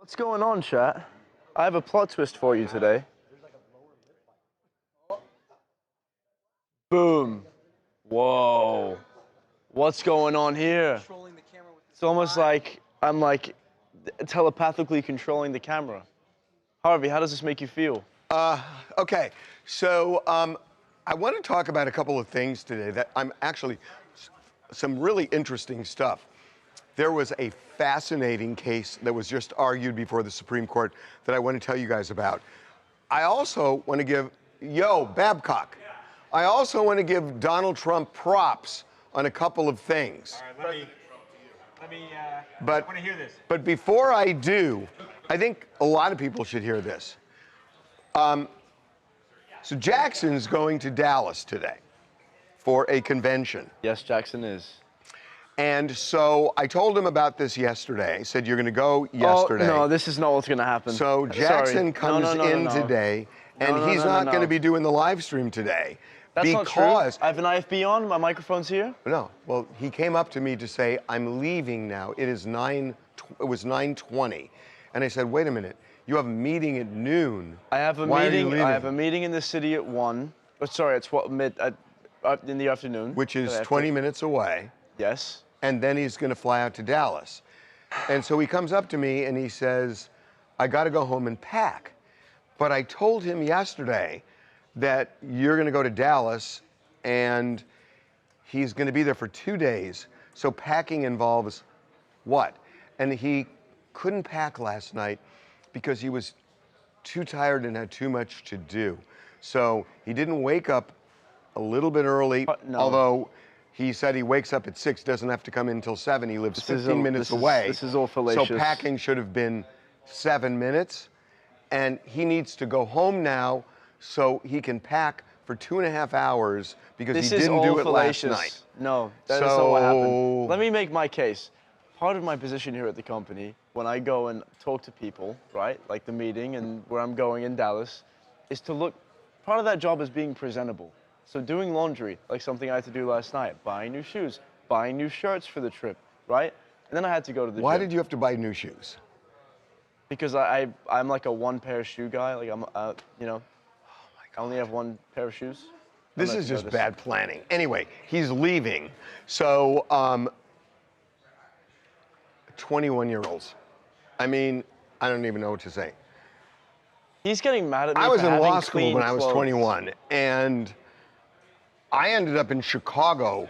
What's going on, chat? I have a plot twist for you today. Boom. Whoa. What's going on here? It's almost like I'm telepathically controlling the camera. Harvey, how does this make you feel? Okay, so I want to talk about a couple of things today that I'm actually, some really interesting stuff. There was a fascinating case that was just argued before the Supreme Court that I want to tell you guys about. I also want to give, Babcock. I also want to give Donald Trump props on a couple of things. All right, I want to hear this. But before I do, I think a lot of people should hear this. So Jackson's going to Dallas today for a convention. Yes, Jackson is. And so I told him about this yesterday. I said, you're going to go yesterday. Oh, no, this is not what's going to happen. So Jackson comes in today, and he's not going to be doing the live stream today. That's not true. I have an IFB on, my microphone's here. No, well, he came up to me to say, I'm leaving now. It was 9:20. And I said, wait a minute, you have a meeting at noon. I have a meeting. I have a meeting in the city at 1. Oh, sorry, it's what in the afternoon. Which is 20 minutes away. Yes. And then he's going to fly out to Dallas. And so he comes up to me and he says, I got to go home and pack. But I told him yesterday that you're going to go to Dallas and he's going to be there for 2 days. So packing involves what? And he couldn't pack last night because he was too tired and had too much to do. So he didn't wake up a little bit early, no. Although he said he wakes up at 6, doesn't have to come in until 7. He lives 15 minutes away. This is all fallacious. So packing should have been 7 minutes. And he needs to go home now so he can pack for 2.5 hours because he didn't do it last night. No, that is not what happened. Let me make my case. Part of my position here at the company, when I go and talk to people, right, like the meeting and where I'm going in Dallas, is to look, part of that job is being presentable. So doing laundry, like something I had to do last night, buying new shoes, buying new shirts for the trip, right? And then I had to go to the gym. Why did you have to buy new shoes? Because I'm like a one pair shoe guy. Like I'm, you know, I only have one pair of shoes. This is just bad planning. Anyway, he's leaving. So, 21-year-olds. I mean, I don't even know what to say. He's getting mad at me. I was for in law having school clean when I was clothes. 21, and I ended up in Chicago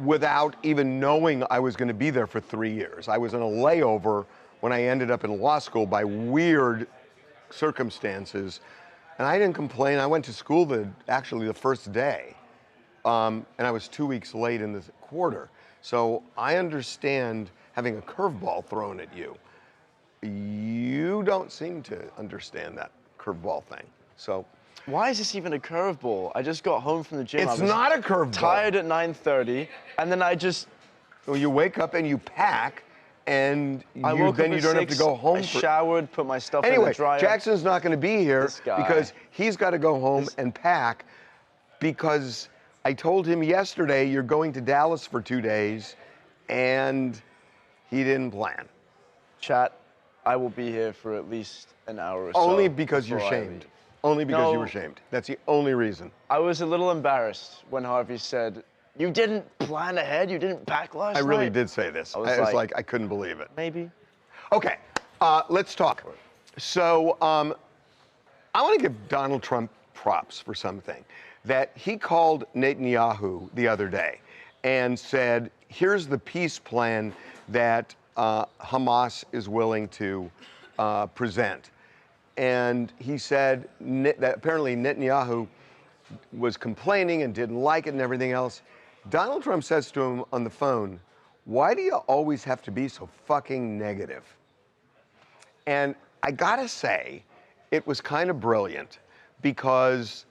without even knowing I was going to be there for 3 years. I was in a layover when I ended up in law school by weird circumstances, and I didn't complain. I went to school actually the first day, and I was 2 weeks late in the quarter. So I understand having a curveball thrown at you. You don't seem to understand that curveball thing. So why is this even a curveball? I just got home from the gym. It's not a curveball. Tired at 9:30, and then I just. Well, you wake up and you pack, and you don't have to go home. I showered, put my stuff in anyway, the dryer. Jackson's not going to be here because he's got to go home and pack because I told him yesterday you're going to Dallas for 2 days, and he didn't plan. Chat, I will be here for at least an hour or so. Only because you're shamed. Only because you were shamed. That's the only reason. I was a little embarrassed when Harvey said, you didn't plan ahead? You didn't pack last night? I really did say this. I was like, I couldn't believe it. Maybe. Okay, let's talk. So I want to give Donald Trump props for something. That he called Netanyahu the other day and said, here's the peace plan that Hamas is willing to present. And he said that apparently Netanyahu was complaining and didn't like it and everything else. Donald Trump says to him on the phone, why do you always have to be so fucking negative? And I gotta say, it was kind of brilliant because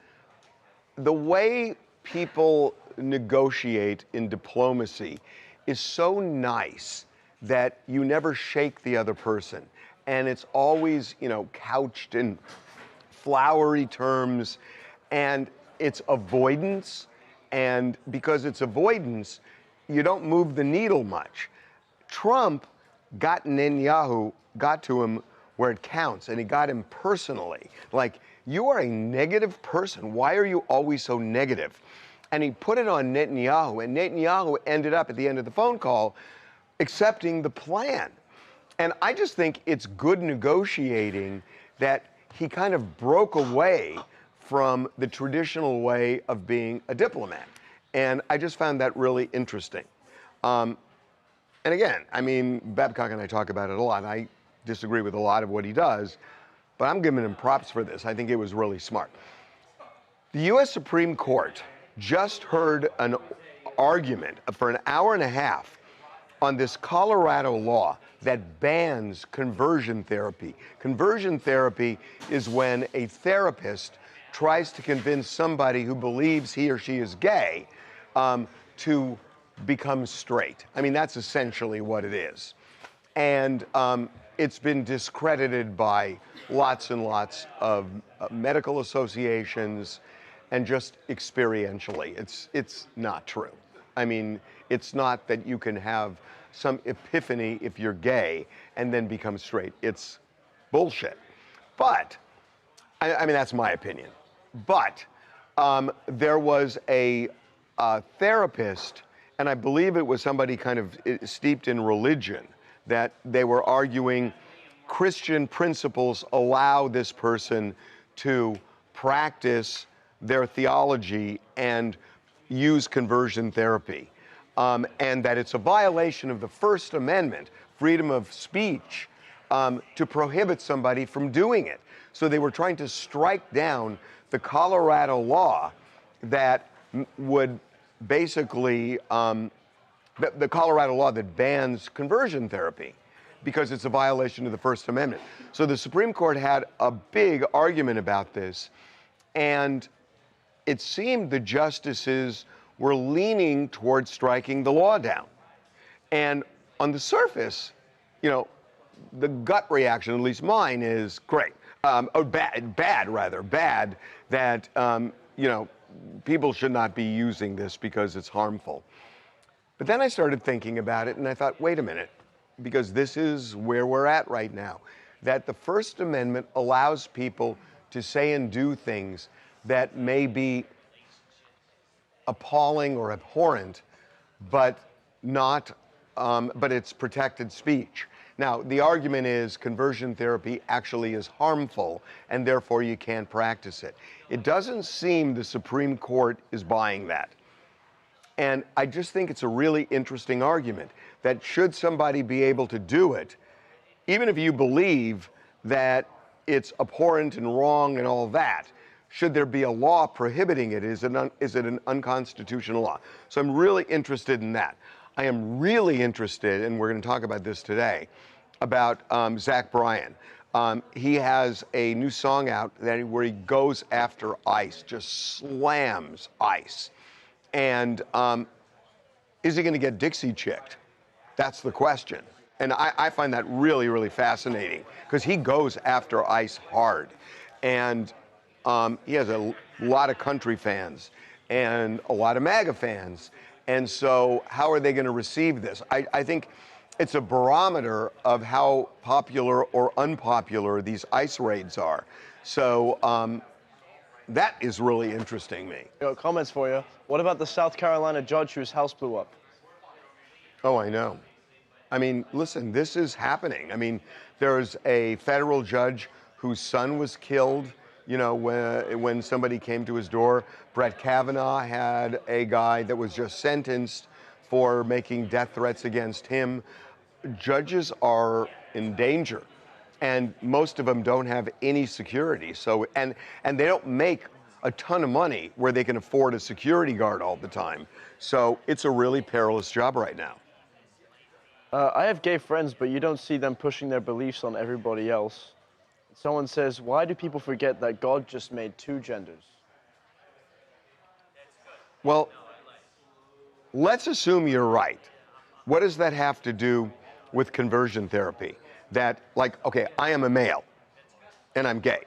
the way people negotiate in diplomacy is so nice that you never shake the other person. And it's always, couched in flowery terms, and it's avoidance. And because it's avoidance, you don't move the needle much. Trump got Netanyahu, got to him where it counts, and he got him personally. Like, you are a negative person. Why are you always so negative? And he put it on Netanyahu, and Netanyahu ended up at the end of the phone call accepting the plan. And I just think it's good negotiating that he kind of broke away from the traditional way of being a diplomat. And I just found that really interesting. And again, I mean, Babcock and I talk about it a lot. I disagree with a lot of what he does, but I'm giving him props for this. I think it was really smart. The U.S. Supreme Court just heard an argument for an hour and a half on this Colorado law that bans conversion therapy. Conversion therapy is when a therapist tries to convince somebody who believes he or she is gay to become straight. I mean, that's essentially what it is. And it's been discredited by lots and lots of medical associations and just experientially. It's not true. I mean, it's not that you can have some epiphany if you're gay and then become straight. It's bullshit. But, I mean, that's my opinion. But there was a therapist, and I believe it was somebody kind of steeped in religion, that they were arguing Christian principles allow this person to practice their theology and use conversion therapy. And that it's a violation of the First Amendment, freedom of speech, to prohibit somebody from doing it. So they were trying to strike down the Colorado law that would basically, the Colorado law that bans conversion therapy because it's a violation of the First Amendment. So the Supreme Court had a big argument about this, and it seemed the justices were leaning towards striking the law down. And on the surface, you know, the gut reaction, at least mine, is great. Or bad that, you know, people should not be using this because it's harmful. But then I started thinking about it and I thought, wait a minute, because this is where we're at right now, that the First Amendment allows people to say and do things that may be appalling or abhorrent, but not, but it's protected speech. Now, the argument is conversion therapy actually is harmful, and therefore you can't practice it. It doesn't seem the Supreme Court is buying that. And I just think it's a really interesting argument that should somebody be able to do it, even if you believe that it's abhorrent and wrong and all that, should there be a law prohibiting it? Is it an unconstitutional law? So I'm really interested in that. I am really interested, and we're going to talk about this today, about Zach Bryan. He has a new song out where he goes after ICE, just slams ICE. And is he going to get Dixie chicked? That's the question. And I find that really, really fascinating because he goes after ICE hard. And he has a lot of country fans and a lot of MAGA fans. And so how are they going to receive this? I think it's a barometer of how popular or unpopular these ICE raids are. So that is really interesting me. Comments for you. What about the South Carolina judge whose house blew up? Oh, I know. I mean, listen, this is happening. I mean, there's a federal judge whose son was killed, you know, when somebody came to his door. Brett Kavanaugh had a guy that was just sentenced for making death threats against him. Judges are in danger, and most of them don't have any security. So, and they don't make a ton of money where they can afford a security guard all the time. So it's a really perilous job right now. I have gay friends, but you don't see them pushing their beliefs on everybody else. Someone says, why do people forget that God just made two genders? Well, let's assume you're right. What does that have to do with conversion therapy? That, like, okay, I am a male and I'm gay.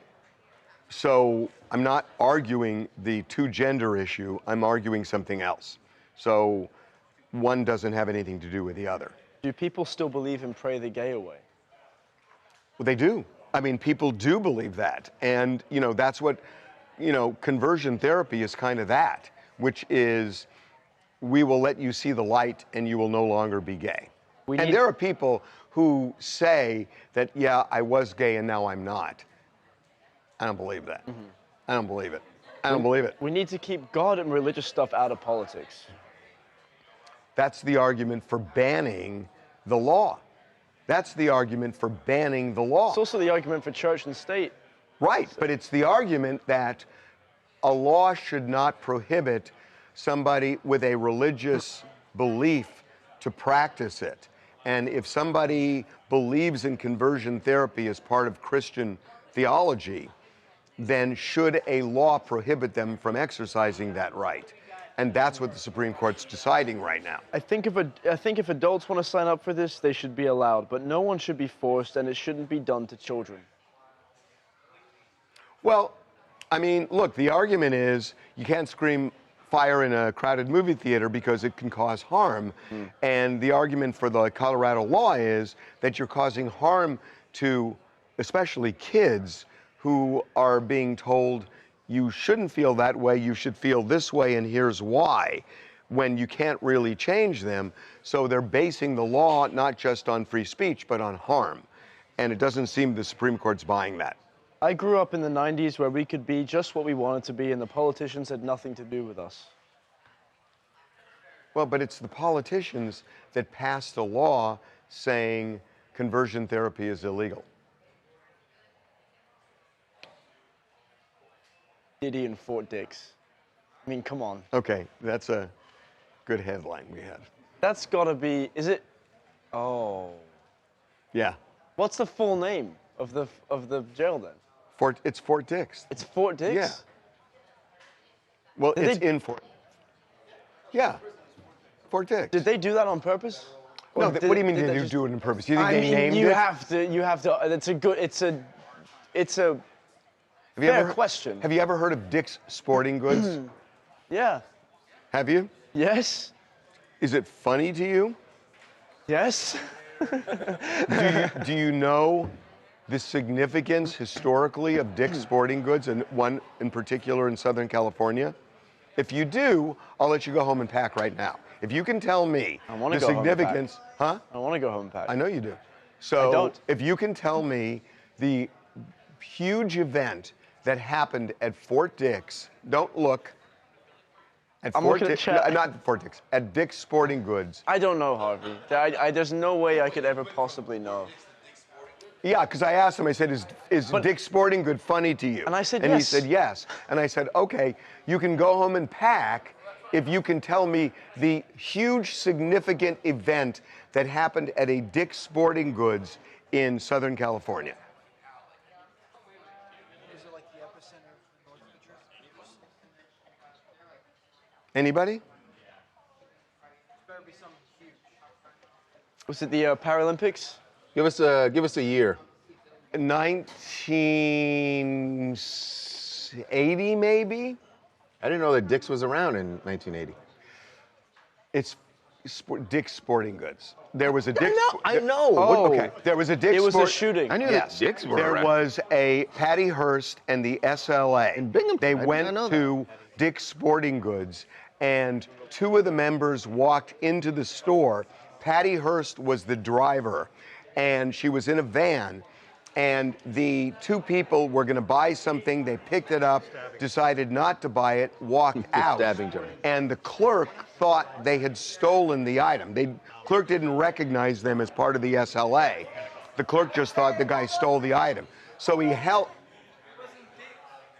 So I'm not arguing the two gender issue, I'm arguing something else. So one doesn't have anything to do with the other. Do Do people still believe in pray the gay away? Well, they do. I mean, people do believe that. And, you know, that's what, you know, conversion therapy is kind of that, which is we will let you see the light and you will no longer be gay. And there are people who say that, yeah, I was gay and now I'm not. I don't believe that. I don't believe it. I don't believe it. We need to keep God and religious stuff out of politics. That's the argument for banning the law. That's the argument for banning the law. It's also the argument for church and state. Right, but it's the argument that a law should not prohibit somebody with a religious belief to practice it. And if somebody believes in conversion therapy as part of Christian theology, then should a law prohibit them from exercising that right? And that's what the Supreme Court's deciding right now. I think if adults want to sign up for this, they should be allowed, but no one should be forced, and it shouldn't be done to children. Well, I mean, look, the argument is you can't scream fire in a crowded movie theater because it can cause harm. And the argument for the Colorado law is that you're causing harm to especially kids who are being told you shouldn't feel that way, you should feel this way, and here's why, when you can't really change them. So they're basing the law not just on free speech, but on harm. And it doesn't seem the Supreme Court's buying that. I grew up in the 90s where we could be just what we wanted to be, and the politicians had nothing to do with us. Well, but it's the politicians that passed a law saying conversion therapy is illegal. Diddy and Fort Dix. I mean, come on. Okay, that's a good headline we had. That's gotta be, is it? Oh. Yeah. What's the full name of the jail then? It's Fort Dix. It's Fort Dix? Yeah. Well, it's in Fort. Yeah. Fort Dix. Did they do that on purpose? No, what do you mean did you do it on purpose? You think they named it? You have to, it's a fair question. Have you ever heard of Dick's Sporting Goods? Yeah. Have you? Yes. Is it funny to you? Yes. Do you know the significance historically of Dick's Sporting Goods, and one in particular in Southern California? If you do, I'll let you go home and pack right now. If you can tell me the significance, huh? I want to go home and pack. I know you do. So I don't. If you can tell me the huge event that happened at Fort Dix, don't look. At I'm Fort looking at chat. Not Fort Dix, at Dick's Sporting Goods. I don't know, Harvey. There's no way I could ever possibly know. Yeah, because I asked him, I said, is Dick's Sporting Good funny to you? And I said yes. yes. And he said yes. And I said, okay, you can go home and pack if you can tell me the huge significant event that happened at a Dick's Sporting Goods in Southern California. Is it like the epicenter of North Patriots? Anybody? Better be something huge. Was it the Paralympics? Give us a year. 1980, maybe? I didn't know that Dick's was around in 1980. It's Dick's Sporting Goods. There was a Dick's. I know. Oh, okay. There was a Dick's. It was a shooting. I knew that Dick's were There around. was a Patty Hearst and the SLA. In Binghamton. They I did went not know to Dick's Sporting Goods, and two of the members walked into the store. Patty Hearst was the driver, and she was in a van. And the two people were going to buy something. They picked it up, decided not to buy it, walked out. Stabbing Johnny. And the clerk thought they had stolen the item. The clerk didn't recognize them as part of the SLA. The clerk just thought the guy stole the item. So he held.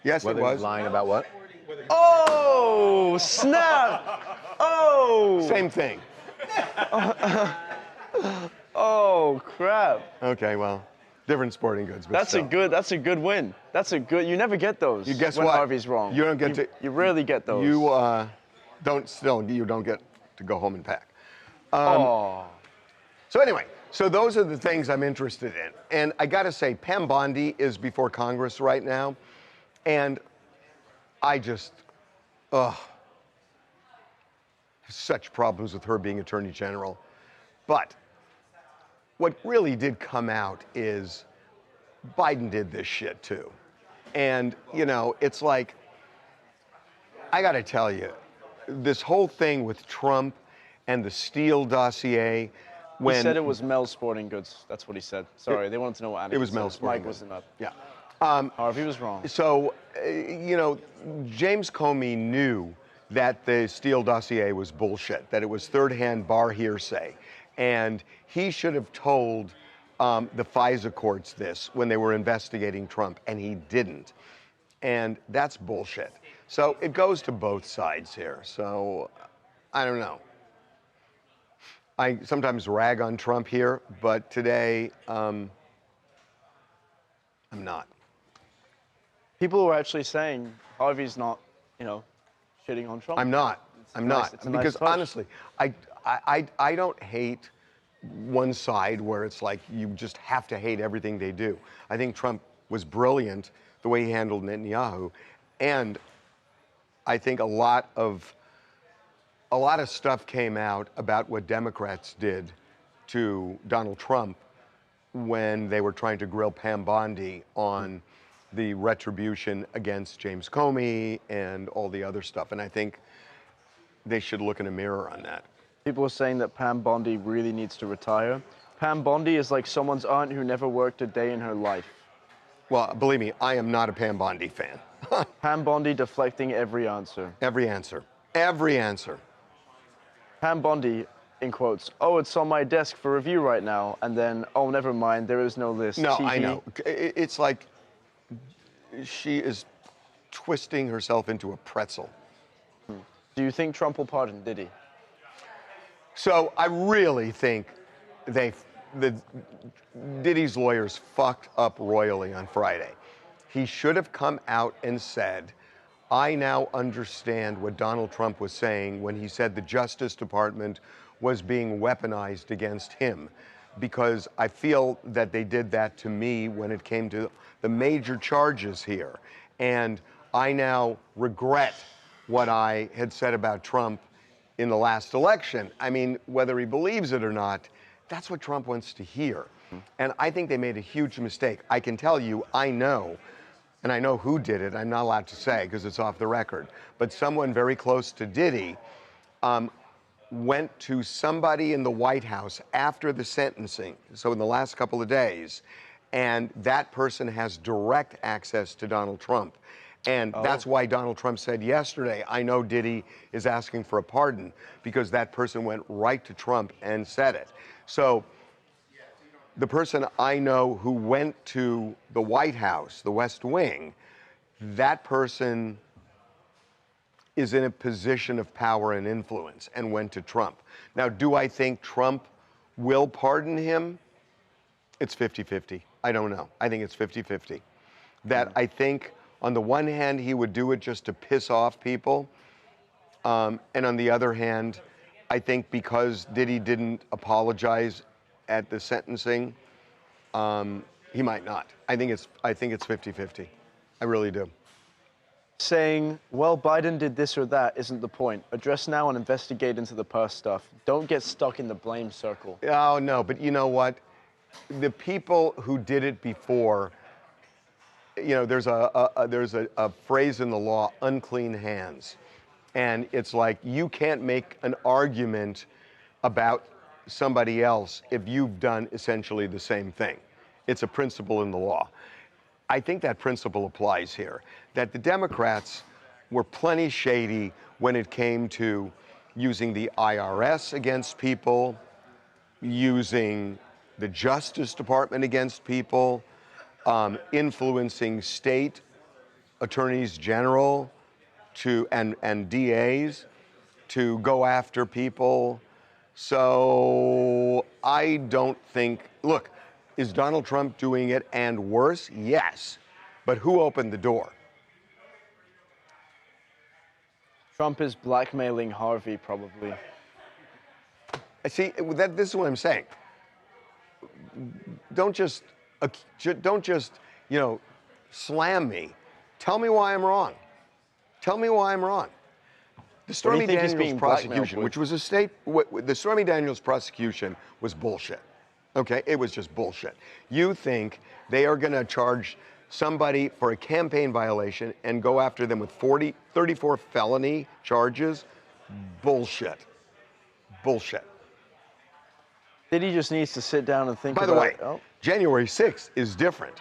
Yes, Whether it was. he's lying about what? Oh, snap! Oh! Same thing. Oh, crap. Okay, well, different sporting goods. But That's still. a good win. You never get those. You guess when what? Harvey's wrong. You don't get to. You rarely get those. You don't get to go home and pack. Oh. So anyway, so those are the things I'm interested in. And I got to say, Pam Bondi is before Congress right now. And I just, have such problems with her being Attorney General. But what really did come out is Biden did this shit too. And, you know, it's like, I got to tell you, this whole thing with Trump and the Steele dossier, when He said it was Mel's Sporting Goods. That's what he said. Sorry, they wanted to know what Anakin it was said. Mel's Sporting Mike Goods. wasn't up. Yeah. Harvey was wrong. So, you know, James Comey knew that the Steele dossier was bullshit, that it was third-hand bar hearsay. And he should have told the FISA courts this when they were investigating Trump, and he didn't. And that's bullshit. So it goes to both sides here. So I don't know. I sometimes rag on Trump here, but today I'm not. People were actually saying Harvey's not, you know, shitting on Trump. I'm not. I'm nice- not. it's a nice Because touch. honestly, I don't hate one side where it's like you just have to hate everything they do. I think Trump was brilliant the way he handled Netanyahu, and I think a lot of stuff came out about what Democrats did to Donald Trump when they were trying to grill Pam Bondi on the retribution against James Comey and all the other stuff. And I think they should look in a mirror on that. People are saying that Pam Bondi really needs to retire. Pam Bondi is like someone's aunt who never worked a day in her life. Well, believe me, I am not a Pam Bondi fan. Pam Bondi deflecting every answer. Every answer. Every answer. Pam Bondi, in quotes, oh, it's on my desk for review right now. And then, oh, never mind, there is no list. No, TV. I know. It's like she is twisting herself into a pretzel. Do you think Trump will pardon Diddy? So I really think Diddy's lawyers fucked up royally on Friday. He should have come out and said, I now understand what Donald Trump was saying when he said the Justice Department was being weaponized against him, because I feel that they did that to me when it came to the major charges here. And I now regret what I had said about Trump in the last election. I mean, whether he believes it or not, that's what Trump wants to hear. And I think they made a huge mistake. I can tell you, I know, and I know who did it. I'm not allowed to say because it's off the record. But someone very close to Diddy went to somebody in the White House after the sentencing, so in the last couple of days, and that person has direct access to Donald Trump. And that's why Donald Trump said yesterday, I know Diddy is asking for a pardon, because that person went right to Trump and said it. So the person I know who went to the White House, the West Wing, that person is in a position of power and influence and went to Trump. Now, do I think Trump will pardon him? It's 50-50. I don't know. I think it's 50-50. That I think on the one hand, he would do it just to piss off people. And on the other hand, I think because Diddy didn't apologize at the sentencing, he might not. I think it's 50-50. I really do. Saying, well, Biden did this or that isn't the point. Address now and investigate into the purse stuff. Don't get stuck in the blame circle. Oh, no, but you know what? The people who did it before, you know, there's a phrase in the law, unclean hands. And it's like you can't make an argument about somebody else if you've done essentially the same thing. It's a principle in the law. I think that principle applies here, that the Democrats were plenty shady when it came to using the IRS against people, using the Justice Department against people, influencing state attorneys general and DAs to go after people. So I don't think, look, is Donald Trump doing it and worse? Yes. But who opened the door? Trump is blackmailing Harvey, probably. See, this is what I'm saying. Don't just, you know, slam me. Tell me why I'm wrong. Tell me why I'm wrong. The Stormy Daniels prosecution, which was the Stormy Daniels prosecution was bullshit. Okay, it was just bullshit. You think they are going to charge somebody for a campaign violation and go after them with 34 felony charges? Bullshit. Bullshit. Did he just needs to sit down and think By about the way, it? Oh. January 6th is different.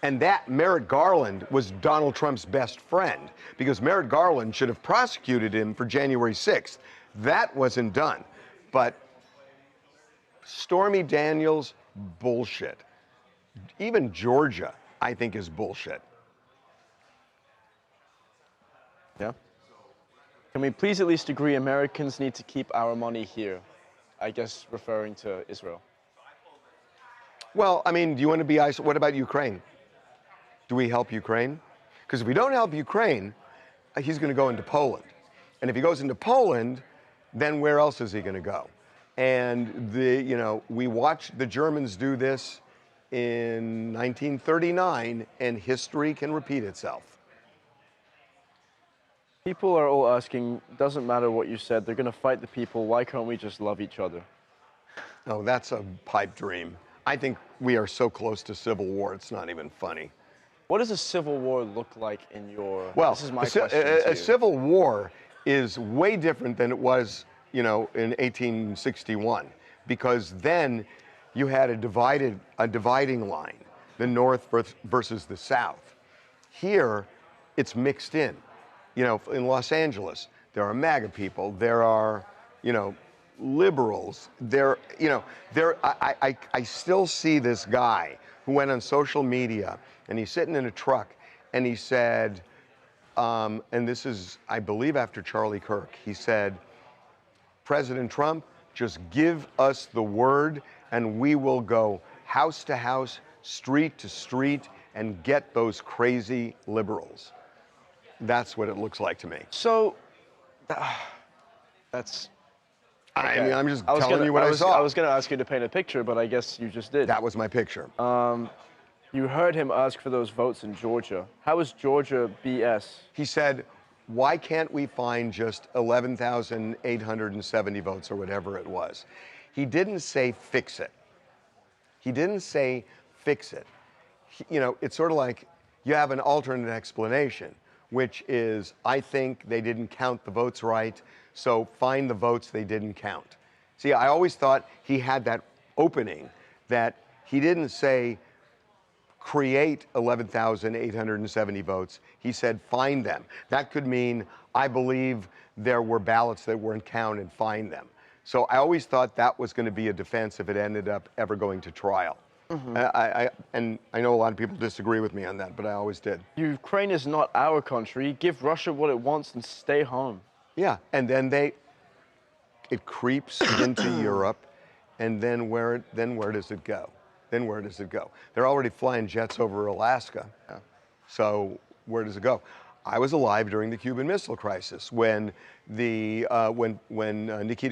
And that Merrick Garland was Donald Trump's best friend because Merrick Garland should have prosecuted him for January 6th. That wasn't done. But Stormy Daniels, bullshit. Even Georgia, I think, is bullshit. Yeah. Can we please at least agree Americans need to keep our money here? I guess referring to Israel. Well, I mean, do you want to be isolated? What about Ukraine? Do we help Ukraine? Because if we don't help Ukraine, he's going to go into Poland. And if he goes into Poland, then where else is he going to go? And we watched the Germans do this in 1939, and history can repeat itself. People are all asking, doesn't matter what you said, they're going to fight the people. Why can't we just love each other? Oh, that's a pipe dream. I think we are so close to civil war, it's not even funny. What does a civil war look like in your... Well, this is my question to a you. civil war is way different than it was, in 1861, because then you had a dividing line, the North versus the South. Here, it's mixed in. In Los Angeles, there are MAGA people, there are, liberals, I still see this guy who went on social media and he's sitting in a truck and he said, and this is, I believe, after Charlie Kirk, he said, President Trump, just give us the word and we will go house to house, street to street, and get those crazy liberals. That's what it looks like to me. So, that's... Okay. I mean, I'm just telling telling you what I saw. I was going to ask you to paint a picture, but I guess you just did. That was my picture. You heard him ask for those votes in Georgia. How is Georgia BS? He said, why can't we find just 11,870 votes or whatever it was? He didn't say fix it. He didn't say fix it. It's sort of like you have an alternate explanation, which is, I think they didn't count the votes right, so find the votes they didn't count. See, I always thought he had that opening, that he didn't say create 11,870 votes. He said find them. That could mean, I believe there were ballots that weren't counted, find them. So I always thought that was going to be a defense if it ended up ever going to trial. Mm-hmm. And I know a lot of people disagree with me on that, but I always did. Ukraine is not our country. Give Russia what it wants and stay home. Yeah, and then it creeps into Europe, and then where does it go? Then where does it go? They're already flying jets over Alaska. Yeah. So where does it go? I was alive during the Cuban Missile Crisis when Nikita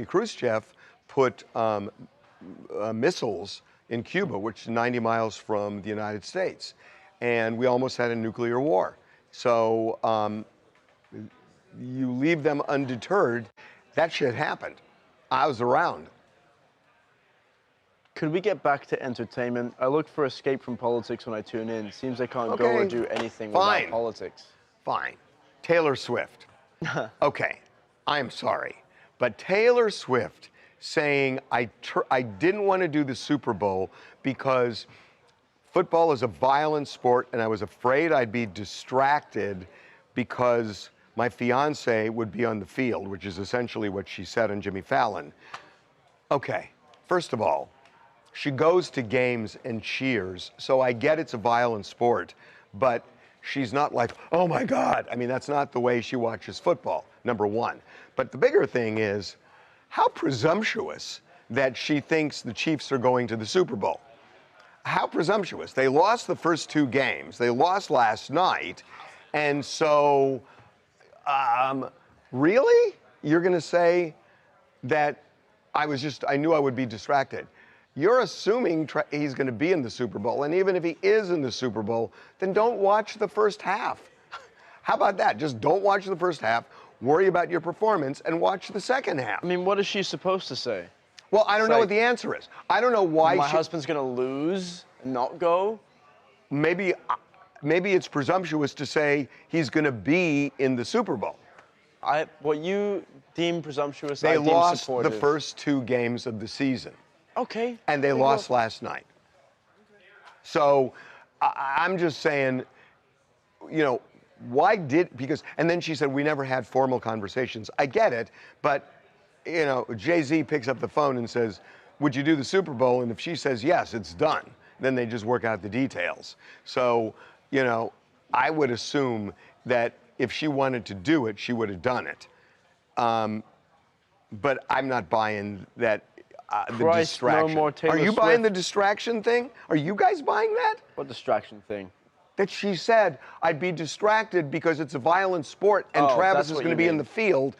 Khrushchev put missiles in Cuba, which is 90 miles from the United States, and we almost had a nuclear war. So you leave them undeterred. That shit happened. I was around. Could we get back to entertainment? I look for escape from politics when I tune in. It seems I can't go or do anything without politics. Fine. Taylor Swift. Okay, I'm sorry. But Taylor Swift saying, I didn't want to do the Super Bowl because football is a violent sport and I was afraid I'd be distracted because my fiance would be on the field, which is essentially what she said on Jimmy Fallon. Okay, first of all, she goes to games and cheers, so I get it's a violent sport, but she's not like, oh my God. I mean, that's not the way she watches football, number one. But the bigger thing is, how presumptuous that she thinks the Chiefs are going to the Super Bowl. How presumptuous. They lost the first two games. They lost last night, and so, really? You're gonna say that I knew I would be distracted. You're assuming he's going to be in the Super Bowl, and even if he is in the Super Bowl, then don't watch the first half. How about that? Just don't watch the first half, worry about your performance, and watch the second half. I mean, what is she supposed to say? Well, I don't know like- what the answer is. I don't know why My she. husband's gonna lose and not go. Maybe it's presumptuous to say he's going to be in the Super Bowl. What you deem presumptuous, They I deem lost supportive. the first 2 games of the season, Okay. and they lost last night. So I'm just saying, and then she said, we never had formal conversations. I get it, but, Jay-Z picks up the phone and says, would you do the Super Bowl? And if she says yes, it's done. Then they just work out the details. So, I would assume that if she wanted to do it, she would have done it. But I'm not buying that, the Christ, distraction. no more Taylor Are you buying Swift. the distraction thing? Are you guys buying that? What distraction thing? That she said, I'd be distracted because it's a violent sport and Oh, Travis that's is what going to you be in mean. the field.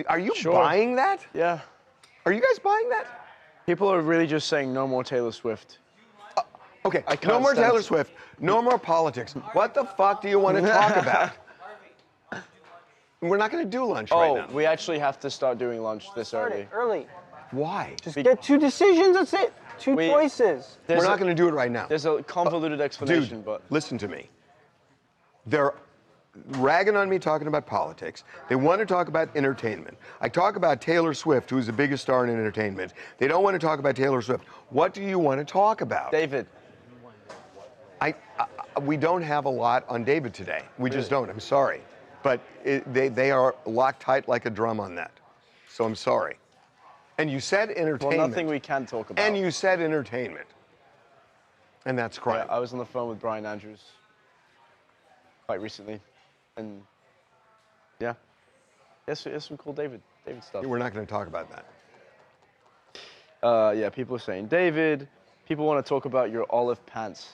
Are you Sure. buying that? Yeah. Are you guys buying that? People are really just saying no more Taylor Swift. Okay, I no can't more stand Taylor it. Swift, no more politics. What the fuck do you want to talk about? We're not going to do lunch right now. We actually have to start doing lunch this early. Early. Why? Just get 2 decisions. That's it. 2 We- choices. We're not going to do it right now. There's a convoluted explanation, Dude, but listen to me. They're ragging on me talking about politics. They want to talk about entertainment. I talk about Taylor Swift, who's the biggest star in entertainment. They don't want to talk about Taylor Swift. What do you want to talk about? David, We don't have a lot on David today. We just don't. I'm sorry. But they are locked tight like a drum on that. So I'm sorry. And you said entertainment. well, nothing we can talk about. And you said entertainment. And that's Yeah, crime. I was on the phone with Brian Andrews quite recently, and yeah, there's some cool David stuff. We're not going to talk about that. Yeah, people are saying David. People want to talk about your olive pants.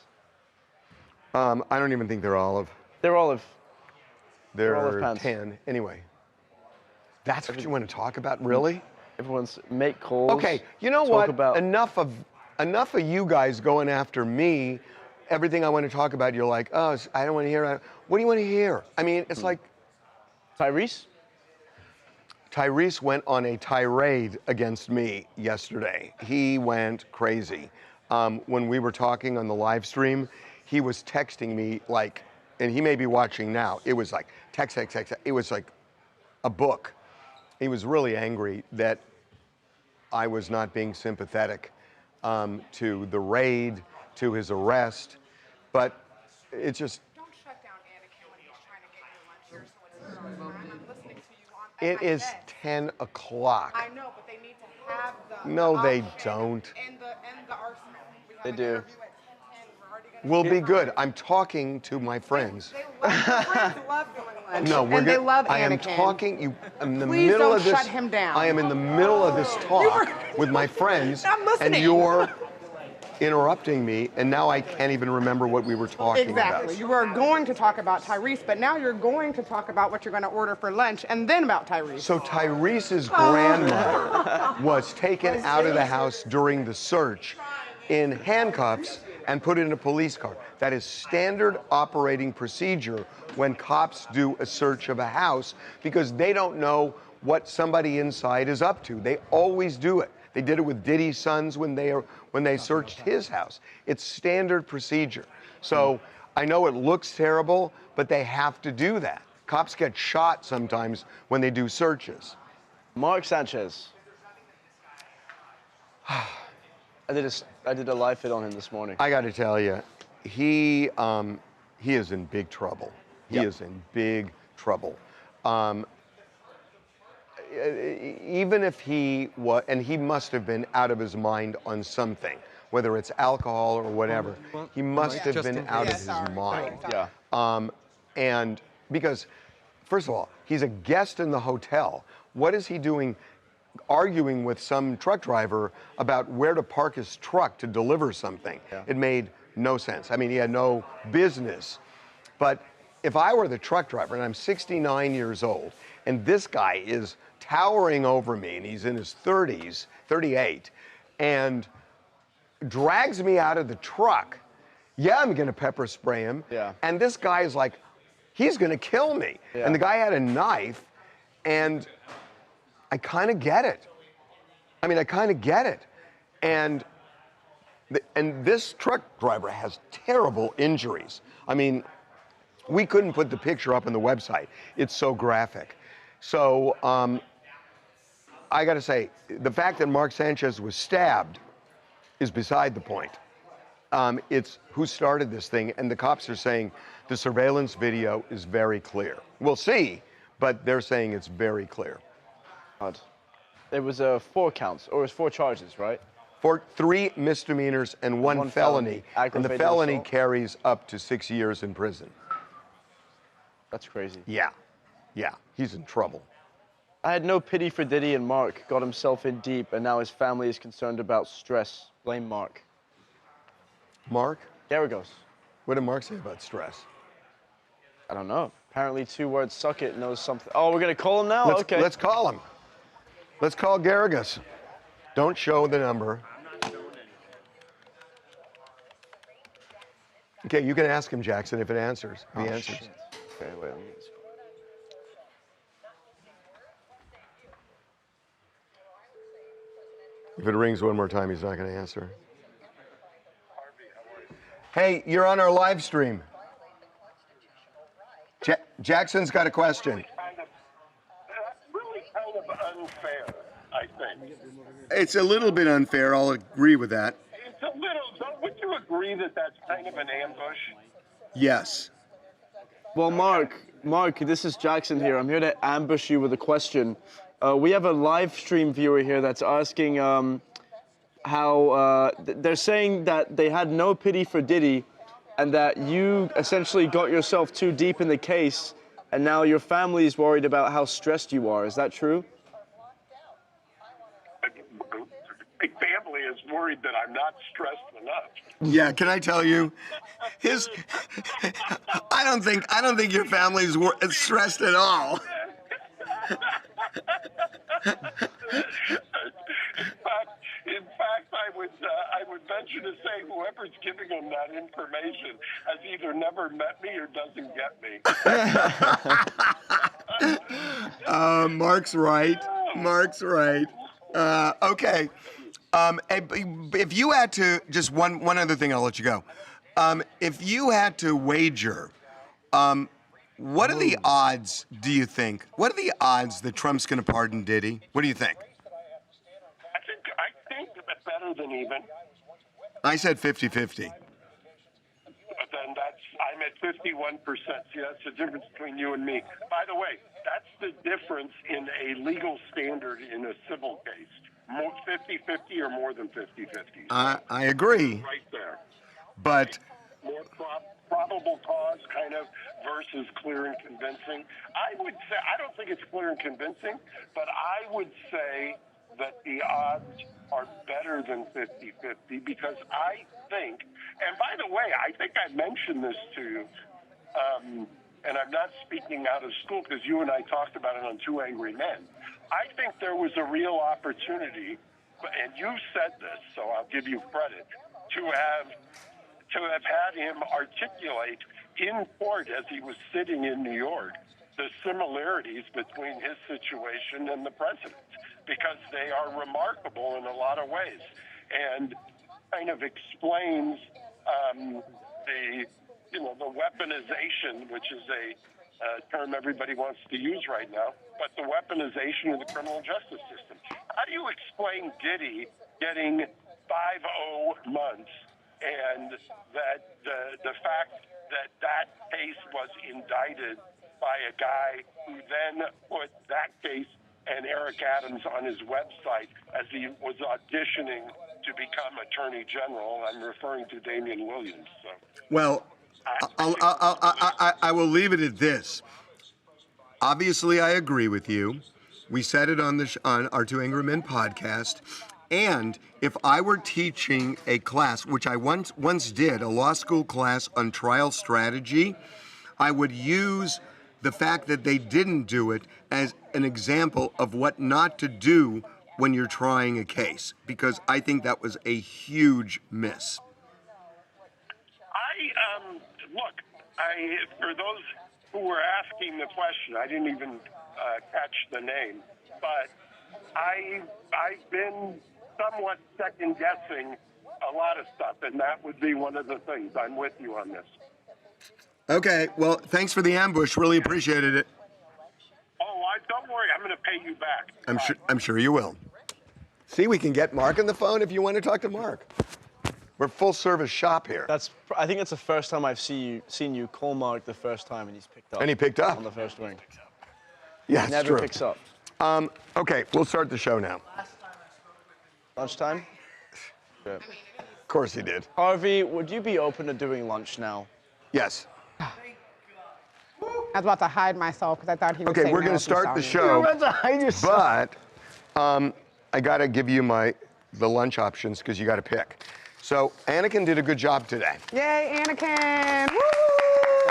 I don't even think they're olive. They're olive. They're olive pants. tan. Anyway. That's what you want to talk about, really? Everyone's make calls. Okay, you know talk what? About, Enough of you guys going after me. Everything I want to talk about, you're like, oh, I don't want to hear. What do you want to hear? I mean, it's like Tyrese. Tyrese went on a tirade against me yesterday. He went crazy. When we were talking on the live stream, he was texting me like, and he may be watching now. It was like text. It was like a book. He was really angry that I was not being sympathetic to the raid, to his arrest, but it just. Don't shut down Anakin when he's trying to get your lunch here so it's starting. I'm not listening to you on It is bed. 10 o'clock. I know, but they need to have the No, they option don't. And the arsenal. We have They an do. interview at 10:10. We're already gonna We'll get be it. good. I'm talking to my friends. They love, their friends love doing lunch. No, we're and they good. love Anakin. I am talking. You in the Please middle don't of this. shut him down. I am in the middle of this talk with my friends, I'm listening. and you're interrupting me, and now I can't even remember what we were talking Exactly. about. You were going to talk about Tyrese, but now you're going to talk about what you're going to order for lunch, and then about Tyrese. So Tyrese's grandmother was taken out of the house during the search in handcuffs and put in a police car. That is standard operating procedure when cops do a search of a house because they don't know what somebody inside is up to. They always do it. They did it with Diddy's sons when they searched his house. It's standard procedure. So I know it looks terrible, but they have to do that. Cops get shot sometimes when they do searches. Mark Sanchez. I did a live fit on him this morning. I got to tell you, he is in big trouble. He Yep. is in big trouble. Even if he was, and he must have been out of his mind on something, whether it's alcohol or whatever. He must have been out of his mind. Yeah. And because, first of all, he's a guest in the hotel. What is he doing arguing with some truck driver about where to park his truck to deliver something? Yeah. It made no sense. I mean, he had no business. But if I were the truck driver, and I'm 69 years old, and this guy is towering over me, and he's in his 30s, 38, and drags me out of the truck, yeah, I'm gonna pepper spray him. Yeah. And this guy is like, he's gonna kill me. Yeah. And the guy had a knife, and I kind of get it. I mean, I kind of get it. And this truck driver has terrible injuries. I mean, we couldn't put the picture up on the website. It's so graphic. So I got to say, the fact that Mark Sanchez was stabbed is beside the point. It's who started this thing, and the cops are saying the surveillance video is very clear. We'll see, but they're saying it's very clear. God. It was 4 counts, or it was 4 charges, right? For 3 misdemeanors and one felony, and the Aggravated felony assault. carries up to 6 years in prison. That's crazy. Yeah, he's in trouble. I had no pity for Diddy, and Mark got himself in deep, and now his family is concerned about stress. Blame Mark. Mark? Garagos. What did Mark say about stress? I don't know. Apparently 2 words, suck it, knows something. Oh, we're going to call him now? Okay. Let's call him. Let's call Garagos. Don't show the number. Okay, you can ask him, Jackson, if it answers. If he answers. Shit. Okay, wait, let me get this. If it rings one more time, he's not going to answer. Hey, you're on our live stream. Jackson's got a question. That's really kind of unfair, I think. It's a little bit unfair. I'll agree with that. It's a little, would you agree that that's kind of an ambush? Yes. Well, Mark, this is Jackson here. I'm here to ambush you with a question. We have a live stream viewer here that's asking how they're saying that they had no pity for Diddy and that you essentially got yourself too deep in the case and now your family is worried about how stressed you are. Is that true? My family is worried that I'm not stressed enough. Yeah, can I tell you? I don't think your family's stressed at all. In fact, I would venture to say whoever's giving them that information has either never met me or doesn't get me. Mark's right. Mark's right. Okay. If you had to, just one other thing, I'll let you go. If you had to wager, what are the odds, do you think? What are the odds that Trump's going to pardon Diddy? What do you think? I think better than even. I said 50-50. But then I'm at 51%. See, that's the difference between you and me. By the way, that's the difference in a legal standard in a civil case. 50-50 or more than 50-50. I agree. Right there. But More probable cause kind of versus clear and convincing. I would say, I don't think it's clear and convincing, but I would say that the odds are better than 50-50 because I think, and by the way, I think I mentioned this to you, and I'm not speaking out of school because you and I talked about it on Two Angry Men. I think there was a real opportunity, and you said this, so I'll give you credit, to have had him articulate in court as he was sitting in New York the similarities between his situation and the president's, because they are remarkable in a lot of ways, and kind of explains the weaponization, which is a term everybody wants to use right now, but the weaponization of the criminal justice system. How do you explain Diddy getting 5-0 months and that the fact that case was indicted by a guy who then put that case and Eric Adams on his website as he was auditioning to become Attorney General? I'm referring to Damian Williams. So. well, I will leave it at this. Obviously, I agree with you. We said it on our Two Angry Men podcast. And if I were teaching a class, which I once did, a law school class on trial strategy, I would use the fact that they didn't do it as an example of what not to do when you're trying a case, because I think that was a huge miss. For those who were asking the question, I didn't even catch the name, but I've been somewhat second guessing a lot of stuff, and that would be one of the things. I'm with you on this. Okay, well, thanks for the ambush. Really appreciated it. Oh, don't worry. I'm going to pay you back. I'm sure you will. See, we can get Mark on the phone if you want to talk to Mark. We're full service shop here. I think it's the first time I've seen you call Mark the first time, and he's picked up. And he picked up on the first ring. Yeah, He never picks up. Okay, we'll start the show now. Lunchtime? Good. Of course he did. Harvey, would you be open to doing lunch now? Yes. I was about to hide myself because I thought he would Okay, say we're no going to if he start saw the me. show, You're about to hide yourself. but I got to give you the lunch options because you got to pick. So Anakin did a good job today. Yay, Anakin! Woo!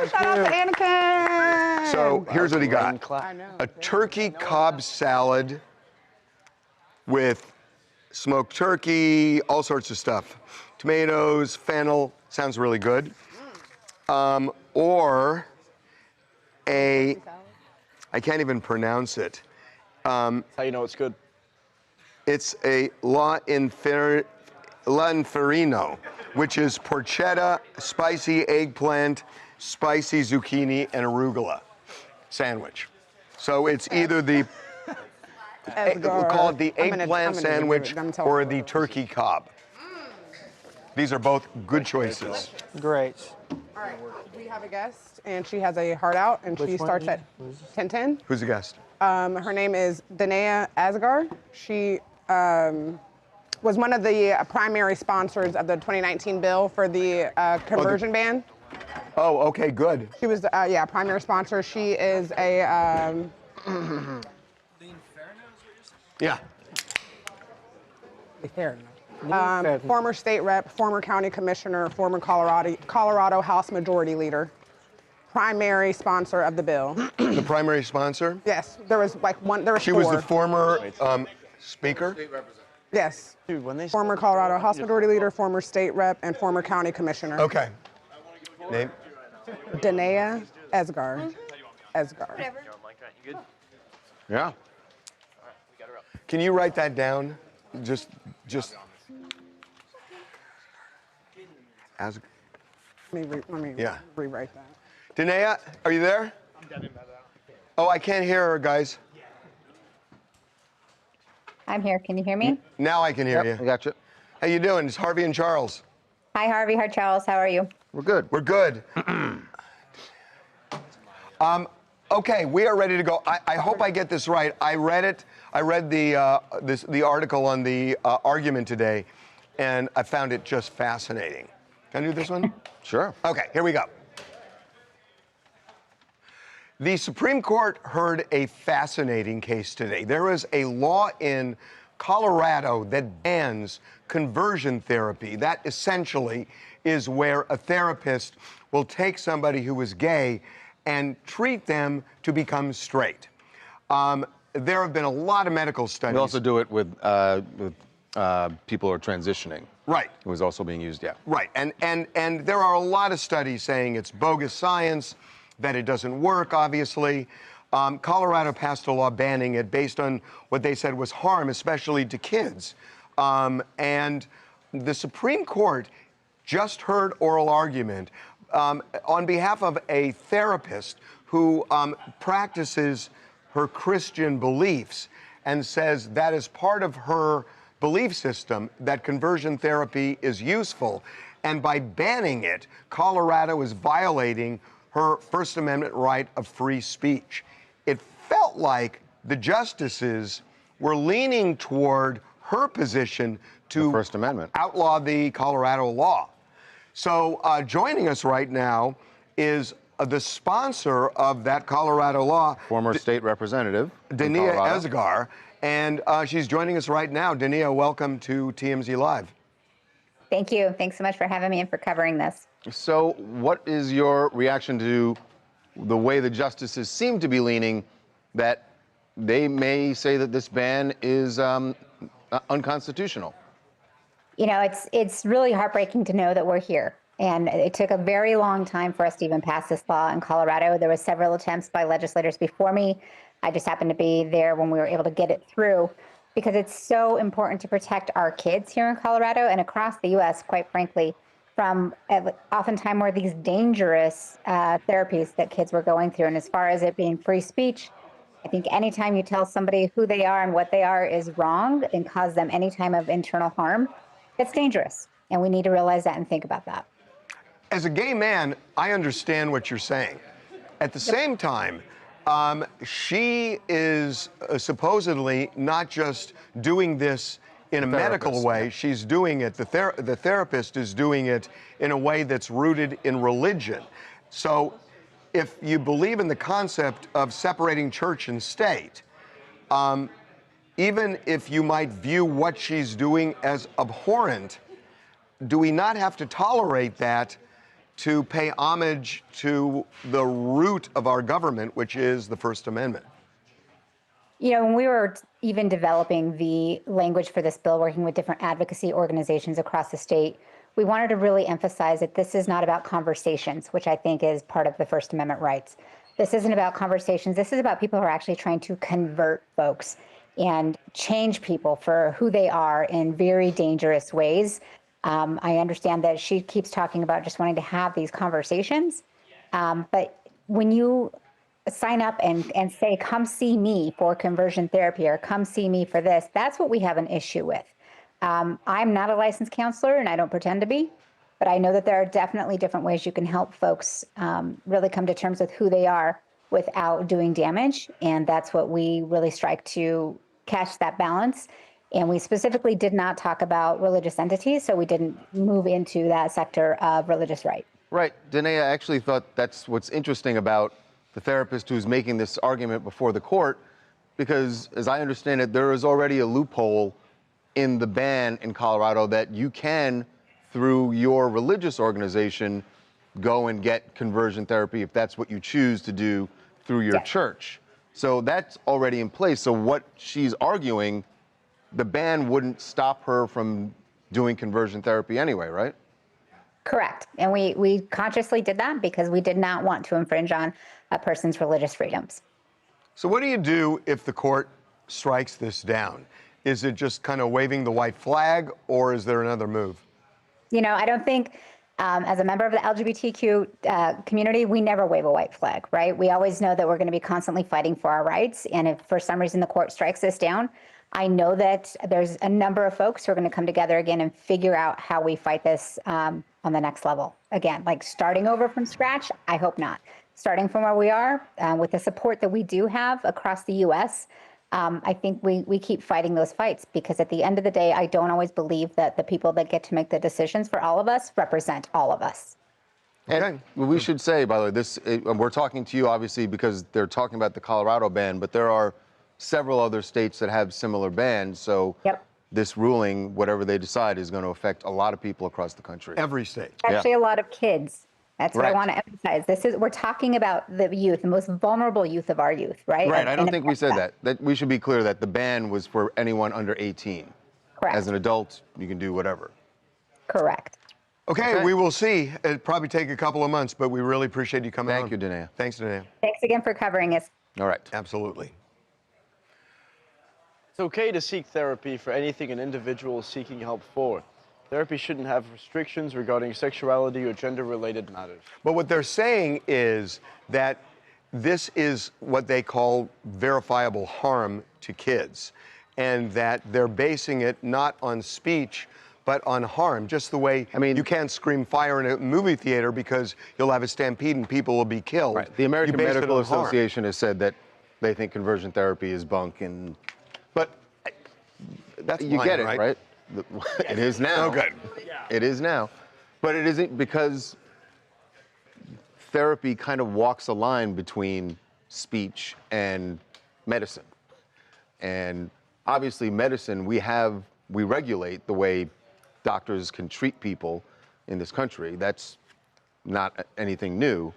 Shout out to Anakin! So here's what he got. I know. A turkey Cobb salad with smoked turkey, all sorts of stuff. Tomatoes, fennel, sounds really good. Or I can't even pronounce it. That's how you know it's good. It's a la inferino, which is porchetta, spicy eggplant, spicy zucchini, and arugula sandwich. So it's either we'll call it the eggplant sandwich or the turkey Cobb. These are both good choices. Great. All right, we have a guest, and she has a heart out, and she starts at 10:10. Who's the guest? Her name is Danae Asgar. She was one of the primary sponsors of the 2019 bill for the conversion ban. Oh, okay, good. She was, primary sponsor. She is a. Yeah. Former state rep, former county commissioner, former Colorado House Majority Leader, primary sponsor of the bill. The primary sponsor? Yes, there was like one. There was She four. was the former speaker? Yes. Dude, when they Former Colorado House Majority Leader, former state rep, and former county commissioner. Okay. Name? Danae Asgar. Asgar. Yeah. Can you write that down? Just. As. Let me Yeah. rewrite that. Danae, are you there? I'm dead in bed. Oh, I can't hear her, guys. I'm here. Can you hear me? Now I can hear I you. got you. How you doing? It's Harvey and Charles. Hi, Harvey. Hi, Charles. How are you? We're good. We're good. Okay, we are ready to go. I hope I get this right. I read it. I read the article on the argument today, and I found it just fascinating. Can I do this one? Sure. Okay, here we go. The Supreme Court heard a fascinating case today. There is a law in Colorado that bans conversion therapy. That essentially is where a therapist will take somebody who is gay and treat them to become straight. There have been a lot of medical studies. We also do it with people who are transitioning. Right. It was also being used, yeah. Right, and there are a lot of studies saying it's bogus science, that it doesn't work, obviously. Colorado passed a law banning it based on what they said was harm, especially to kids. And the Supreme Court just heard oral argument on behalf of a therapist who practices her Christian beliefs and says that is part of her belief system, that conversion therapy is useful. And by banning it, Colorado is violating her First Amendment right of free speech. It felt like the justices were leaning toward her position to The First Amendment. outlaw the Colorado law. So joining us right now is the sponsor of that Colorado law, Former state representative. from Danae Colorado. Asgar, and she's joining us right now. Danae, welcome to TMZ Live. Thank you. Thanks so much for having me and for covering this. So, what is your reaction to the way the justices seem to be leaning, that they may say that this ban is unconstitutional? You know, it's really heartbreaking to know that we're here. And it took a very long time for us to even pass this law in Colorado. There were several attempts by legislators before me. I just happened to be there when we were able to get it through. because it's so important to protect our kids here in Colorado and across the U.S., quite frankly, from oftentimes more these dangerous therapies that kids were going through. And as far as it being free speech, I think anytime you tell somebody who they are and what they are is wrong and cause them any time of internal harm, it's dangerous. And we need to realize that and think about that. As a gay man, I understand what you're saying. At the same time, she is supposedly not just doing this in a medical way, she's doing it, the therapist is doing it in a way that's rooted in religion. So if you believe in the concept of separating church and state, even if you might view what she's doing as abhorrent, do we not have to tolerate that to pay homage to the root of our government, which is the First Amendment? You know, when we were even developing the language for this bill, working with different advocacy organizations across the state, we wanted to really emphasize that this is not about conversations, which I think is part of the First Amendment rights. This isn't about conversations. This is about people who are actually trying to convert folks and change people for who they are in very dangerous ways. I understand that she keeps talking about just wanting to have these conversations. But when you sign up and say, come see me for conversion therapy or come see me for this, that's what we have an issue with. I'm not a licensed counselor and I don't pretend to be, but I know that there are definitely different ways you can help folks really come to terms with who they are without doing damage. And that's what we really strive to catch that balance. And we specifically did not talk about religious entities, so we didn't move into that sector of religious right. Right. Danae, I actually thought that's what's interesting about the therapist who's making this argument before the court, because as I understand it, there is already a loophole in the ban in Colorado that you can, through your religious organization, go and get conversion therapy if that's what you choose to do through your church. So that's already in place. So what she's arguing, the ban wouldn't stop her from doing conversion therapy anyway, right? Correct. And we consciously did that because we did not want to infringe on a person's religious freedoms. So what do you do if the court strikes this down? Is it just kind of waving the white flag, or is there another move? You know, I don't think, as a member of the LGBTQ community, we never wave a white flag, right? We always know that we're going to be constantly fighting for our rights. And if for some reason the court strikes this down, I know that there's a number of folks who are going to come together again and figure out how we fight this on the next level. Again, like starting over from scratch, I hope not. Starting from where we are, with the support that we do have across the U.S., I think we keep fighting those fights because at the end of the day, I don't always believe that the people that get to make the decisions for all of us represent all of us. And we should say, by the way, we're talking to you obviously because they're talking about the Colorado ban, but there are several other states that have similar bans. So this ruling, whatever they decide, is going to affect a lot of people across the country. Every state. Actually, a lot of kids. That's what I want to emphasize. We're talking about the youth, the most vulnerable youth of our youth, right? Right. I don't think we said that. That we should be clear that the ban was for anyone under 18. Correct. As an adult, you can do whatever. Correct. Okay, we will see. It'll probably take a couple of months, but we really appreciate you coming on. Thank you, Danae. Thanks, Danae. Thanks again for covering us. All right. Absolutely. It's okay to seek therapy for anything an individual is seeking help for. Therapy shouldn't have restrictions regarding sexuality or gender-related matters. But what they're saying is that this is what they call verifiable harm to kids, and that they're basing it not on speech, but on harm. Just the way, I mean, you can't scream fire in a movie theater because you'll have a stampede and people will be killed. Right. The American Medical Association harm. has said that they think conversion therapy is bunk, and but that's you lying, get it, right? It is now. Oh, good. It is now. But it isn't, because therapy kind of walks a line between speech and medicine. And obviously medicine, we regulate the way doctors can treat people in this country. That's not anything new.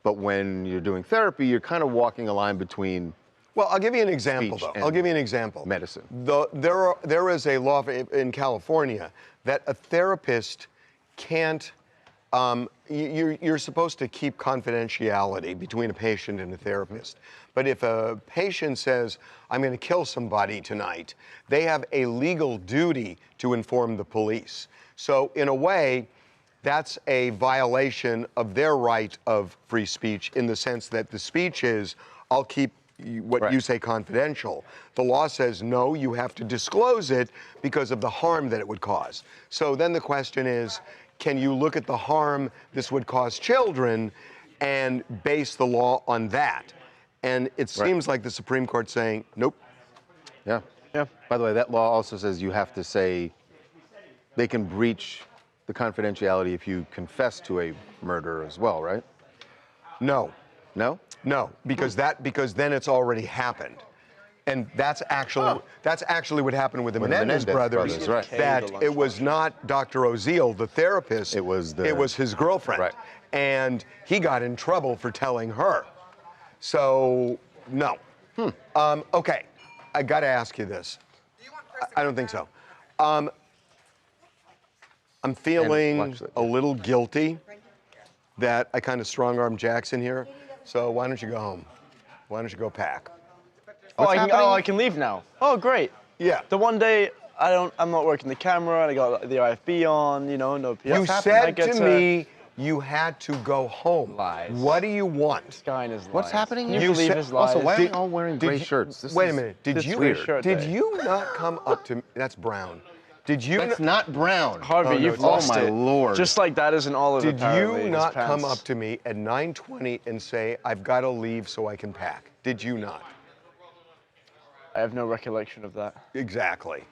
But when you're doing therapy, you're kind of walking a line between Well, I'll give you an example, though. I'll give you an example. Medicine. There is a law in California that a therapist can't you're supposed to keep confidentiality between a patient and a therapist. But if a patient says, I'm going to kill somebody tonight, they have a legal duty to inform the police. So in a way, that's a violation of their right of free speech in the sense that the speech is, I'll keep what you say confidential. The law says, no, you have to disclose it because of the harm that it would cause. So then the question is, can you look at the harm this would cause children and base the law on that? And it seems like the Supreme Court saying, nope. Yeah. Yeah. By the way, that law also says you have to say they can breach the confidentiality if you confess to a murder as well, right? No. No? No, because then it's already happened. And that's actually what happened with the Menendez brothers. Right. That it was not Dr. Oziel, the therapist. It was his girlfriend. Right. And he got in trouble for telling her. So no. Okay, I got to ask you this. I don't think so. I'm feeling a little guilty that I kind of strong-armed Jackson here. So why don't you go home? Why don't you go pack? I can leave now. Oh, great. Yeah. The one day I'm not working the camera and I got the IFB on, no PS. You said to me you had to go home. Lies. What do you want? This guy and his lies. What's happening here? You believe his lies. Also, why are we all wearing gray shirts? Wait a minute. Did weird. you not come up to me? That's brown. Did you? That's not brown. Harvey, you've lost it. Oh, my Lord. Just like that isn't all of it. Did you not come up to me at 9:20 and say, I've got to leave so I can pack? Did you not? I have no recollection of that. Exactly.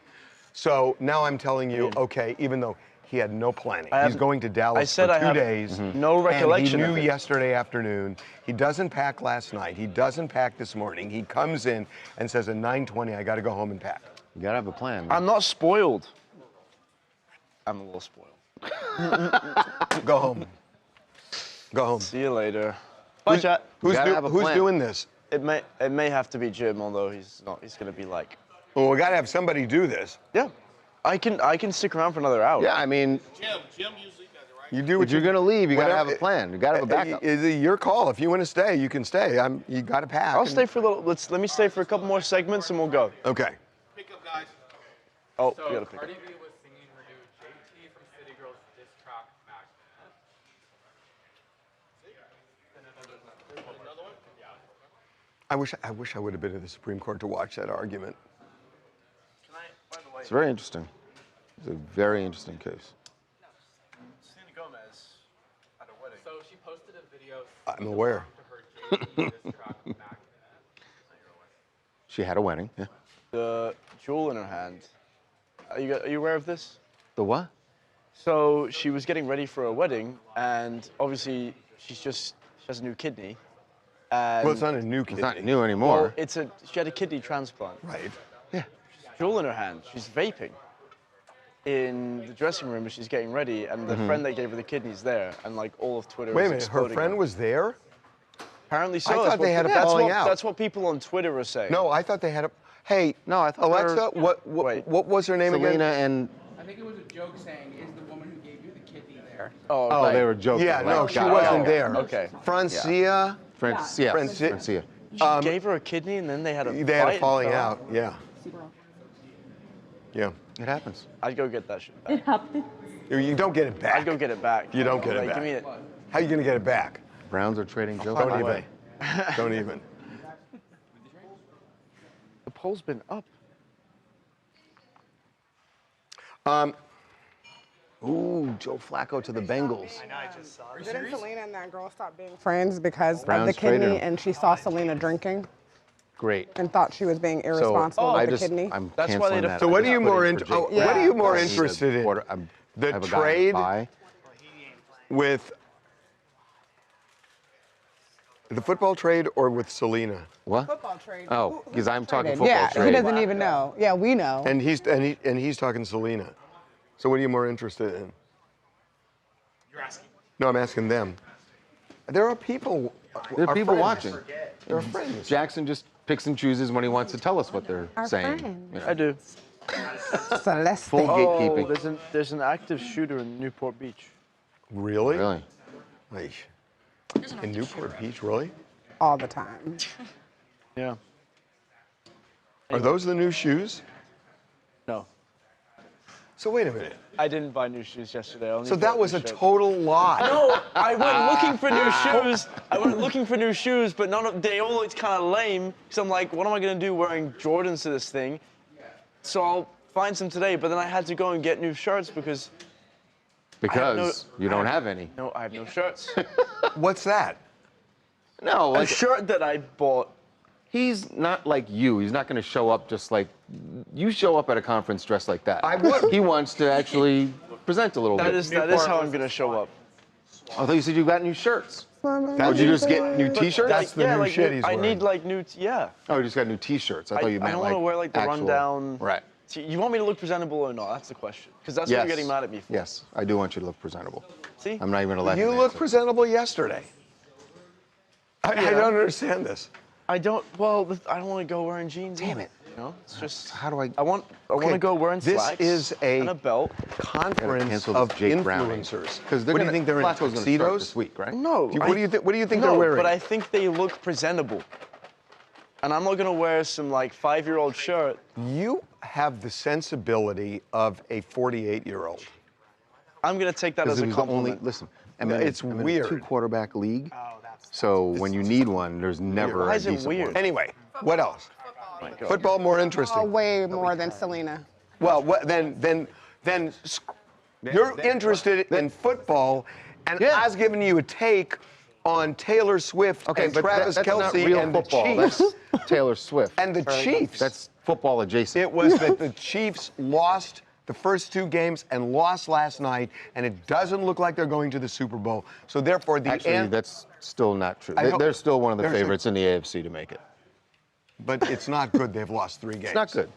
So now I'm telling you, okay, even though he had no planning, he's going to Dallas for 2 days. No recollection And he of knew it. yesterday afternoon. He doesn't pack last night. He doesn't pack this morning. He comes in and says at 9:20, I got to go home and pack. You gotta have a plan. I'm not spoiled. I'm a little spoiled. Go home. Go home. See you later. Bye, chat. Who's doing this? It may have to be Jim, although he's not. He's gonna be like. Well, we got to have somebody do this. Yeah, I can stick around for another hour. Yeah, I mean. Jim usually does it, right? You do what If you're gonna leave, you gotta have a plan. You gotta have a backup. Is it your call? If you want to stay, you can stay. You got to pack. I'll stay for a little. Let me stay for a couple more segments and we'll go. Okay. Pick up, guys. Oh, So we gotta pick up. Cardi B was singing her new JT from City Girls diss track Mac. I wish I would have been in the Supreme Court to watch that argument. It's very interesting. It's a very interesting case. Selena Gomez at a wedding. So she posted a video I'm aware. to her JT diss track Mac. She had a wedding. Yeah. The jewel in her hand. Are you aware of this? The what? So she was getting ready for a wedding, and obviously she has a new kidney. And Well, it's not a new It's kidney. not new anymore. Well, she had a kidney transplant. Right. Jewel in her hand. She's vaping in the dressing room as she's getting ready, and the friend that gave her the kidney's there, and like all of Twitter. Wait a is minute. Her exploding friend on it. was there? Apparently so. I That's thought what they had a people- falling out. That's what people on Twitter are saying. No, I thought they had a. Hey, No, I thought Alexa, what was her name Selena again? and I think it was a joke saying, is the woman who gave you the kidney there? Oh, oh, right. they were joking. Yeah, no, Like, she got it. wasn't there. Okay. Francia. Francia. She gave her a kidney, and then they had a They fight had a and falling fell out. Yeah. Yeah. It happens. I'd go get that shit back. You don't get it back. I'd go get it back. You don't get it Like, back. Give me it. How are you gonna get it back? Browns are trading jokes. Don't my even. way. Don't even. The poll's been up. Ooh, Joe Flacco to the Bengals. Didn't Selena and that girl stop being friends because of Browns the traded kidney, him. and she saw Selena drinking Great. and thought she was being irresponsible I with just, the kidney? I'm That's why canceling they that. So what I are you just put more in in, for oh, Jake. what are you more I need a interested in? quarter- I The have a guy trade buy. with the football trade or with Selena? What? Football trade. Oh, because I'm talking Traded. football Yeah, trade. he doesn't even know. Yeah, we know. And he's talking Selena. So what are you more interested in? You're asking. No, I'm asking them. There are people. There are our people friends. watching. There are friends. Jackson just picks and chooses when he wants to tell us what they're Our saying. friends. You know, I do. Celeste. Full gatekeeping. There's an active shooter in Newport Beach. Really? Really? Like, in Newport Beach, really? All the time. Yeah. Are those the new shoes? No. So wait a minute. I didn't buy new shoes yesterday. I only So that bought was new a shirts. total lie. No, I went looking for new shoes. I went looking for new shoes, but they all looked kind of lame. So I'm like, what am I gonna do wearing Jordans to this thing? So I'll find some today, but then I had to go and get new shirts because You don't have any. no, I have no shirts. What's that? No, A like, shirt that I bought. he's not like you. He's not going to show up just like you show up at a conference dressed like that. I would. He wants to actually present a little That bit. is how I'm gonna show up. I thought you said you got new shirts. Would you just get new T-shirts? That's the new like, shit he's I wearing. need like new, yeah. Oh, you just got new T-shirts. I thought you I meant don't like want to wear like the actual- rundown. Right. You want me to look presentable or not? That's the question. Because that's what you're getting mad at me for. Yes, I do want you to look presentable. See? I'm not even going to let You him look answer. presentable yesterday. I don't understand this. I don't. Well, I don't want to go wearing jeans. Damn either, it. You know, it's just. How do I? I want to go wearing This slacks is and a belt. conference cancel of this Jake Browning. influencers. Because What do you think they're in tuxedos this week, right? No. What do you think? What do you think no, they're wearing? but I think they look presentable. And I'm not gonna wear some like 5-year-old shirt. You have the sensibility of a 48-year-old. I'm gonna take that Because as it a was the only. compliment. Listen, It's I'm in a weird. 2-quarterback league. So when you need one, there's never Why a is it decent weird? one. Anyway, what else? My God. Football more interesting. Oh, way more than Selena. Well, then you're interested in football, and Yeah. I was giving you a take on Taylor Swift Okay, and but Travis that's not Kelce real and football. the Chiefs. That's Taylor Swift. And the Chiefs. That's football adjacent. It was that the Chiefs lost the first 2 games and lost last night, and it doesn't look like they're going to the Super Bowl. So therefore, the Actually, that's still not true. I hope- They're still one of the They're still- favorites in the AFC to make it. but it's not good. They've lost 3 games. It's not good.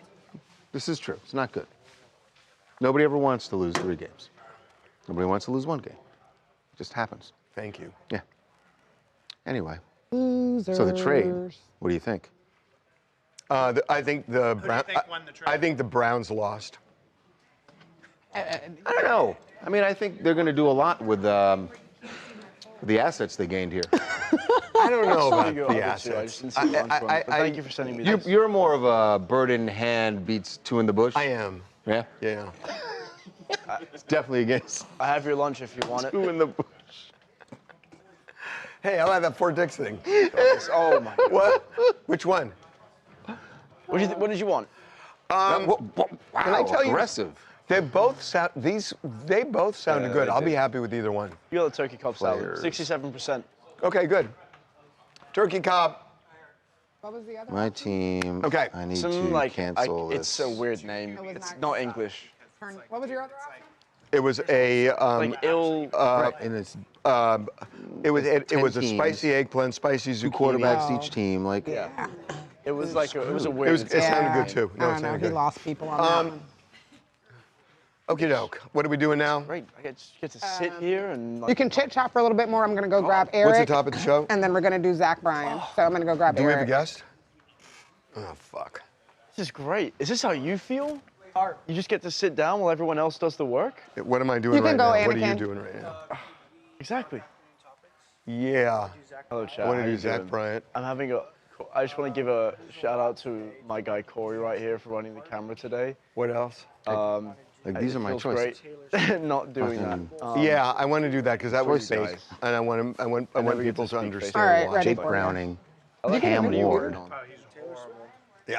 This is true. It's not good. Nobody ever wants to lose 3 games. Nobody wants to lose 1 game. It just happens. Thank you. Yeah. Anyway, Losers. so the trade. What do you think? I think the think won the trade? I think the Browns lost. I don't know. I mean, I think they're going to do a lot with the assets they gained here. I don't know about Go the over to, I assets. just didn't see lunch run, but thank you for sending me this. You're more of a bird in hand beats 2 in the bush. I am. Yeah. Yeah. It's definitely against I have your lunch if you want it. 2 in the bush. Hey, I like that Fort Dix thing. Oh my God. What? Which one? What did you want? Wow, Can I tell you? aggressive. They both sounded good. I'll be happy with either one. You got the turkey cob salad. Players. 67%. Okay, good. Turkey Cobb. What was the other My team. Okay. I need Some to like cancel this. it's a weird name. was It's not not good. English. one? What was your other option? It was a Like ill. Right, and it's it was a 10 spicy teams. eggplant, spicy zucchini. 2 quarterbacks Oh. each team. Like, Yeah. It was like it was a It weird. was- it sounded good too. No, it I don't know. sounded He good. lost people on that one. Okie doke. What are we doing now? Great. I get to sit here and. Like, You can chit chat for a little bit more. I'm gonna go grab Eric. What's the top of the show? And then we're gonna do Zach Bryan. So I'm gonna go grab Do we Eric. have a guest? Oh, fuck. This is great. Is this how you feel? You just get to sit down while everyone else does the work? What am I doing You can right go, now? What are you Anakin. doing right now? Exactly. Yeah. Hello, chat. I want How to do you Zach doing? Bryant. I'm having a. I just want to give a shout out to my guy Corey right here for running the camera today. What else? like these It are my feels choices. great not doing Fucking- that. Yeah, I want to do that because that was choices. big, and I want never get people to to speak understand All right, why. ready Jake for it. Browning, I like Cam the video Ward. going on. Yeah.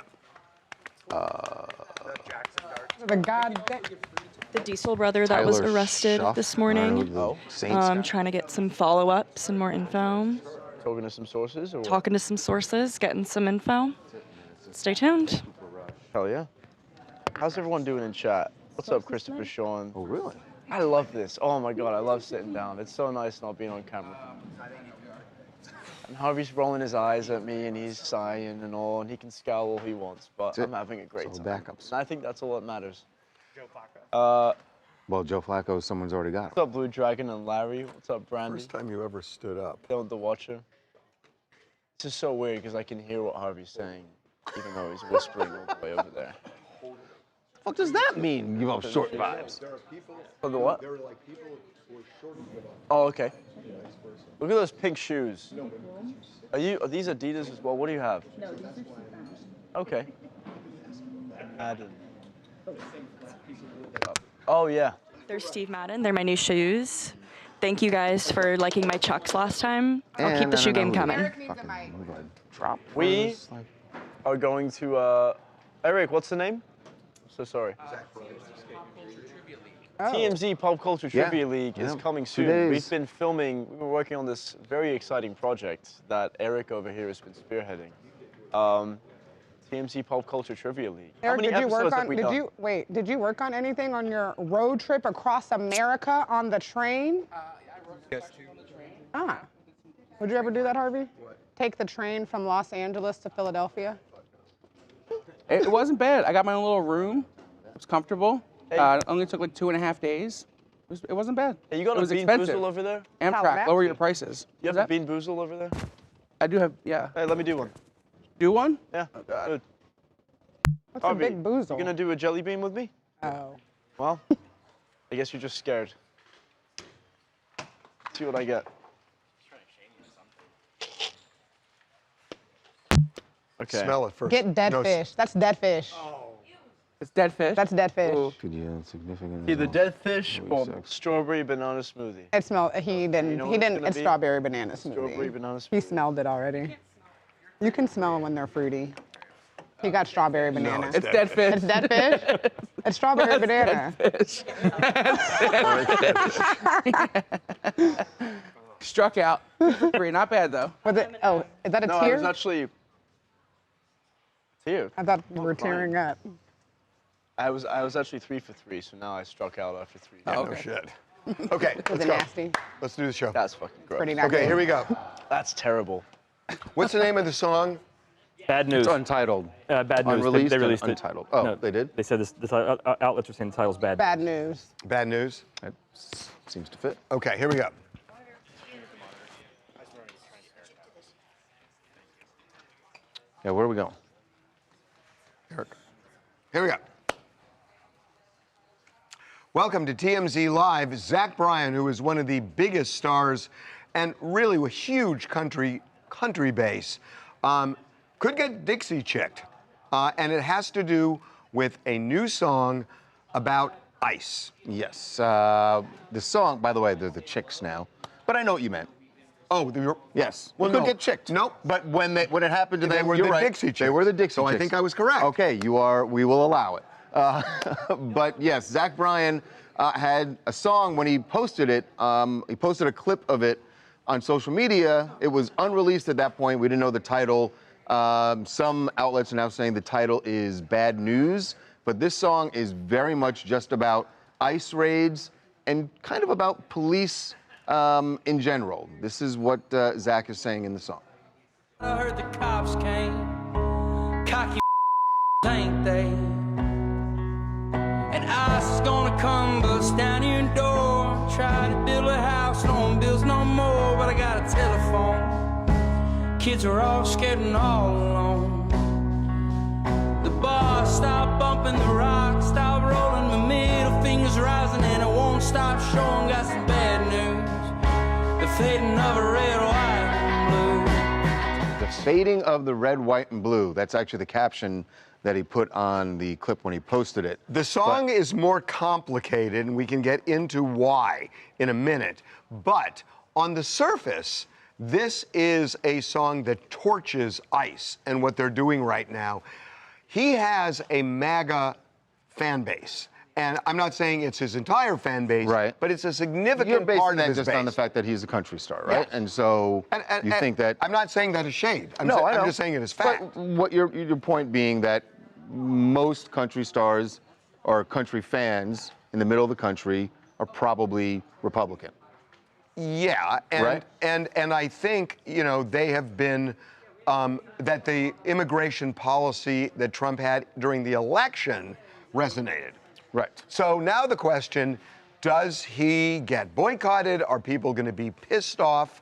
The God. The Diesel brother that was Tyler arrested Shuff. this I don't know morning. who the Saints guy. Trying to get some follow-ups and more info. Talking to some sources or what? Talking to some sources, getting some info. Stay tuned. Hell yeah. How's everyone doing in chat? What's up, Christopher Sean? Oh, really? I love this. Oh my God, I love sitting down. It's so nice not being on camera. And Harvey's rolling his eyes at me and he's sighing and all, and he can scowl all he wants, but That's it. I'm having a great It's all time. backups. And I think that's all that matters. Well, Joe Flacco, someone's already got What's him. up, Blue Dragon and Larry? What's up, Brandy? First time you ever stood up. Don't the Watcher. This is so weird because I can hear what Harvey's saying, even though he's whispering all the way over there. What does that mean? Give off short vibes. For the what? Oh, okay. Look at those pink shoes. Are these Adidas as well? What do you have? No, these are okay. Madden. Oh yeah. They're Steve Madden. They're my new shoes. Thank you guys for liking my Chucks last time. I'll keep the shoe game coming. Eric needs a mic. We are going to. Eric, what's the name? I'm so sorry. TMZ Pop Culture Trivia League is coming soon. We've been working on this very exciting project that Eric over here has been spearheading. TMZ Pop Culture Trivia League. Eric, did you work on anything on your road trip across America on the train? I wrote yes. On the train. Ah. Would you ever do that, Harvey? What? Take the train from Los Angeles to Philadelphia? It wasn't bad. I got my own little room. It was comfortable. It only took like 2.5 days. It wasn't bad. Hey, you got it a was Bean expensive. Boozle over there? Amtrak, lower your prices. You have a Bean Boozle over there? I do have, yeah. Hey, let me do one. Do one? Yeah. Oh, God. Good. What's Harvey, a big boozle? You gonna do a jelly bean with me? Oh. Well, I guess you're just scared. See what I get. Okay. Smell it first. Get dead fish. That's dead fish. It's dead fish? That's dead fish. Could you significantly? Either dead fish or strawberry banana smoothie. It smelled. He didn't. It's strawberry banana smoothie. Strawberry banana smoothie. He smelled it already. You can smell when they're fruity. He got strawberry banana. It's dead fish. It's dead fish. It's strawberry banana. Fish. Struck out. 3, not bad though. Was it? Oh, is that a No, tear? I was actually. Tear. I thought you were tearing up. I was actually 3 for 3, so now I struck out after 3. Yeah, no shit. Okay, let's go. Nasty? Let's do the show. That's fucking gross. Pretty nasty. Okay, here we go. That's terrible. What's the name of the song? Bad news. It's untitled. Bad news. Unreleased They released and it. untitled. Oh, No, they did? They said this outlets are saying the title's bad. Bad news. Bad news? That seems to fit. Okay, here we go. Yeah, where are we going? Eric. Here we go. Welcome to TMZ Live. Zach Bryan, who is one of the biggest stars and really a huge country base, could get Dixie chicked. And it has to do with a new song about ice. Yes. The song, by the way, they're the Chicks now. But I know what you meant. Oh, yes. Well, Well, could no. get chicked. Nope. But when it happened to They them, were you're the right. Dixie Chicks. They were the Dixie So Chicks. I think I was correct. Okay, we will allow it. But yes, Zach Bryan had a song when he posted it. He posted a clip of it on social media. It was unreleased at that point. We didn't know the title. Some outlets are now saying the title is Bad News. But this song is very much just about ICE raids and kind of about police in general. This is what Zach is saying in the song. I heard the cops came, cocky ain't they? And ICE is gonna come bust down your door. Try to build a house, no one builds no more. But I got a telephone. Kids are all scared and all alone. The bars stop bumping, the rocks stop rolling. My middle finger's rising and I won't stop showing. Got some bad news. The fading of a red, white, and blue. The fading of the red, white, and blue. That's actually the caption that he put on the clip when he posted it. The song is more complicated, and we can get into why in a minute. But on the surface, this is a song that torches ICE and what they're doing right now. He has a MAGA fan base. And I'm not saying it's his entire fan base, Right. but it's a significant You're basing part of that his just base. on the fact that he's a country star, right? Yeah. And so you think that... I'm not saying that as shade. I'm just saying it as fact. But what your point being that most country stars or country fans in the middle of the country are probably Republican. Yeah, and Right? and I think, you know, they have been that the immigration policy that Trump had during the election resonated. Right. So now the question, does he get boycotted? Are people going to be pissed off?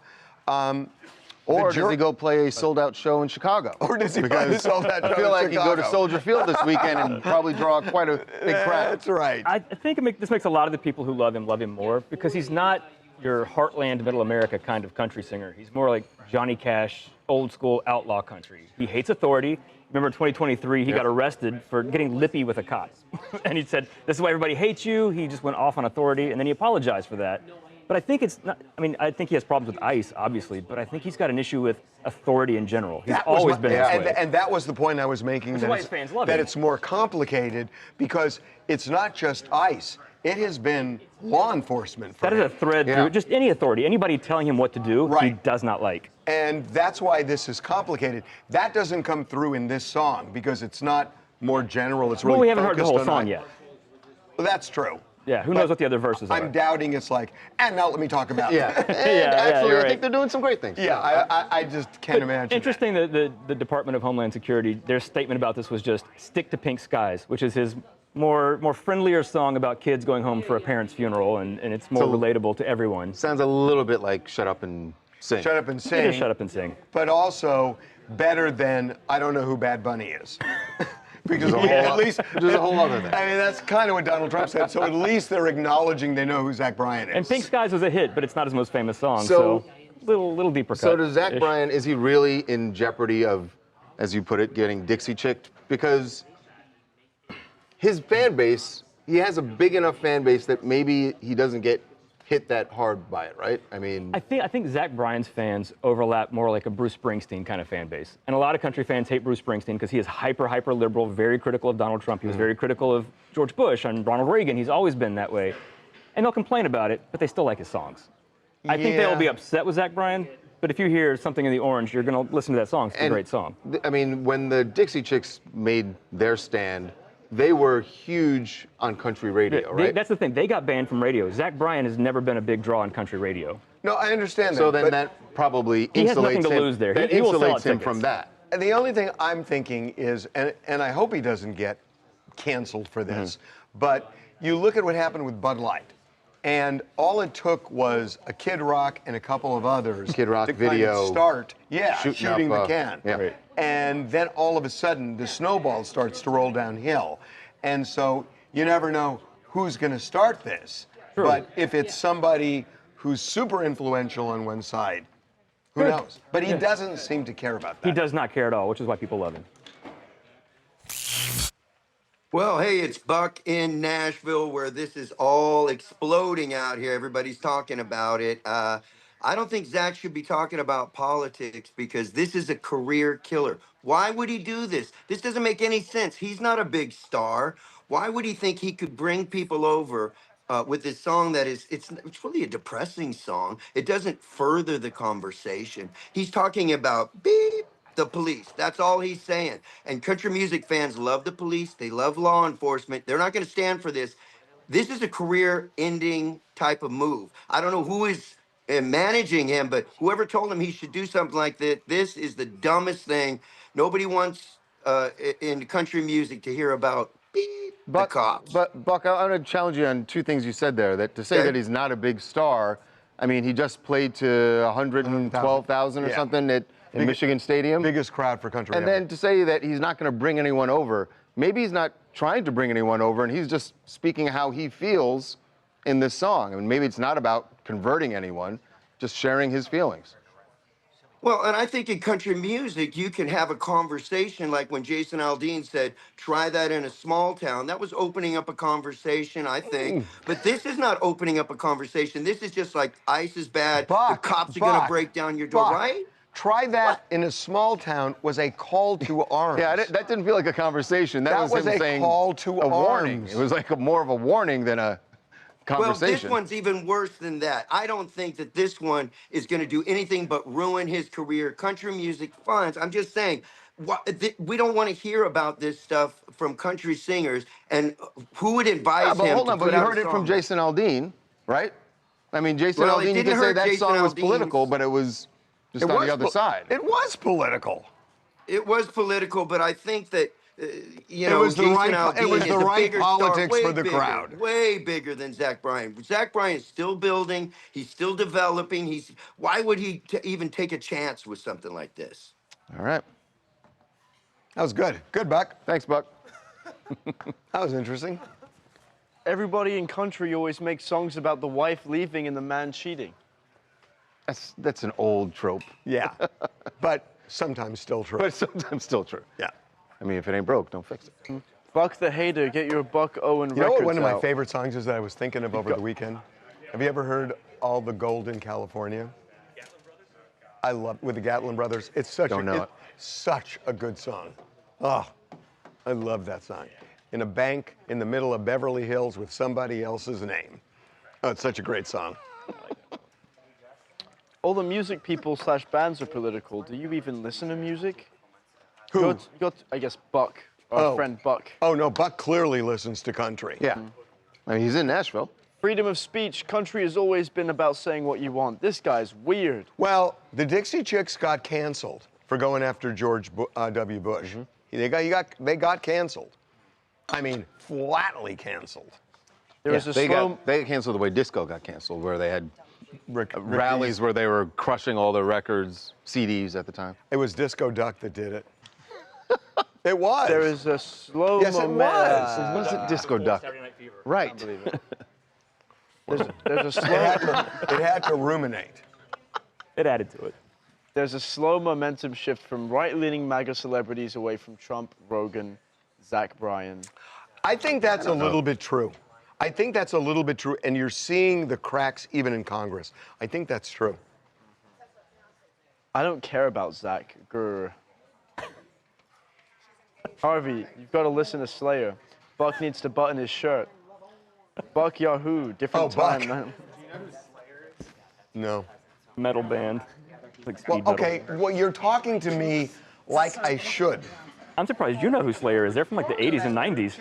Or does he go play a sold-out show in Chicago? Or does he play a sold-out show I feel in like he'd go to Chicago? Soldier Field this weekend and probably draw quite a big crowd. That's right. I think this makes a lot of the people who love him more because he's not your heartland middle America kind of country singer. He's more like Johnny Cash, old school outlaw country. He hates authority. Remember in 2023, he got arrested for getting lippy with a cop. And he said, this is why everybody hates you. He just went off on authority, and then he apologized for that. But I think it's not, I mean, I think he has problems with ICE, obviously, but I think he's got an issue with authority in general. He's always been this way. And that was the point I was making, That's why his fans love that him. it's more complicated because it's not just ICE. It has been law enforcement for That is him. a thread through just any authority. Anybody telling him what to do, he does not like. And that's why this is complicated. That doesn't come through in this song because it's not more general. It's really Well, we haven't heard the focused whole on song ICE. yet. Well, that's true. Yeah, who knows what the other verses are? I'm doubting it's like, and now let me talk about it. Actually, you're I right. think they're doing some great things. Yeah, I just can't imagine. Interesting that the Department of Homeland Security, their statement about this was just stick to pink skies, which is his more friendlier song about kids going home for a parent's funeral, and it's more relatable to everyone. Sounds a little bit like Shut Up and Sing. Shut Up and Sing. It is Shut Up and Sing. But also better than I don't know who Bad Bunny is. Because Yeah. which is a whole other thing. I mean, that's kind of what Donald Trump said. So at least they're acknowledging they know who Zach Bryan is. And Pink Skies was a hit, but it's not his most famous song, So- so little deeper cut. So does Zach Bryan, is he really in jeopardy of, as you put it, getting Dixie chicked? Because his fan base, he has a big enough fan base that maybe he doesn't get hit that hard by it, right? I mean, I think Zach Bryan's fans overlap more like a Bruce Springsteen kind of fan base. And a lot of country fans hate Bruce Springsteen because he is hyper liberal, very critical of Donald Trump. He was very critical of George Bush and Ronald Reagan. He's always been that way. And they'll complain about it, but they still like his songs. I think they'll be upset with Zach Bryan, but if you hear Something in the Orange, you're going to listen to that song. It's a great song. I mean, when the Dixie Chicks made their stand, they were huge on country radio, right? That's the thing. They got banned from radio. Zach Bryan has never been a big draw on country radio. No, I understand that. So then but that probably He has insulates nothing to him. lose there. That He will sell out insulates him tickets. from that. And the only thing I'm thinking is, and I hope he doesn't get canceled for this, but you look at what happened with Bud Light. And all it took was a Kid Rock and a couple of others Kid Rock to video kind of start, shooting the up, can. Right. And then all of a sudden, the snowball starts to roll downhill. And so you never know who's going to start this. True. But if it's somebody who's super influential on one side, who knows? But he doesn't seem to care about that. He does not care at all, which is why people love him. Well, hey, it's Buck in Nashville where this is all exploding out here. Everybody's talking about it. I don't think Zach should be talking about politics because this is a career killer. Why would he do this? This doesn't make any sense. He's not a big star. Why would he think he could bring people over with this song that it's really a depressing song? It doesn't further the conversation. He's talking about beep, the police. That's all he's saying. And country music fans love the police. They love law enforcement. They're not going to stand for this. This is a career-ending type of move. I don't know who is managing him, but whoever told him he should do something like that, this is the dumbest thing. Nobody wants in country music to hear about beep, the cops. But Buck, I'm going to challenge you on two things you said there. That to say that he's not a big star, I mean, he just played to 112,000 or something at Michigan Stadium. Biggest crowd for country. And then to say that he's not going to bring anyone over, maybe he's not trying to bring anyone over, and he's just speaking how he feels in this song. I mean, maybe it's not about converting anyone, just sharing his feelings. Well, and I think in country music, you can have a conversation like when Jason Aldean said, try that in a small town. That was opening up a conversation, I think. But this is not opening up a conversation. This is just like, ICE is bad, the cops are going to break down your door, right? Try that in a small town was a call to arms. Yeah, that didn't feel like a conversation. That was him a saying call to a arms. warning. It was like more of a warning than a conversation. Well, this one's even worse than that. I don't think that this one is going to do anything but ruin his career. Country music, fine. I'm just saying, we don't want to hear about this stuff from country singers. And who would advise but him hold to on, put but you out heard a it song? from Jason Aldean, right? I mean, Jason Well, it Aldean, you didn't can say hurt that Jason song was Aldean's- political, but it was just on the other side. It was political. It was political, but I think that you know, was the Jason right- Aldean it was is the a right bigger star, politics way for the bigger, crowd. way bigger than Zach Bryan. Zach Bryan is still building. He's still developing. Why would he even take a chance with something like this? All right. That was good. Good, Buck. Thanks, Buck. That was interesting. Everybody in country always makes songs about the wife leaving and the man cheating. That's an old trope. Yeah, but sometimes still true. But sometimes still true. Yeah. I mean, if it ain't broke, don't fix it. Buck the Hater, get your Buck Owen You records know what one of my out. favorite songs is that I was thinking of over the weekend? Have you ever heard All the Gold in California? I love with the Gatlin Brothers. It's such such a good song. Oh, I love that song. In a bank in the middle of Beverly Hills with somebody else's name. Oh, it's such a great song. All the music people / bands are political. Do you even listen to music? Who? You got, I guess, Buck, our friend Buck. Oh, no, Buck clearly listens to country. Yeah. I mean, he's in Nashville. Freedom of speech. Country has always been about saying what you want. This guy's weird. Well, the Dixie Chicks got canceled for going after George W. Bush. They got canceled. I mean, flatly canceled. They got canceled the way disco got canceled, where they had rallies where they were crushing all the records, CDs at the time. It was Disco Duck that did it. It was. There is a slow Yes, it was. It wasn't Disco Duck. Right. I believe it. There's a slow. It had to ruminate. It added to it. There's a slow momentum shift from right-leaning MAGA celebrities away from Trump, Rogan, Zach Bryan. I think that's a little bit true. I think that's a little bit true, and you're seeing the cracks even in Congress. I think that's true. I don't care about Zach. Grr. Harvey, you've got to listen to Slayer. Buck needs to button his shirt. Buck Yahoo, different time, Buck. man. No. Metal band. Like speed Well, metal. okay, well, you're talking to me like I should. I'm surprised you know who Slayer is. They're from like the 80s and 90s.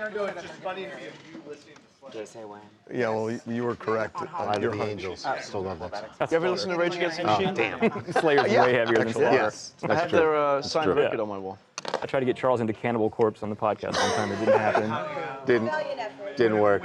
Yeah, well, you were correct. Light of the Angels. Still love that. You ever listen to Rage Against the Machine? Damn. Slayer's way heavier than Slayer. Yes, I that's have true. their signed true. record on my wall. I tried to get Charles into Cannibal Corpse on the podcast one time. It didn't happen. Didn't work.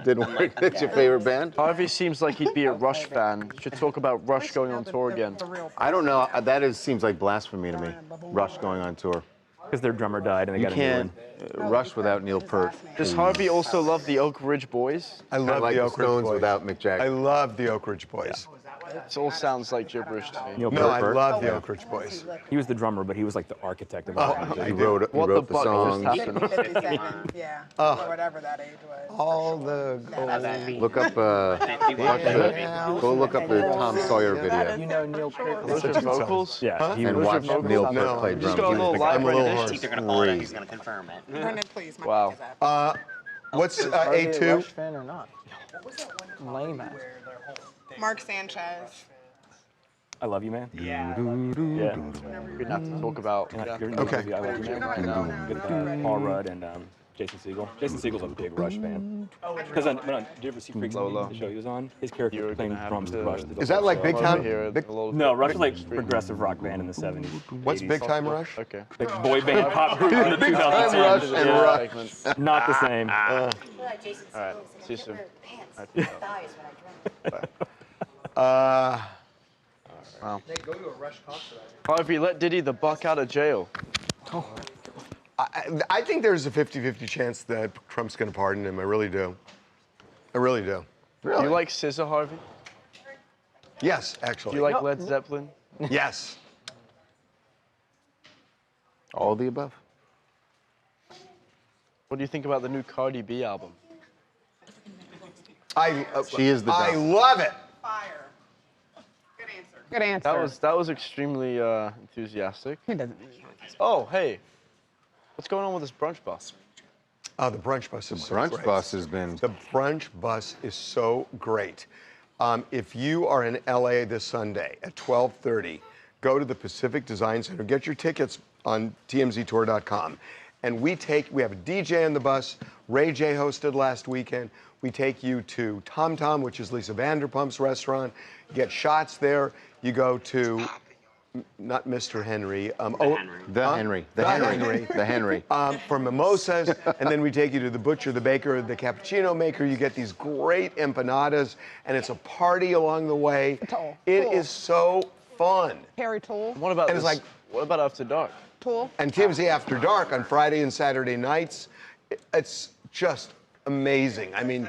Didn't work. That's your favorite band? Harvey seems like he'd be a Rush fan. You should talk about Rush going on tour again. I don't know. That seems like blasphemy to me. Rush going on tour. Because their drummer died and they You got a new can't one. Rush without Neil Peart. Does Harvey also love the Oak Ridge Boys? I love like the the Oak Ridge Stones Boys. without Mick Jagger. I love the Oak Ridge Boys. It all sounds like gibberish to me. Neil No, I Peart. love the Oak Ridge Boys. He was the drummer, but he was like the architect of all music. He wrote What the the fuck songs. just happened? 57, yeah, or whatever that age was. All the Look up, go look up the Tom Sawyer video. You know Neil Peart. Those are vocals? Yeah, he And was watch Neil Peart No, play Just drums. got a He little was live I'm a little rendition. hoarse. They're gonna pull it out. He's gonna confirm it. Brendan, please. my Wow. mic is up. What's Harvey a A2? Rush fan or not? Lame ass. Mark Sanchez. I love you, man. Yeah. We're gonna have to talk about. Okay. I love you, man. With Paul Rudd and Jason Segel. Jason Segel's a big Rush fan. Because did you ever see Freaks and Geeks, the show he was on? His character was playing drums with Rush. Is that like Big Time? No, Rush was like progressive rock band in the 70s. What's 80s. Big Time Rush? Okay. Like boy band pop group in the Big 2010s. Time Rush and Yeah. Rush. Not the same. All right. See you soon. Wow. Go to a Rush concert. Harvey, let Diddy the Buck out of jail. I think there's a 50-50 chance that Trump's going to pardon him. I really do. I really do. Do you like SZA, Harvey? Yes, actually. Do you like Led Zeppelin? Yes. All the above. What do you think about the new Cardi B album? She is the I best. love it. Fire. Good answer. That was extremely enthusiastic. He doesn't. Oh, hey. What's going on with this brunch bus? Oh, the brunch bus is so Brunch great. bus has been. The brunch bus is so great. If you are in LA this Sunday at 12:30, go to the Pacific Design Center. Get your tickets on tmztour.com. And we have a DJ on the bus. Ray J hosted last weekend. We take you to Tom Tom, which is Lisa Vanderpump's restaurant. You get shots there. You go to not Mr. Henry. The Henry. The Henry. The Henry. For mimosas, and then we take you to the butcher, the baker, the cappuccino maker. You get these great empanadas, and it's a party along the way. It is so fun. Harry Tool. What about And it's this? like- What about After Dark? Tool. And TMZ After Dark on Friday and Saturday nights. It's just amazing. I mean,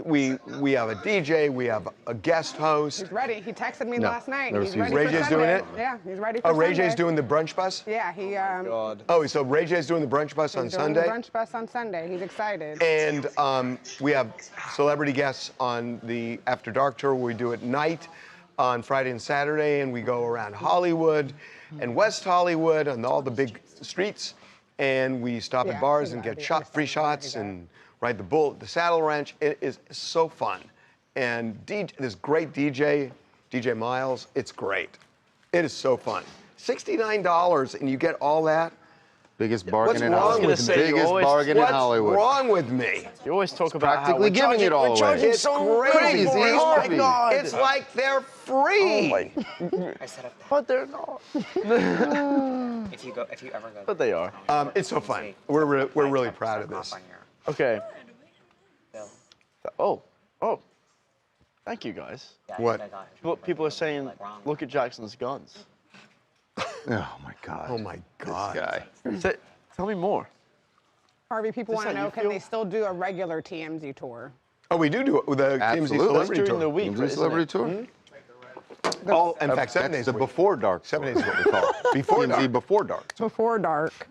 we have a DJ, we have a guest host. He's ready. He texted me No, last night. never He's seen ready Ray for J's Sunday. doing it? Yeah, he's ready for Oh, Sunday. Ray J's doing the brunch bus? Yeah, he. Oh, so Ray J's doing the brunch bus on he's doing Sunday? the brunch bus on Sunday. He's excited. And we have celebrity guests on the After Dark tour. We do it night on Friday and Saturday, and we go around Hollywood and West Hollywood and all the big streets, and we stop at bars and get free shots and ride the bull, the saddle ranch. It is so fun. And this great DJ Miles, it's great. It is so fun. $69 and you get all that. Biggest bargain in wrong Hollywood. with me? Biggest bargain in What's Hollywood. wrong with me? You always talk about how Practically giving it all we're away. charging It's so crazy. much for it. Oh my Harvey. God. It's like they're free. I set up that. But they're not. If you ever go. But they are. It's so fun. We're really proud of this. Okay. Oh. Thank you guys. What? People are saying, look at Jackson's guns. Oh my God. Oh my God. This guy. Tell me more. Harvey, people Is want to that you know, can feel- they still do a regular TMZ tour? Oh, we do it with the TMZ Absolutely. Celebrity During Tour. the week, TMZ right, isn't Celebrity it? Tour. Oh, in fact, 7 That's days the a week. Before Dark. 7 days is what we call it. Before TMZ dark. Before Dark. Before dark.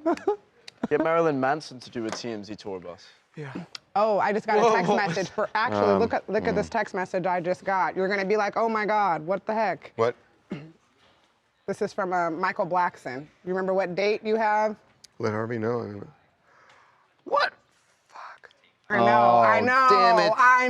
Get Marilyn Manson to do a TMZ tour bus. Yeah. Oh, I just got a text Whoa. message for, actually, look at this text message I just got. You're going to be like, oh my God, what the heck? What? This is from Michael Blackson. You remember what date you have? Let Harvey know. What? I know, I Oh, know, damn it. I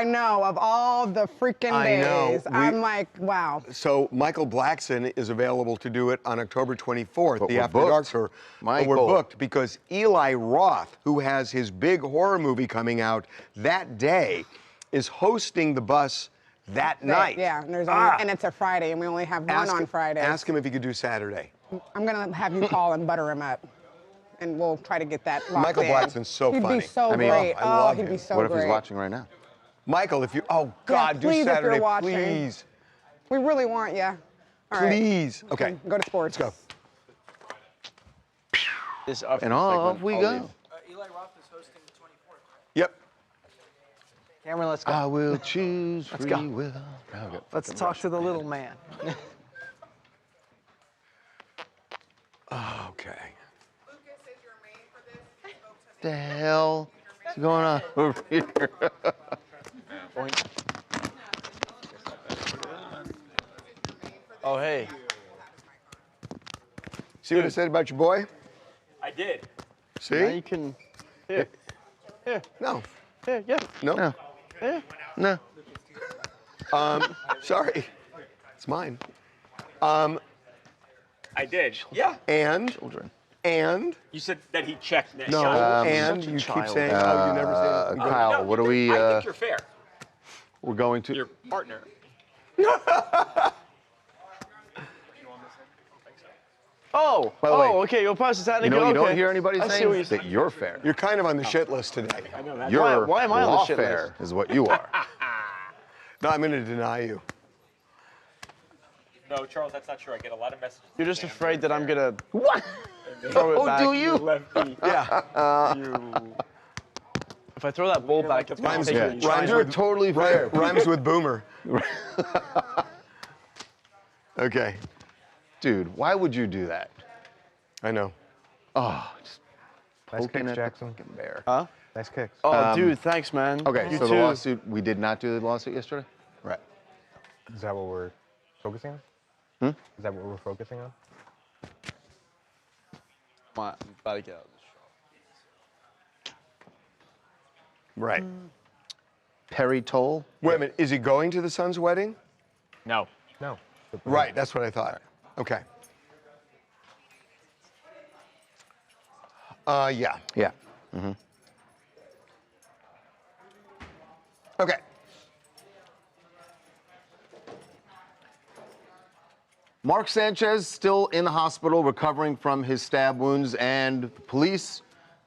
know. Of all the freaking I know. days, I'm like, wow. So Michael Blackson is available to do it on October 24th, But the we're After Dark booked. tour. But Michael. we're booked because Eli Roth, who has his big horror movie coming out that day, is hosting the bus that night. Yeah, and, and it's a Friday, and we only have one on Friday. Ask him if he could do Saturday. I'm gonna have you call and butter him up, and we'll try to get that locked Michael in. Blackson's so He'd funny. be so I mean, great. I love he'd him. be so What if great. he's watching right now? Michael, if you, oh God, do please, if you're Saturday, watching. please. We really want you. All right. Please. Okay. Go to sports. Let's go. This after And off segment, we I'll go. leave. Eli Roth is hosting the 24th. Yep. Cameron, let's go. I will choose free go. will. Let's talk to the little man. Okay. The hell is going on over here? Oh, hey. See what I said about your boy? I did. See? Now you can. Here. Here. No. Here. Yeah. No. No. Here. No. Sorry. It's mine. I did. Yeah. And You said that he checked that. no, shot. and you keep saying, oh, you never say it. Kyle, No, what you are we? did. I think you're fair. We're going to. Your partner. Oh. By the way, okay. Your pass is You know what you don't hear anybody I see saying? what you're That you're fair. You're kind of on the shit list today. You're Why am I on the shit lawfare is what you are. No, I'm going to deny you. No, Charles, that's not true. I get a lot of messages. You're just afraid that I'm gonna What? throw it Oh, back. do you? Lefty. Yeah. If I throw that ball back, it's gonna Rhymes, take Yeah. you. rhymes You're with, totally fair. rhymes with boomer. Okay. Dude, why would you do that? I know. Oh, just Nice poking kicks, at Jackson. the fucking bear. Huh? Nice kicks. Oh, dude, thanks, man. Okay, You so too. the lawsuit, we did not do the lawsuit yesterday? Right. Is that what we're focusing on? Hmm? Is that what we're focusing on? I'm about to get out of this shop. Right. Perry Toll? Wait a minute. Is he going to the son's wedding? No. No. Right. That's what I thought. Okay. Yeah. Yeah. Mm-hmm. Okay. Mark Sanchez still in the hospital recovering from his stab wounds, and the police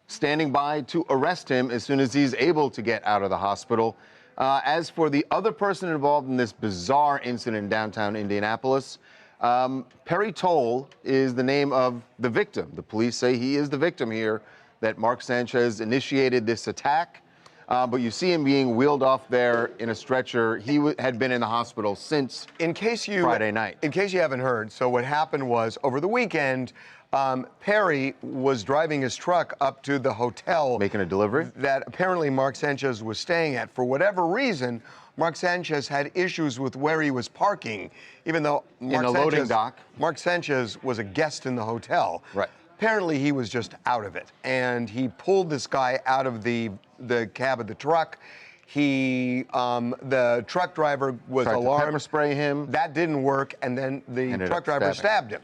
standing by to arrest him as soon as he's able to get out of the hospital. As for the other person involved in this bizarre incident in downtown Indianapolis, Perry Toll is the name of the victim. The police say he is the victim here, that Mark Sanchez initiated this attack. But you see him being wheeled off there in a stretcher. He had been in the hospital since Friday night. In case you haven't heard, so what happened was over the weekend, Perry was driving his truck up to the hotel. Making a delivery? That apparently Mark Sanchez was staying at. For whatever reason, Mark Sanchez had issues with where he was parking, even though loading dock. Mark Sanchez was a guest in the hotel. Right. Apparently, he was just out of it, and he pulled this guy out of the cab of the truck. The truck driver was Tried alarmed. to pepper spray him. That didn't work, and then the Ended truck up driver stabbing. stabbed him.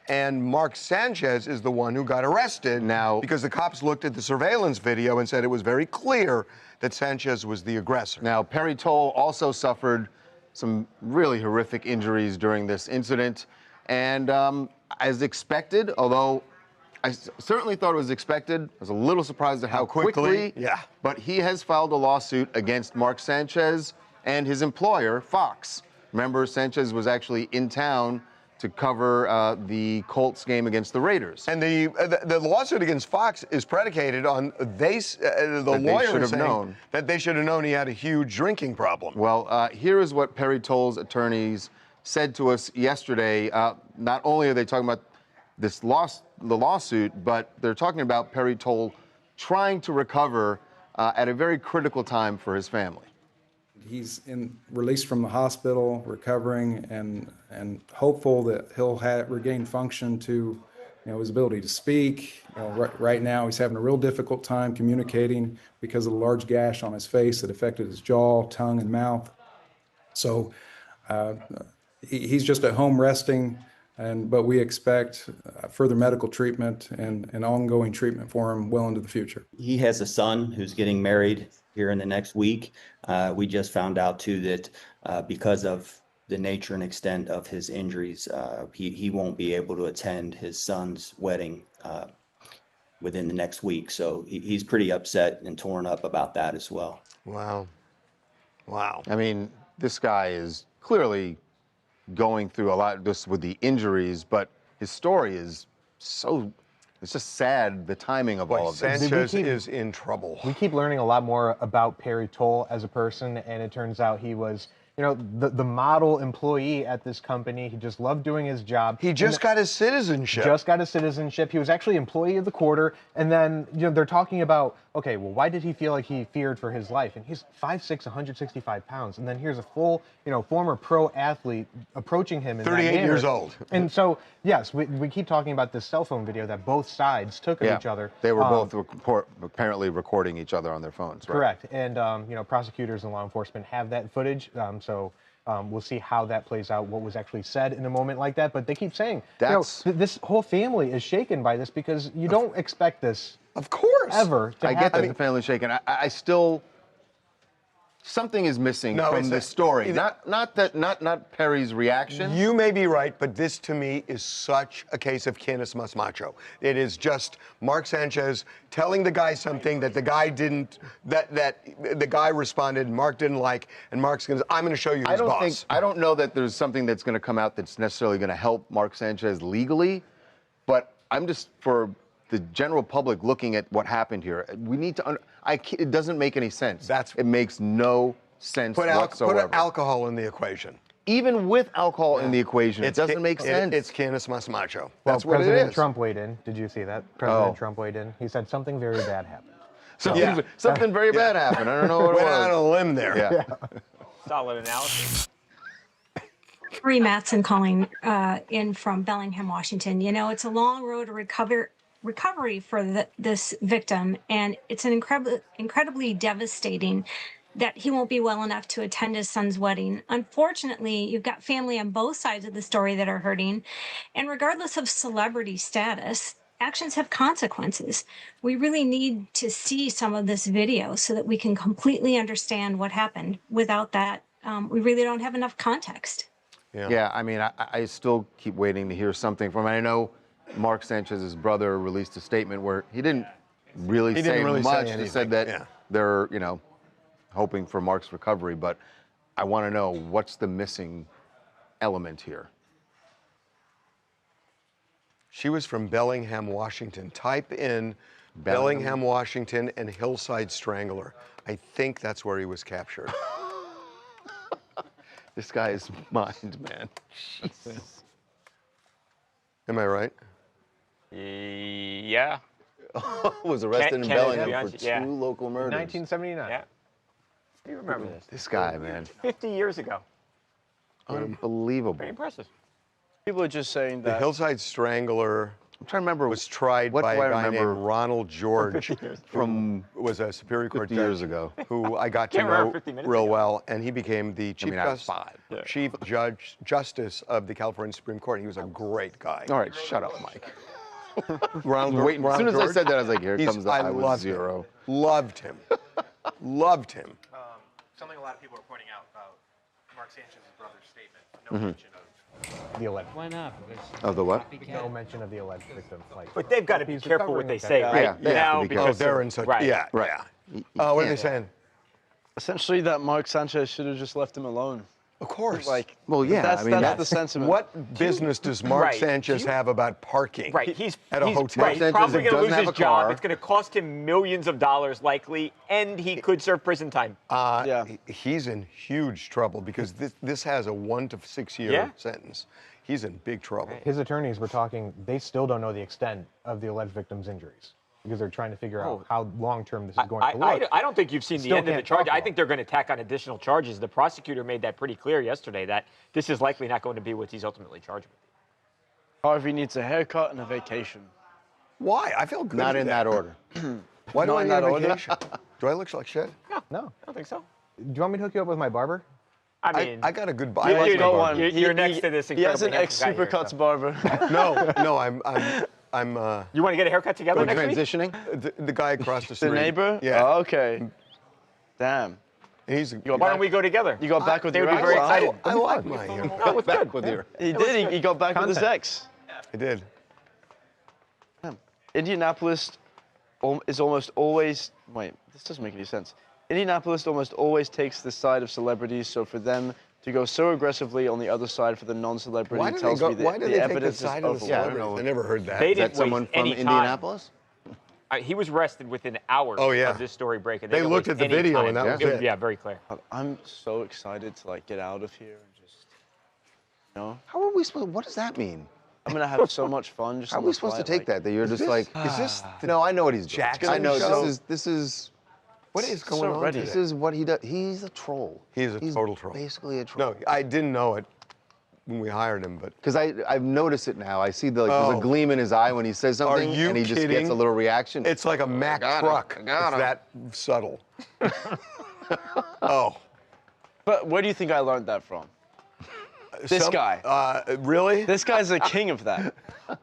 And Mark Sanchez is the one who got arrested now because the cops looked at the surveillance video and said it was very clear that Sanchez was the aggressor. Now, Perry Toll also suffered some really horrific injuries during this incident. And as expected, although I certainly thought it was expected, I was a little surprised at how quickly. Yeah. But he has filed a lawsuit against Mark Sanchez and his employer, Fox. Remember, Sanchez was actually in town to cover the Colts game against the Raiders. And the lawsuit against Fox is predicated on the lawyer saying that they should have known he had a huge drinking problem. Well, here is what Perry Toll's attorneys said to us yesterday. Not only are they talking about the lawsuit, but they're talking about Perry Toll trying to recover at a very critical time for his family. He's released from the hospital, recovering, and hopeful that he'll regain function to, his ability to speak. Right now, he's having a real difficult time communicating because of the large gash on his face that affected his jaw, tongue, and mouth. So he's just at home resting, but we expect further medical treatment and ongoing treatment for him well into the future. He has a son who's getting married here in the next week. We just found out too that because of the nature and extent of his injuries, he won't be able to attend his son's wedding within the next week. So he's pretty upset and torn up about that as well. Wow. Wow. I mean, this guy is clearly going through a lot just with the injuries, but his story is it's just sad, the timing of all of this. Sanchez is in trouble. We keep learning a lot more about Perry Toll as a person, and it turns out he was, the model employee at this company. He just loved doing his job. He just got his citizenship. Just got his citizenship. He was actually employee of the quarter, and then they're talking about, okay, well, why did he feel like he feared for his life? And he's 5'6", 165 pounds, and then here's a full, former pro athlete approaching him in 38 that manner. years old. And so, yes, we keep talking about this cell phone video that both sides took of each other. They were both apparently recording each other on their phones, right? Correct. And, prosecutors and law enforcement have that footage. So we'll see how that plays out, what was actually said in a moment like that. But they keep saying, this whole family is shaken by this because you don't expect this. Of course. Ever to I happen. get that the family's shaken. I still, something is missing from this story. Not Perry's reaction. You may be right, but this to me is such a case of canis mus macho. It is just Mark Sanchez telling the guy something that the guy didn't, that the guy responded, Mark didn't like, and Mark's going to, I'm going to show you who's boss. I don't know that there's something that's going to come out that's necessarily going to help Mark Sanchez legally, but I'm just, for the general public looking at what happened here, we need to, it doesn't make any sense. It makes no sense whatsoever. Put alcohol in the equation. Even with alcohol in the equation, it doesn't make sense. It's canis mus macho. Well, That's what it President is. Trump weighed in. Did you see that? President Trump weighed in. He said something very bad happened. Something very bad happened. I don't know what it was. Went out on a limb there. Yeah. Solid analysis. Marie Matson calling in from Bellingham, Washington. It's a long road to recovery for this victim, and it's an incredibly devastating that he won't be well enough to attend his son's wedding. Unfortunately, you've got family on both sides of the story that are hurting, and regardless of celebrity status, actions have consequences. We really need to see some of this video so that we can completely understand what happened. Without that, we really don't have enough context. Yeah, I mean, I still keep waiting to hear something from him. I know Mark Sanchez's brother released a statement where he didn't really say much. He said that they're, hoping for Mark's recovery, but I want to know what's the missing element here. She was from Bellingham, Washington. Type in Bellingham, Washington and Hillside Strangler. I think that's where he was captured. This guy's mind, man. Jesus. Am I right? Yeah. Was arrested in Bellingham for 2 local murders. 1979. Yeah. You remember this? This guy, man. 50 years ago. Unbelievable. Very impressive. People are just saying The that. Hillside Strangler I'm trying to remember was tried by a guy named Ronald George from was a Superior Court 50 judge years ago. who I got to Can't remember know 50 minutes real ago. well, and he became the Chief, I was 5. Chief Justice of the California Supreme Court. He was a great guy. All right, shut up, Mike. Ronald, As soon as I said that, I was like, here comes the I I was loved 0. Him. Loved him. Loved him. Something a lot of people are pointing out about Mark Sanchez's brother's statement. No mention of The alleged. Why not? Of the what? No mention of the alleged victim. Like, But they've got to be careful what they say, right? Yeah, they have to be Oh, careful. they're in such. Right. Yeah. Right. Yeah. What are they saying? Essentially, that Mark Sanchez should have just left him alone. Of course. Like, Well, yeah, that's, I mean, that's the sentiment. What business does Mark Right. Sanchez have about parking? Right, he's at a he's, hotel. Right, he's Sanchez probably going to doesn't lose have his a job. car. It's going to cost him millions of dollars, likely, and he could serve prison time. Yeah. He's in huge trouble because this has a 1 to 6 year sentence. He's in big trouble. his attorneys were talking, they still don't know the extent of the alleged victim's injuries because they're trying to figure out how long-term this is going to look. I don't think you've seen the Still end of the can't charge. talk I about think they're going to tack on additional charges. The prosecutor made that pretty clear yesterday that this is likely not going to be what he's ultimately charged with. Harvey needs a haircut and a vacation. Why? I feel good. Not with in that order. Why do Not I in need that a order? vacation? Do I look like shit? No. I don't think so. Do you want me to hook you up with my barber? I mean, I got a good. you, I like you my know, barber. you're next to this He has incredibly an handsome guy here, ex-Supercuts so. barber. No, I'm. You want to get a haircut together next week? Transitioning? The guy across the street. The neighbor? Yeah. Oh, okay. Damn. He's. Why don't we go together? You got back with They your would be ex? very huh? excited. I like my hair. That was good. With you. He did. He got back with his ex. I did. Indianapolis is almost always. Wait, this doesn't make any sense. Indianapolis almost always takes the side of celebrities, so for them to go so aggressively on the other side for the non-celebrity Why do tells they go? me that Why do the they take the evidence side is of the overwhelming. celebrities? I never heard that. They Is that didn't someone waste from any time. Indianapolis? He was arrested within hours of this story breaking. They looked at the video and that was it. Yeah, very clear. I'm so excited to like get out of here and just, How are we supposed? What does that mean? I'm gonna have so much fun. Just How are on we the supposed to flight, take that? That you're just like, Is this? no, I know what he's doing. Jackson I know show? this is. What is going so on ready. today? This is what he does. He's a troll. He's a total troll. Basically a troll. No, I didn't know it when we hired him, but Because I've noticed it now. I see there's a gleam in his eye when he says something, you and he just kidding? gets a little reaction. it's like a Mack got it. truck. I got It's him. that subtle. Oh. But where do you think I learned that from? This guy. Really? This guy's the king of that.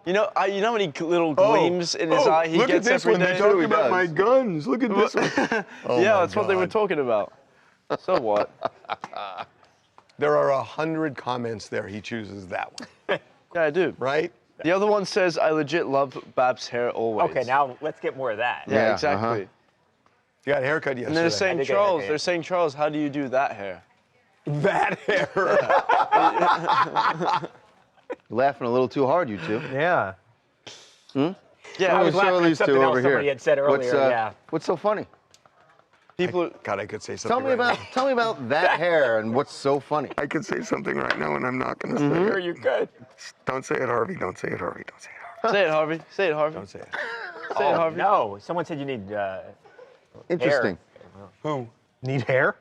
You know how many little gleams in his eye he look gets at this every one. day? They talk about my guns. Look at this one. Oh yeah, my that's what they were God. talking about. So what? There are 100 comments there. He chooses that one. Yeah, I do. Right? The other one says, I legit love Bab's hair always. Okay, now let's get more of that. Yeah, exactly. You got a haircut yesterday. And they're saying, I did get a Charles, haircut, they're saying, Charles, how do you do that hair? That hair. Laughing a little too hard, you two. Yeah. Yeah, I was Show laughing at these something two else over somebody here. had said earlier. What's, what's so funny? people. God, I could say Tell something. me about that hair and what's so funny. I could say something right now, and I'm not going to say Sure, it. you could. Don't say it, Harvey. Don't say it, Harvey. Don't say it, Harvey. Say it, Harvey. Say it, Harvey. Don't say it. Say it, Harvey. No, someone said you need Interesting. Who? Need hair?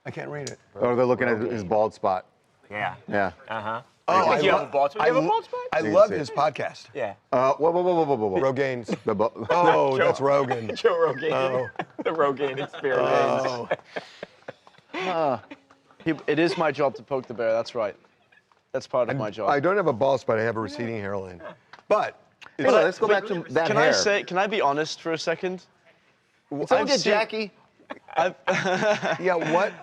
I can't read it. Or they're looking at his bald spot. Yeah. Yeah. Uh-huh. Oh, Do you have a bald spot? Do you have a bald spot? I love his podcast. Yeah. Whoa. Rogaines. Oh, Oh, that's Rogan. Joe Rogan. Oh. The Rogan experience. Oh. It is my job to poke the bear. That's right. That's part of my job. I don't have a bald spot. I have a receding hairline. But Hey, let's go back to that Can hair. I say? Can I be honest for a second? Someone get Jackie. Yeah, what?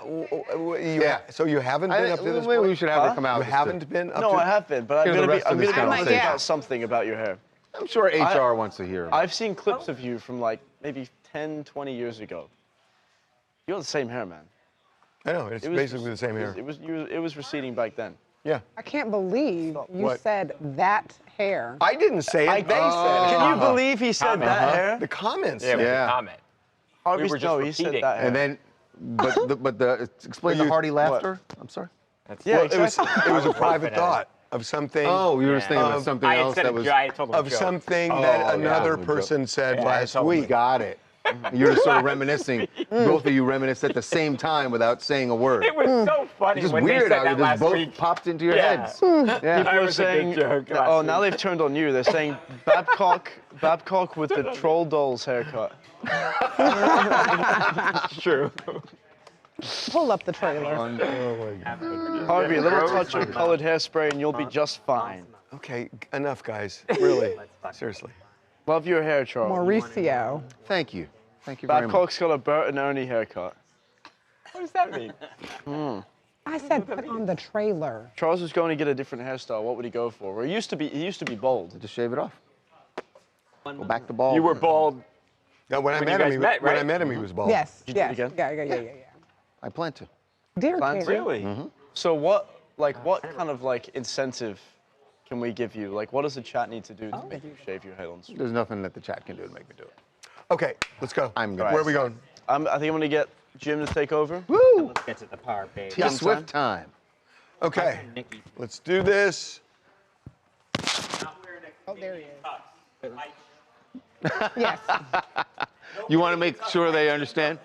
So you haven't been up to this Maybe point? we should have her come out. You haven't been up No, to I have been, but I'm Hear the gonna be rest of this honest conversation. about something about your hair. I'm sure HR wants to hear. I've seen clips of you from like maybe 10, 20 years ago. You have the same hair, man. I know, it's basically the same hair. It was receding back then. Yeah. I can't believe you What? said that hair. I didn't say it. They said it. Can you believe he said that hair? The comments. Yeah, it was Yeah. a comment. Harvey, were just no, he said repeating. that hair. And then, explain the hearty laughter. I'm sorry. Yeah, Well, it was a private thought of something. Oh, you were thinking of something else that was of something that another person said last week. Got it. You're just sort of reminiscing. Both of you reminisce at the same time without saying a word. It was so funny It's just when weird they how said you that just last both week. popped into your Yeah. heads. People That are was a good saying, joke last oh, week. now they've turned on you. They're saying Babcock with the troll dolls haircut. It's true. Pull up the trailer. Harvey, a little touch of colored hairspray and you'll be just fine. Okay, enough, guys. Really, seriously. Love your hair, Charles. Mauricio. Thank you. Thank you very much. Babcock's got a Bert and Ernie haircut. What does that mean? I said put on the trailer. Charles was going to get a different hairstyle. What would he go for? Well, he used to be bald. Just shave it off. Go back to bald. You were bald. Yeah, when I When met you him, guys met, when I right? met him, he was bald. Yes, Did you do it yes. again? Yeah. I plan to. Dear Plan King. to? Really? So what kind of incentive can we give you? Like, what does the chat need to do to make you shave your head on stream? There's nothing that the chat can do to make me do it. Okay, let's go. I'm Where are we going? I think I'm gonna get Jim to take over. Woo! Let's get to the part, baby. T Swift time. Okay, let's do this. Oh, there he is. Yes. You want to make sure they understand?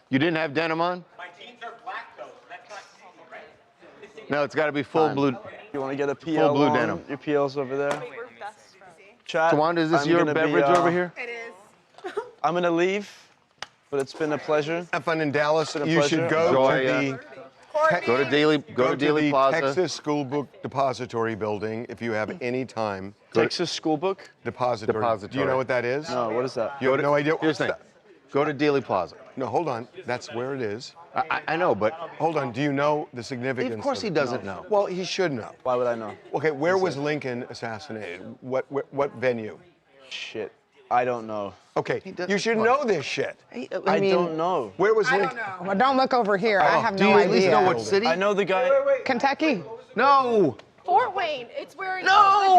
You didn't have denim on? My jeans are black though, so that's not normal, right? No, it's got to be full blue. You want to get a PL Full blue on? denim. Your PL's over there. Chat. Tawanda, is this I'm your gonna be, beverage over here? It is. I'm gonna leave, but it's been a pleasure. Have fun in Dallas. Been a You pleasure. should go Enjoy, to Go to Daily. go to Daily the Plaza. Texas School Book Depository building if you have any time. Texas School Book? Depository. Do you know what that is? No, what is that? You have no idea. Here's the thing. Go to Daily Plaza. No, hold on. That's where it is. I know, but Hold on. Do you know the significance? of course he doesn't know. Well, he should know. Why would I know? Okay, where was Lincoln assassinated? What venue? Shit, I don't know. Okay, you should know this shit. I don't know. Where was I Lincoln? don't know. Well, don't look over here. I have Do no you idea. at least know what city? I know the guy. Kentucky. No. Fort Wayne. It's where. No.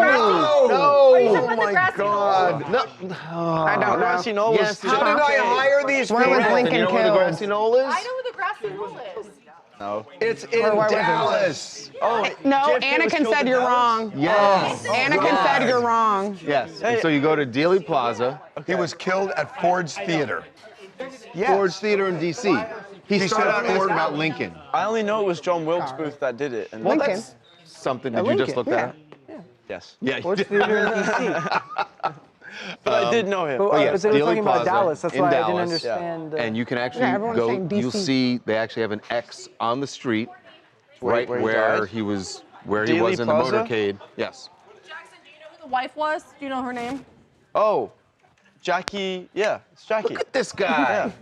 No. Are you talking about Oh the my grassy God. No. I don't know. Grassy Knoll was Yes, How did I hire these Where people? was Lincoln You know where the killed? grassy knoll is? I know where the grassy knoll is. No. It's in Where was it? Dallas. Oh, No, Jeff, he was Anakin killed said in you're Dallas? wrong. Yes. Anakin said you're wrong. Yes. And so you go to Daily Plaza, He was killed at Ford's Theater. Yes. Ford's Theater in D.C. He started out asking about Lincoln. I only know it was John Wilkes Booth that did it. And Well, Lincoln. that's something. Did you just look that up? yes. Yeah. you Ford's did. Theater in D.C. But I did know him. But, yes, but they were Daily talking about Plaza Dallas. That's in why I Dallas, didn't understand. And you can actually Yeah, everyone's go. saying You'll DC. see they actually have an X on the street, right where where he he was, where he Daily was in the Plaza? motorcade. Yes. Jackson, do you know who the wife was? Do you know her name? Oh, Jackie. Yeah, it's Jackie. Look at this guy.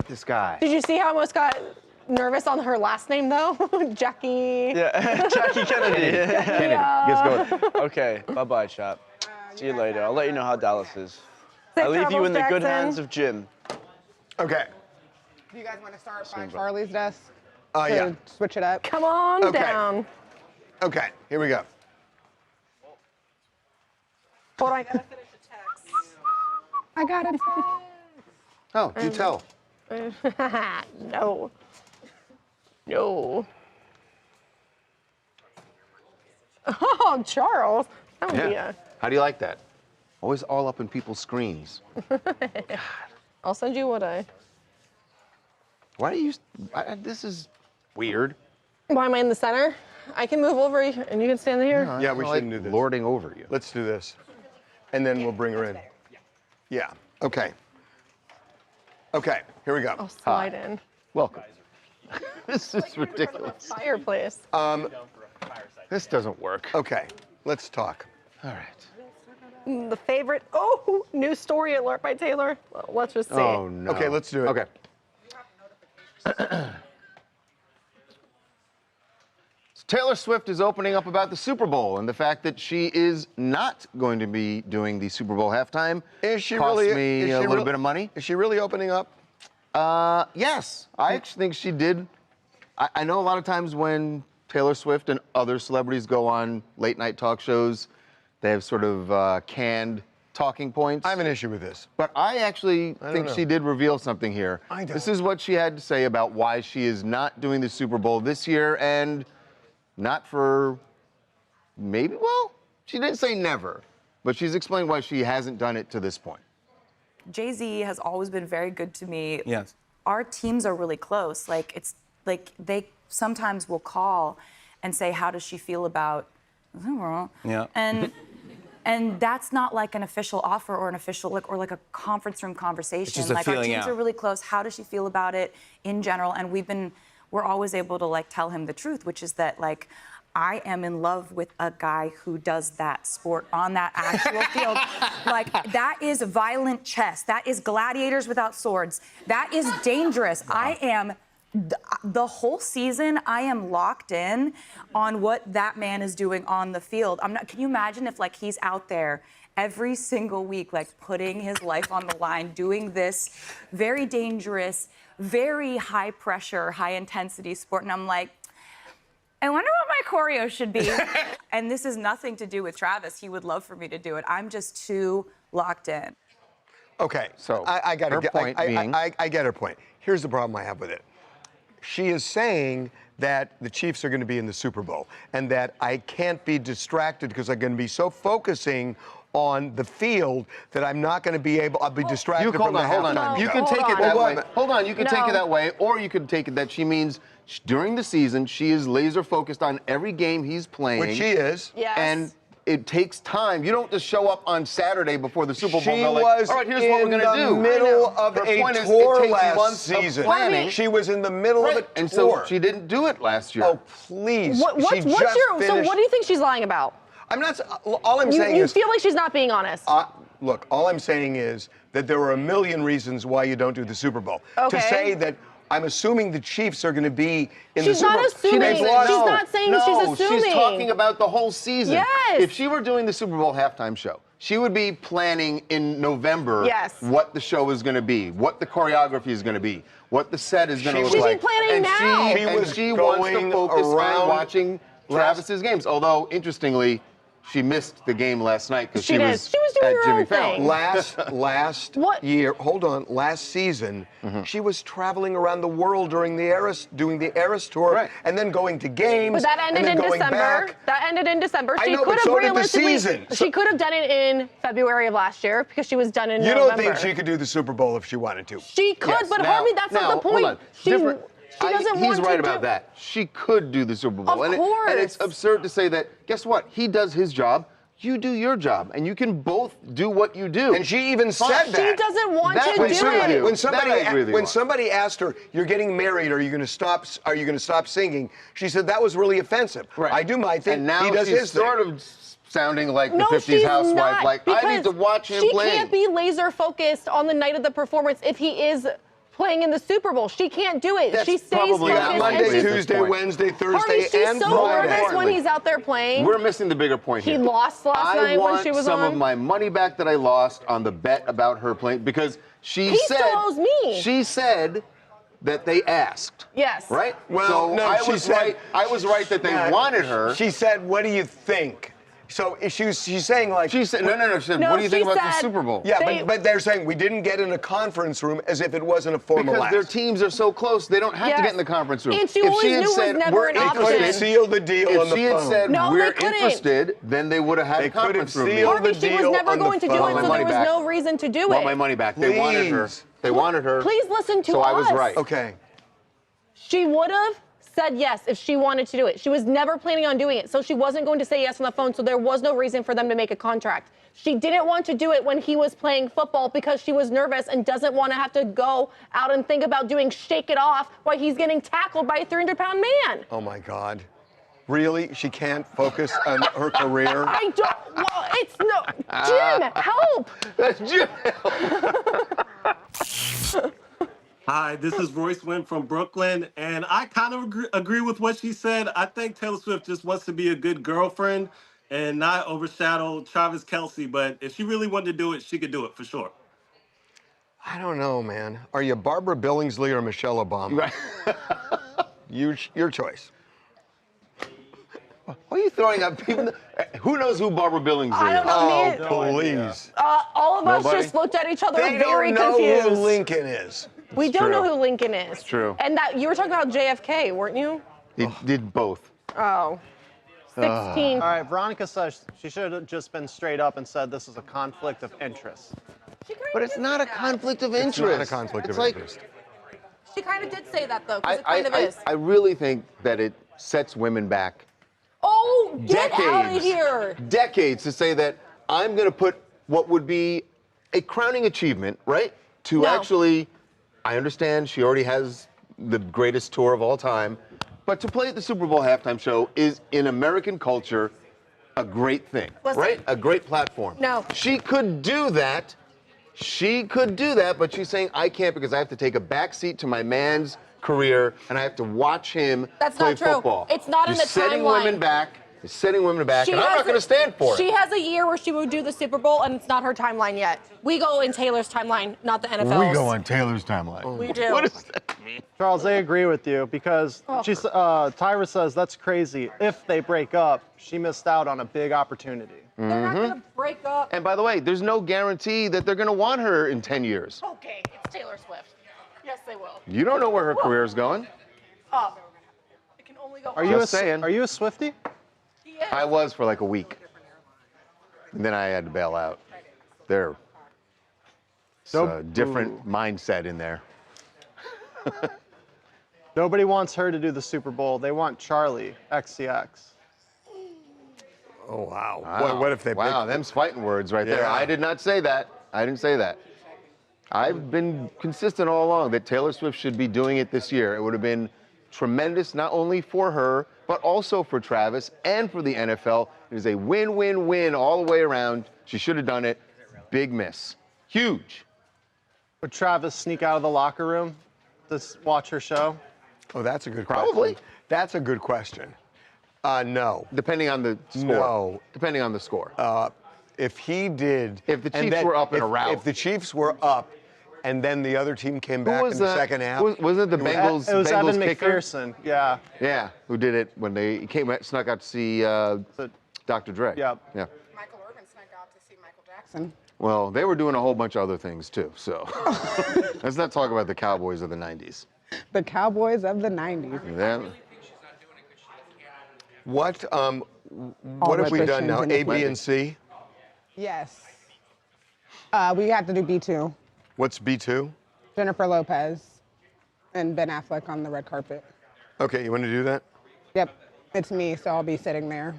This guy. Did you see how I almost got nervous on her last name though? Jackie. Yeah, Jackie Kennedy. Kennedy. Let's go. Okay, bye-bye, chat. See you later. I'll let you know how Dallas is. Safe I leave you travels, in the good Jackson. hands of Jim. Okay. Do you guys want to start by Charlie's desk? Yeah. To switch it up. Come on Okay. down. Okay, here we go. Hold on, I gotta finish the text. I got it. Oh, you tell. No. No. Oh, Charles. That would be Yeah. How do you like that? Always all up in people's screens. I'll send you what I. Why do you? This is weird. Why am I in the center? I can move over and you can stand here. Yeah, we Like shouldn't do this. lording over you. Let's do this. And then we'll bring her in. Yeah, okay. Okay, here we go. I'll slide in. Welcome. This is ridiculous. Fireplace. This doesn't work. Okay, let's talk. All right. The favorite. Oh, new story alert by Taylor. Well, let's just see. Oh no. Okay, let's do it. Okay. Taylor Swift is opening up about the Super Bowl and the fact that she is not going to be doing the Super Bowl halftime. Is she Cost really? me a little bit of money. Is she really opening up? Yes, I actually think she did. I know a lot of times when Taylor Swift and other celebrities go on late night talk shows, they have sort of canned talking points. I have an issue with this. But I actually think she did reveal something here. I don't. This is what she had to say about why she is not doing the Super Bowl this year, and not for maybe, well, she didn't say never, but she's explained why she hasn't done it to this point. Jay-Z has always been very good to me. Yes. Our teams are really close. Like, it's like they sometimes will call and say, how does she feel about, Yeah. and that's not like an official offer or an official like a conference room conversation. just a Like, our feeling teams out. are really close. How does she feel about it in general? And we're always able to like tell him the truth, which is that like I am in love with a guy who does that sport on that actual field. Like, that is violent chess. That is gladiators without swords. That is dangerous. I am the whole season, I am locked in on what that man is doing on the field. Can you imagine if like he's out there every single week, like putting his life on the line, doing this very dangerous, very high pressure, high intensity sport. And I'm like, I wonder what my choreo should be. And this is nothing to do with Travis. He would love for me to do it. I'm just too locked in. Okay, so I got her point being- I get her point. Here's the problem I have with it. She is saying that the Chiefs are going to be in the Super Bowl and that I can't be distracted because I'm going to be so focusing on the field that I'm not going to be able. I'll be distracted from the halftime You show. can take it that way. Hold on, you can take it No. that way, or you could take it that she means during the season she is laser focused on every game he's playing. Which she is. Yes. And it takes time. You don't just show up on Saturday before the Super Bowl. She and go like, was all right, here's what we're in going to do. the middle of Her a point is, tour it takes last months of season. planning. She was in the middle of a tour. And so she didn't do it last year. Oh, please. So what do you think she's lying about? I'm not. All I'm saying you is. feel like she's not being honest. Look, all I'm saying is that there are a million reasons why you don't do the Super Bowl. Okay. To say that I'm assuming the Chiefs are going to be in the She's Super not Bowl. assuming. She's not saying that she's assuming. She's talking about the whole season. Yes. If she were doing the Super Bowl halftime show, she would be planning in November what the show is going to be, what the choreography is going to be, what the set is going to look like. She's planning now. She wants to focus on watching Travis's games. Although, interestingly, she missed the game last night because she was doing at her Jimmy own thing. Fallon. Last year, last season, she was traveling around the world during doing the Eras tour, and then going to games. But that ended and then in going December. back. That ended in December. I She know, could but have so did the realistically. season. She could have done it in February of last year because she was done in You November. don't think she could do the Super Bowl if she wanted to? She could, Yes. but Now- Harvey, that's now, not the hold point. on. She He's doesn't want right to about do. that. She could do the Super Bowl. Of and course. And it's absurd to say that, guess what? He does his job. You do your job, and you can both do what you do. And she even said that. She doesn't want That to I do agree with it. you. When That I agree with you on. somebody asked her, "You're getting married. Are you going to stop? Are you going to stop singing?" She said that was really offensive. Right. I do my thing. And now he does she's his sort thing. of sounding like No, the 50s she's housewife. not, Like, I need to because watch him she play. can't be laser focused on the night of the performance if he is playing in the Super Bowl. She can't do it. That's She stays probably focused. not and Monday, she's- Tuesday, Wednesday, Thursday, Harvey, she's and so Friday. nervous when he's out there playing. We're missing the bigger point He here. lost last night when she was I want some on. of my money back that I lost on the bet about her playing because she He said still owes me. She said that they asked. Yes. Right? Well, so no, I she was said right. I was right that they wanted her. She said, "What do you think?" So she's saying like She said, no. She said, No, what do you think she about the said Super Bowl? Yeah, but they're saying we didn't get in a conference room as if it wasn't a formal Because act. their teams are so close, they don't have to Yes. get in the conference room. And she if always she had knew it was said, never we're an They option. could have interested, sealed the deal if on the she had phone. said, No, they we're couldn't. interested, then they would have had They a could have conference room sealed meeting. Harvey, the she was deal never on the going to do phone. it, My so money there was back. no reason to do Want it. my money back. They wanted her. Please. They wanted her. Please listen to so us. I was right. Okay. She would have said yes if she wanted to do it. She was never planning on doing it, so she wasn't going to say yes on the phone, so there was no reason for them to make a contract. She didn't want to do it when he was playing football because she was nervous and doesn't want to have to go out and think about doing Shake It Off while he's getting tackled by a 300-pound man. Oh my God. Really? She can't focus on her career? I don't, well, it's no, Jim, help! That's Jim. Hi, this is Royce Wynn from Brooklyn, and I kind of agree with what she said. I think Taylor Swift just wants to be a good girlfriend and not overshadow Travis Kelce, but if she really wanted to do it, she could do it for sure. I don't know, man. Are you Barbara Billingsley or Michelle Obama? Your choice. Why are you throwing up people? Who knows who Barbara Billings is? I don't know. Oh, please. All of us Nobody? just looked at each other They very don't know confused. who Lincoln is. We don't know true. who Lincoln is. It's true. And that you were talking about JFK, weren't you? He did both. Oh. 16. All right, Veronica says she should have just been straight up and said this is a conflict of interest. But it's not a conflict of It's interest. not a conflict It's of like, interest. She kind of did say that, though, because it kind of is. I really think that it sets women back Oh, get out of decades, here. decades to say that I'm going to put what would be a crowning achievement, right? To No. actually, I understand she already has the greatest tour of all time, but to play at the Super Bowl halftime show is in American culture a great thing, Listen. right? A great platform. No. She could do that. She could do that, but she's saying, I can't because I have to take a back seat to my man's career and I have to watch him That's play not true. football. It's not in You're the setting timeline. women back. You're setting women back, and I'm has not going to stand for She it. has a year where she would do the Super Bowl, and it's not her timeline yet. We go in Taylor's timeline, not the NFL's. We go on Taylor's timeline. We do. What does that mean? Charles, I agree with you because Tyra says that's crazy. If they break up, she missed out on a big opportunity. They're not going to break up. And by the way, there's no guarantee that they're going to want her in 10 years. Okay, it's Taylor Swift. Yes, they will. You don't know where her career's going. Up. It can only go Are up. you Just saying. Are you a Swiftie? He is. I was for like a week. And then I had to bail out. There's a different mindset in there. Nobody wants her to do the Super Bowl. They want Charlie, XCX. Oh, wow. Wow. What if they Wow, pick- them's fighting words right there. Yeah. I did not say that. I didn't say that. I've been consistent all along that Taylor Swift should be doing it this year. It would have been tremendous, not only for her, but also for Travis and for the NFL. It is a win-win-win all the way around. She should have done it. Big miss. Huge. Would Travis sneak out of the locker room to watch her show? Oh, that's a good Probably. question. That's a good question. No. Depending on the score. No. Depending on the score. If he did. If the Chiefs were up in a rout. If the Chiefs were up and then the other team came back in was the that? second half. Wasn't it the Bengals? It was Bengals Evan kicker? McPherson. Yeah. Yeah, who did it when they snuck out to see Dr. Dre. Yep. Yeah. Michael Irvin snuck out to see Michael Jackson. Well, they were doing a whole bunch of other things too. So let's not talk about the Cowboys of the '90s. The Cowboys of the 90s. Yeah. What have we done now? A, B, and C? Yes. We have to do B2. What's B2? Jennifer Lopez and Ben Affleck on the red carpet. Okay, you want to do that? Yep, it's me, so I'll be sitting there.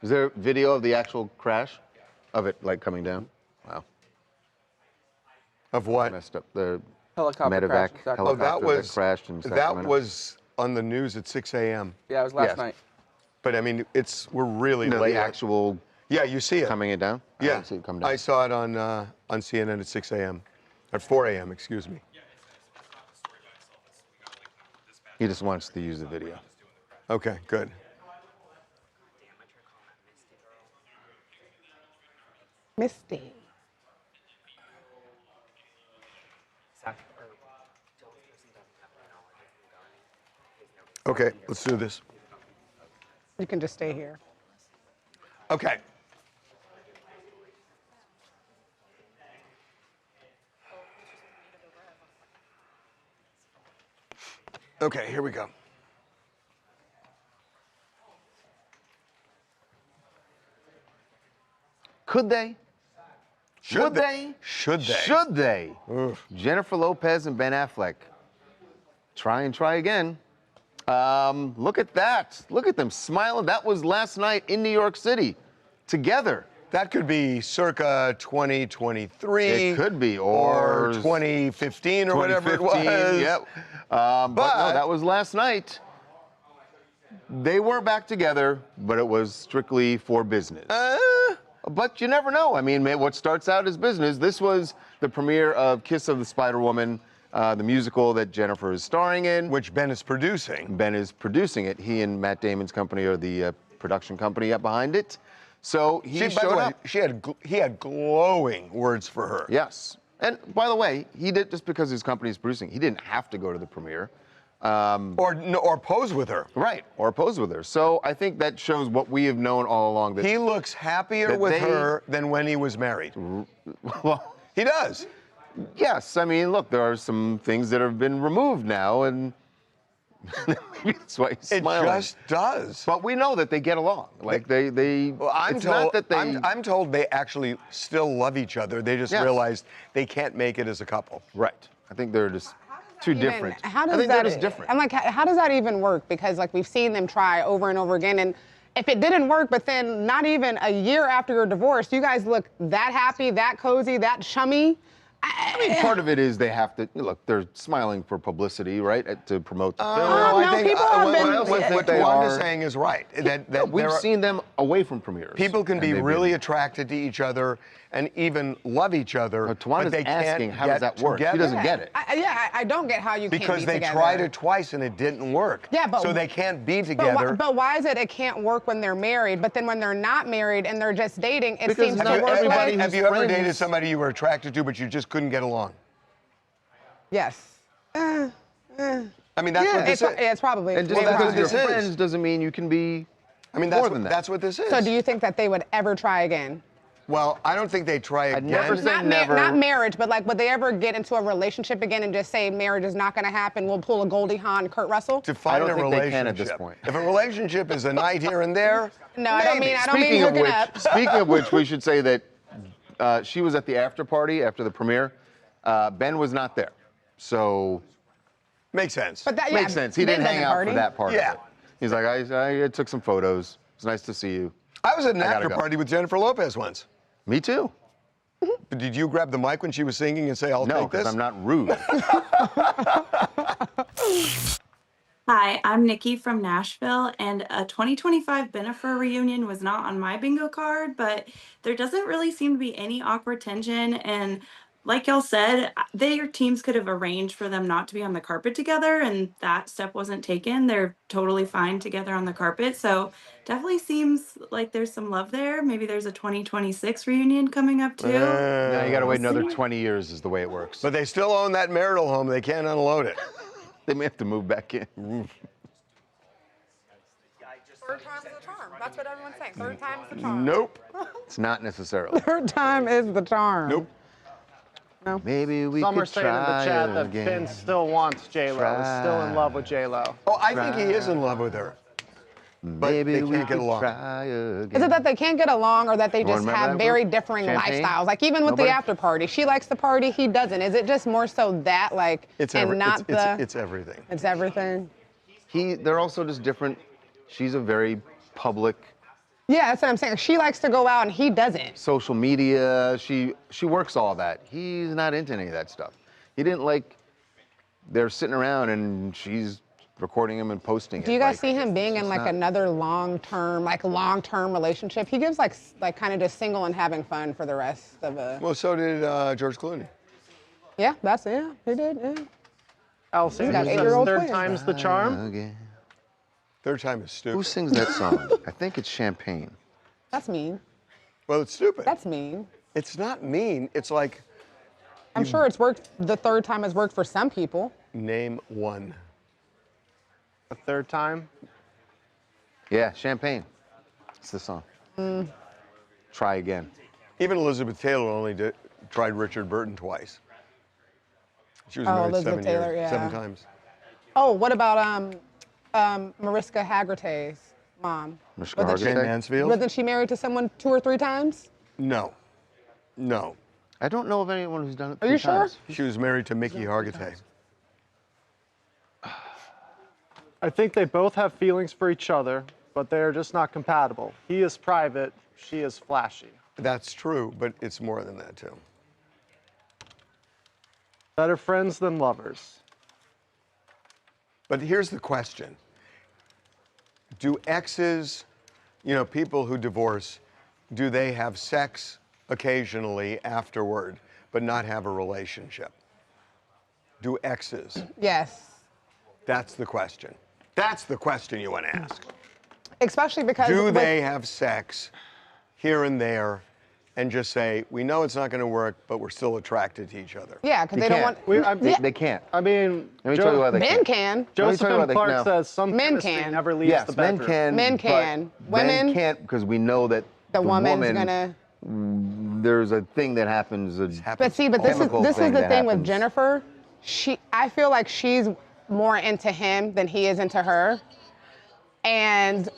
Is there video of the actual crash of it, like coming down? Wow. Of what? Messed up the Helicopter medevac crash in Sacramento. helicopter that crashed in that Sacramento. was on the news at 6 a.m. Yeah, it was last Yes. night. But I mean, we're really No, late. the actual Yeah, you see it. coming it down. I Yeah, didn't see it come down. I saw it on CNN at 6 a.m. At 4 a.m. Excuse me. He just wants to use the video. Okay, good. Misty. Okay, let's do this. You can just stay here. Okay. Okay, here we go. Could they? Would they? Should they? Should they? Jennifer Lopez and Ben Affleck. Try and try again. Look at that. Look at them smiling. That was last night in New York City together. That could be circa 2023. It could be. Or 2015 or whatever it was. 2015, Yep. But no, that was last night. They were back together, but it was strictly for business. But you never know. I mean, what starts out as business. This was the premiere of Kiss of the Spider Woman, the musical that Jennifer is starring in. Which Ben is producing. Ben is producing it. He and Matt Damon's company are the production company behind it. So he showed up. He had glowing words for her. Yes. And by the way, he did, just because his company is producing, he didn't have to go to the premiere. Or pose with her. Right, or pose with her. So I think that shows what we have known all along. That he looks happier with her than when he was married. Well, he does. Yes, I mean, look, there are some things that have been removed now, and that's why he's smiling. It just does. But we know that they get along. Like they. Well, I'm told they actually still love each other. They just realized they can't make it as a couple. Right. I think they're just too different. How does I think that they're just different. I'm like, how does that even work? Because like we've seen them try over and over again, and if it didn't work, but then not even a year after your divorce, you guys look that happy, that cozy, that chummy. I mean, part of it is they have to look. They're smiling for publicity, right, to promote the film. I think people have been. what Wanda's saying is right. That we've seen them away from premieres. People can be really attracted to each other and even love each other, but they asking, can't how get does that work? together. She doesn't get it. I don't get how you can't Because be they together. tried it twice and it didn't work. Yeah, but so they can't be together. But why is it can't work when they're married, but then when they're not married and they're just dating, it Because seems to work? Have you ever dated somebody you were attracted to, but you just couldn't get along? Yes. I mean, that's what this is. It's probably. And just because you're friends doesn't mean you can be. I mean, more than that. That's what this is. So do you think that they would ever try again? Well, I don't think they try again. never say never. Not marriage, but like, would they ever get into a relationship again and just say marriage is not going to happen? We'll pull a Goldie Hawn, Kurt Russell. Define a relationship. They can at this point. If a relationship is a night here and there, no, I don't mean hooking up. Speaking of which, we should say that she was at the after party after the premiere. Ben was not there, so makes sense. But that makes sense. He didn't hang out for that part. Yeah. Of it. He's like, I took some photos. It's nice to see you. I was at an after party with Jennifer Lopez once. Me too. But did you grab the mic when she was singing and say, I'll no, take this? No, because I'm not rude. Hi, I'm Nikki from Nashville, and a 2025 Bennifer reunion was not on my bingo card, but there doesn't really seem to be any awkward tension, and like y'all said, their teams could have arranged for them not to be on the carpet together, and that step wasn't taken. They're totally fine together on the carpet, so definitely seems like there's some love there. Maybe there's a 2026 reunion coming up too. No, you gotta wait another 20 years is the way it works. But they still own that marital home. They can't unload it. They may have to move back in. Third time's the charm. That's what everyone's saying. Third time's the charm. Nope. It's not necessarily. Third time is the charm. Nope. No. Maybe we Some could are saying in the try chat that again. Finn still wants J-Lo, is still in love with J-Lo. Oh, I think he is in love with her. But Maybe they we can't get could along. try again. Is it that they can't get along or that they just remember have that very group? differing Champagne? lifestyles? Like even with Nobody? the after party, she likes the party, he doesn't. Is it just more so that like It's and it's everything. It's everything. They're also just different. She's a very public. Yeah, that's what I'm saying. She likes to go out and he doesn't. Social media. She works all that. He's not into any of that stuff. He didn't like. They're sitting around and she's recording him and posting it. Do you guys see him being in like another long-term relationship? He gives like kind of just single and having fun for the rest of a. Well, so did George Clooney. Yeah, he did. Yeah. Elsie, He's got says 8-year-old third twins. time's the charm. Third time is stupid. Who sings that song? I think it's Champagne. That's mean. Well, it's stupid. That's mean. It's not mean. It's like. I'm sure it's worked. The third time has worked for some people. Name one. The third time? Yeah, Champagne. It's the song. Try again. Even Elizabeth Taylor only tried Richard Burton twice. She was married Elizabeth 7 Taylor, years, yeah. 7 times. Oh, what about Mariska Hargitay's mom? Mariska Wasn't she- Jane Mansfield? Wasn't she married to someone 2 or 3 times? No. No. I don't know of anyone who's done it. Are you sure? She was married to Mickey Hargitay. I think they both have feelings for each other, but they're just not compatible. He is private, she is flashy. That's true, but it's more than that, too. Better friends than lovers. But here's the question. Do exes, people who divorce, do they have sex occasionally afterward, but not have a relationship? Do exes? Yes. That's the question. That's the question you want to ask. Especially because Do they have sex here and there and just say, we know it's not going to work, but we're still attracted to each other? Yeah, because they don't want. They can't. I mean, Let me tell you why they Men can't. can. Joseph tell you why M. they- Clark no. says some Men chemistry can. never leaves Yes, the men bedroom. can. Men but can. Women- Men can't because we know that The woman's woman, gonna. There's a thing that happens. But see, but this is chemical the thing with happens. Jennifer. I feel like she's more into him than he is into her, and.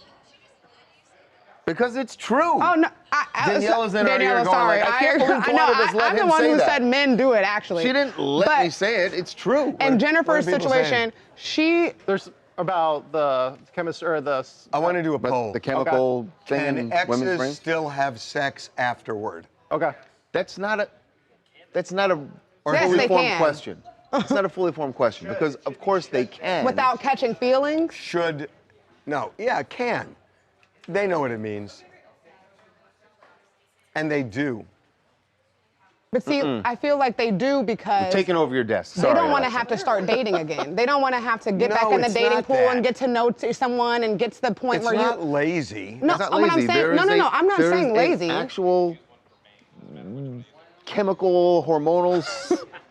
Because it's true. Oh no, Daniela's in our ear Daniela, going sorry. like, I can't believe I know. Tawana just let I'm the him one say who that. said men do it. Actually, She didn't let me say it. It's true. In Jennifer's what are people situation, There's about the chemistry or the. I want to do a poll. The chemical thing Can in women's exes brains. still have sex afterward? Okay. That's not a Yes, fully they formed can. question. It's not a fully formed question because of course they can. without catching feelings. Can. They know what it means. And they do. But see, I feel like they do You're because taking over your desk. they Sorry, don't want to Alexa. have to start dating again. They don't want to have to get No, back in the it's dating not pool that. and get to know someone and get to the point It's where not you. lazy. No, It's not what I'm lazy. saying- There no, is no, no, I'm not there is saying an lazy. Actual chemical hormonal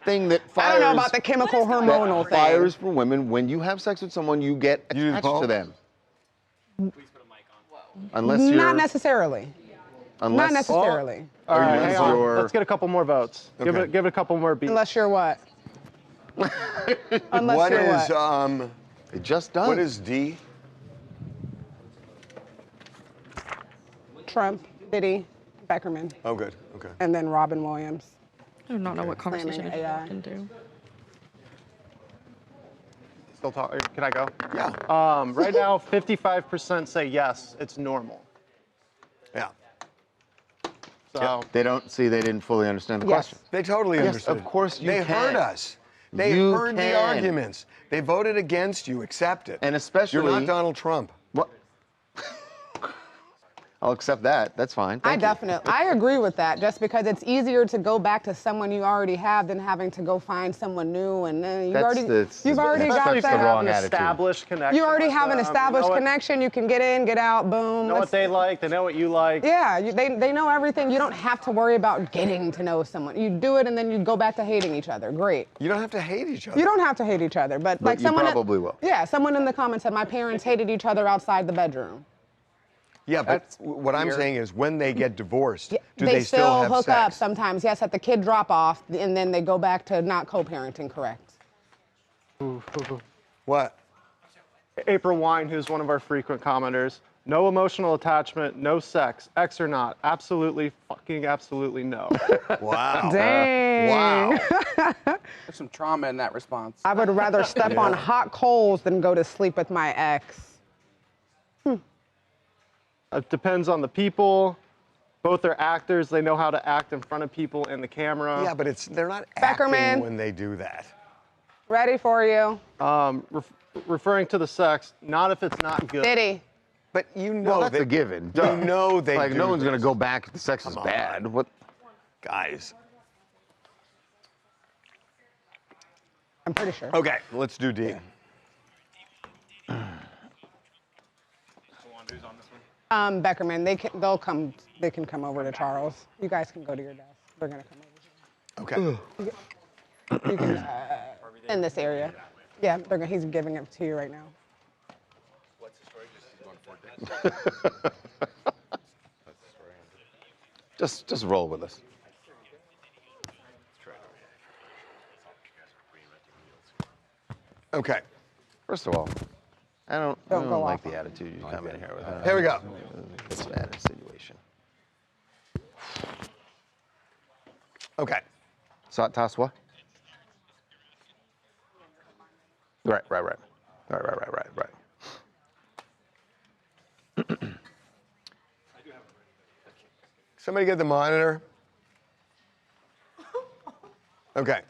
thing that fires. I don't know about the chemical hormonal that thing. fires for women. When you have sex with someone, you get attached to them. Unless you're Not necessarily. unless Not necessarily. All right, Unless hang on. you're- Let's get a couple more votes. Give Okay. it a couple more beats. Unless you're what? Unless What you're is what? It just does. What is D? Trump, Diddy, Beckerman, Oh, good. Okay. and then Robin Williams. I do not know what conversation Claiming I AI. walked into. Still talk? Can I go? Yeah. Right now, 55% say yes, it's normal. Yeah. So They don't see. They didn't fully understand the Yes. question. They totally Yes, understood. of course you They can. heard us. They You heard the can. arguments. They voted against you. Accept it. And especially You're not Donald Trump. What? I'll accept that. That's fine. Thank you. I agree with that. Just because it's easier to go back to someone you already have than having to go find someone new, and then you've already got you that. have an established connection. You already with have an them. established You know connection. You can get in, get out, boom. know what they like. They know what you like. Yeah, they know everything. You don't have to worry about getting to know someone. You do it, and then you go back to hating each other. Great. You don't have to hate each other. You don't have to hate each other, but like you someone. probably will. Yeah, someone in the comments said my parents hated each other outside the bedroom. Yeah, but what I'm saying is when they get divorced, do they they still have hook sex? up sometimes. Yes, at the kid drop off, and then they go back to not co-parenting. Correct. What? April Wine, who's one of our frequent commenters. No emotional attachment, no sex, ex or not. Absolutely, fucking absolutely no. Wow. Dang. Wow. There's some trauma in that response. I would rather step on hot coals than go to sleep with my ex. It depends on the people. Both are actors. They know how to act in front of people in the camera. Yeah, but they're not Beckerman. acting when they do that. Ready for you. Referring to the sex, not if it's not good. Diddy. But you know Well, that's a given. You know they like do no one's gonna this. go back if the sex is bad. What? Guys. I'm pretty sure. Okay, let's do D. Beckerman. They can come over to Charles. You guys can go to your desk. They're gonna come over here. Okay. You can, in this area. Yeah, he's giving it to you right now. Just roll with us. Okay. First of all, I don't go like off the attitude you come in here with. Here we go. It's a bad insinuation. Okay. Toss what? Right. Somebody get the monitor. Okay.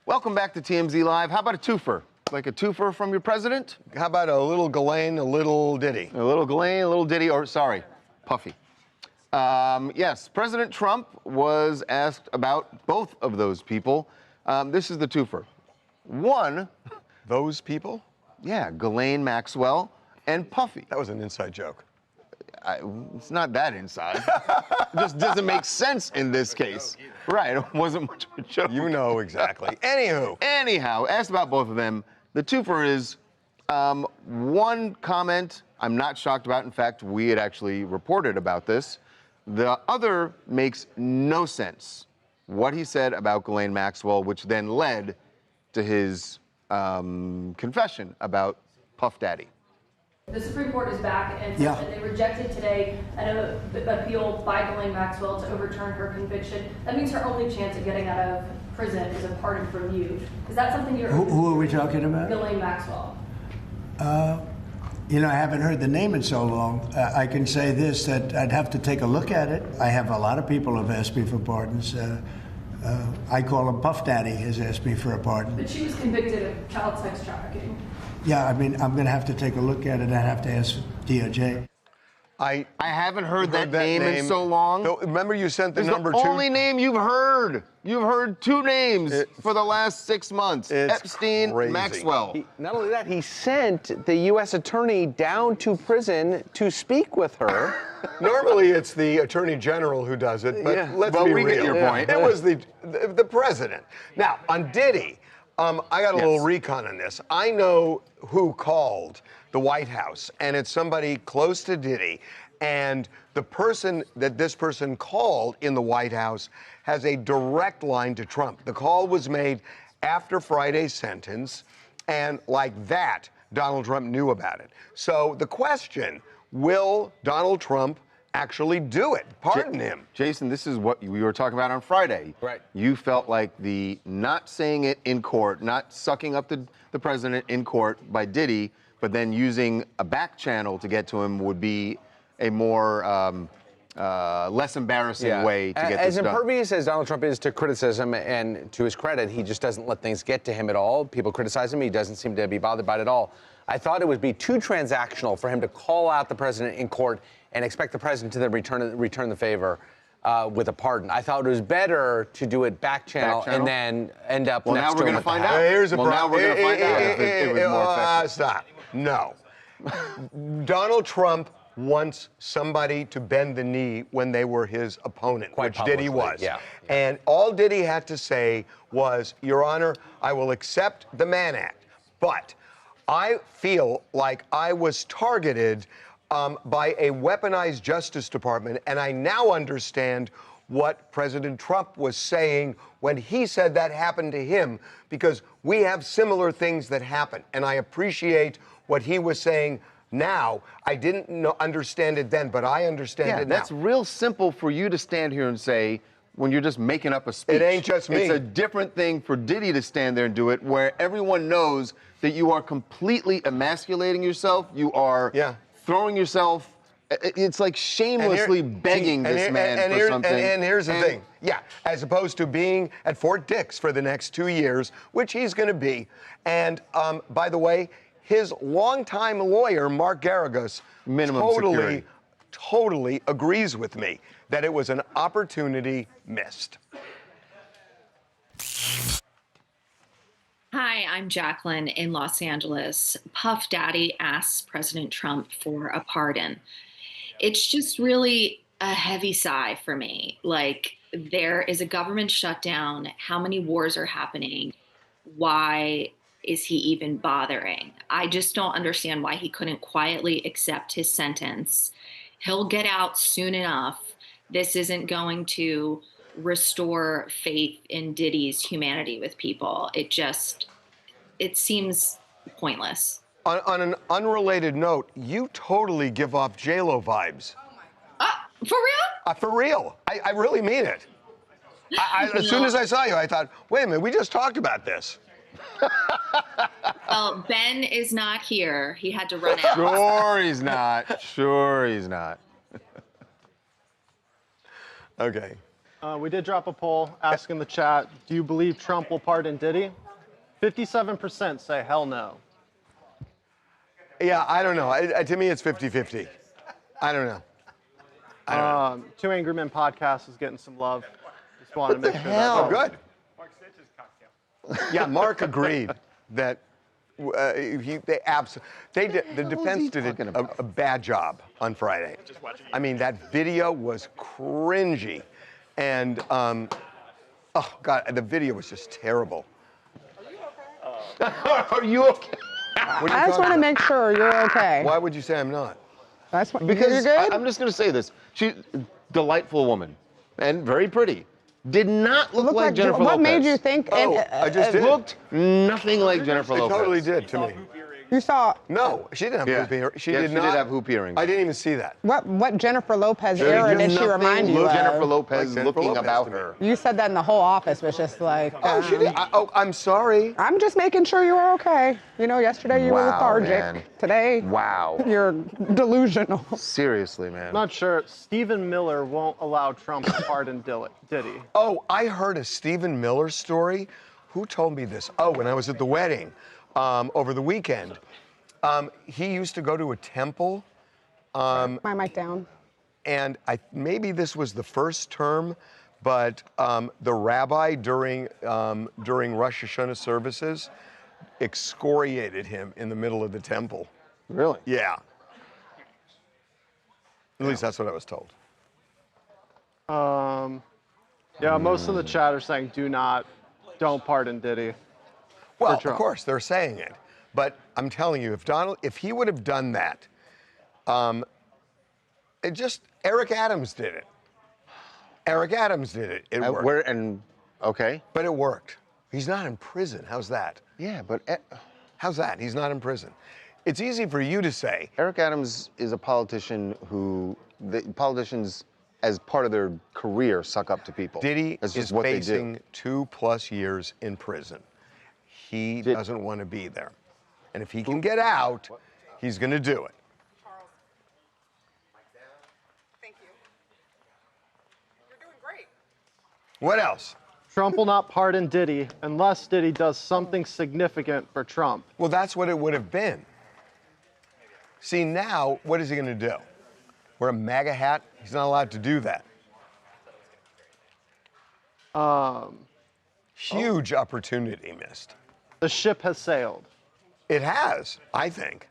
Welcome back to TMZ Live. How about a twofer? Like a twofer from your president? How about a little Ghislaine, a little Diddy? A little Ghislaine, a little Diddy, or sorry, Puffy. Yes, President Trump was asked about both of those people. This is the twofer. One, those people? Yeah, Ghislaine Maxwell and Puffy. That was an inside joke. It's not that inside. It just doesn't make sense in this case. Right, it wasn't much of a joke. You know exactly. Anyhow, asked about both of them. The twofer is one comment I'm not shocked about. In fact, we had actually reported about this. The other makes no sense. What he said about Ghislaine Maxwell, which then led to his confession about Puff Daddy. The Supreme Court is back and said that they rejected today an appeal by Ghislaine Maxwell to overturn her conviction. That means her only chance of getting out of prison is a pardon from you. Is that something you're... Who are we talking about? Ghislaine Maxwell. You know, I haven't heard the name in so long. I can say this, that I'd have to take a look at it. I have a lot of people have asked me for pardons. I call him Puff Daddy has asked me for a pardon. But she was convicted of child sex trafficking. Yeah, I mean, I'm going to have to take a look at it. I'd have to ask DOJ. I haven't heard that name in so long. Remember you sent the It's number the 2? only name you've heard. You've heard 2 names for the last 6 months. Epstein, crazy. Maxwell. Not only that, he sent the U.S. attorney down to prison to speak with her. Normally it's the attorney general who does it, but let's be we real. get your point. It was the president. Now, on Diddy, I got a little recon on this. I know who called the White House, and it's somebody close to Diddy. And the person that this person called in the White House has a direct line to Trump. The call was made after Friday's sentence, and like that, Donald Trump knew about it. So the question, will Donald Trump actually do it? Pardon him. Jason, this is what we were talking about on Friday. Right. You felt like the not saying it in court, not sucking up the president in court by Diddy, but then using a back channel to get to him would be a more less embarrassing way to get this done. As impervious as Donald Trump is to criticism, and to his credit, he just doesn't let things get to him at all. People criticize him. He doesn't seem to be bothered by it at all. I thought it would be too transactional for him to call out the president in court and expect the president to then return the favor with a pardon. I thought it was better to do it back channel and then end up Well, next now to we're him going to with find the out. hat. Here's the Now we're going to find out if it was more effective. Stop. No. Donald Trump wants somebody to bend the knee when they were his opponent, which Diddy was. Yeah. And all Diddy had to say was, Your Honor, I will accept the Mann Act, but I feel like I was targeted by a weaponized Justice Department, and I now understand what President Trump was saying when he said that happened to him, because we have similar things that happen, and I appreciate what he was saying now. I didn't understand it then, but I understand it now. That's real simple for you to stand here and say when you're just making up a speech. It ain't just me. It's a different thing for Diddy to stand there and do it, where everyone knows that you are completely emasculating yourself. You are throwing yourself. It's like shamelessly begging this man for something. And here's the thing. Yeah, as opposed to being at Fort Dix for the next 2 years, which he's going to be. And by the way, his longtime lawyer, Mark Garagos, totally agrees with me that it was an opportunity missed. Hi, I'm Jacqueline in Los Angeles. Puff Daddy asks President Trump for a pardon. It's just really a heavy sigh for me. Like, there is a government shutdown. How many wars are happening? Why is he even bothering? I just don't understand why he couldn't quietly accept his sentence. He'll get out soon enough. This isn't going to restore faith in Diddy's humanity with people. It seems pointless. On an unrelated note, you totally give off J-Lo vibes. For real? For real. I really mean it. As soon as I saw you, I thought, wait a minute, we just talked about this. Well, Ben is not here. He had to run out. Sure he's not. Sure he's not. Okay. We did drop a poll asking the chat, do you believe Trump will pardon Diddy? 57% say hell no. Yeah, I don't know. To me, it's 50-50. I don't know. I don't know. Two Angry Men podcast is getting some love. Just wanted to make sure Oh, that. good. Yeah, Mark agreed that the defense did a bad job on Friday. I mean, that video was cringy, and oh God, the video was just terrible. Are you okay? I just want to make sure you're okay. Why would you say I'm not? That's what, Because you're good? I'm just going to say this. She's a delightful woman and very pretty. Did not look like Jennifer Lopez. What made you think? I just did. Looked nothing like Jennifer It Lopez. totally did to me. You saw No, she didn't have hoop earrings. She did she not. did have hoop earrings. I didn't even see that. what Jennifer Lopez era did she remind you of? Jennifer Lopez Like Jennifer looking Lopez about to me. her. You said that in the whole office was just like. Oh, she did. I'm sorry. I'm just making sure you were okay. You know, yesterday you were lethargic. Man. Today, Wow. you're delusional. Seriously, man. I'm not sure. Stephen Miller won't allow Trump to pardon Diddy. Oh, I heard a Stephen Miller story. Who told me this? Oh, when I was at the wedding over the weekend. He used to go to a temple. My mic down. And maybe this was the first term, but the rabbi during Rosh Hashanah services excoriated him in the middle of the temple. Really? Yeah. At least that's what I was told. Yeah, most of the chat are saying don't pardon Diddy. Well, of course, they're saying it. But I'm telling you, if he would have done that, Eric Adams did it. Eric Adams did it. It worked. Okay. But it worked. He's not in prison. How's that? Yeah, but how's that? He's not in prison. It's easy for you to say. Eric Adams is a politician who politicians, as part of their career, suck up to people. Diddy That's just is what facing they do. 2+ years in prison. He doesn't want to be there. And if he can get out, he's going to do it. Thank you. You're doing great. What else? Trump will not pardon Diddy unless Diddy does something significant for Trump. Well, that's what it would have been. See, now, what is he going to do? Wear a MAGA hat? He's not allowed to do that. Huge opportunity missed. The ship has sailed. It has, I think.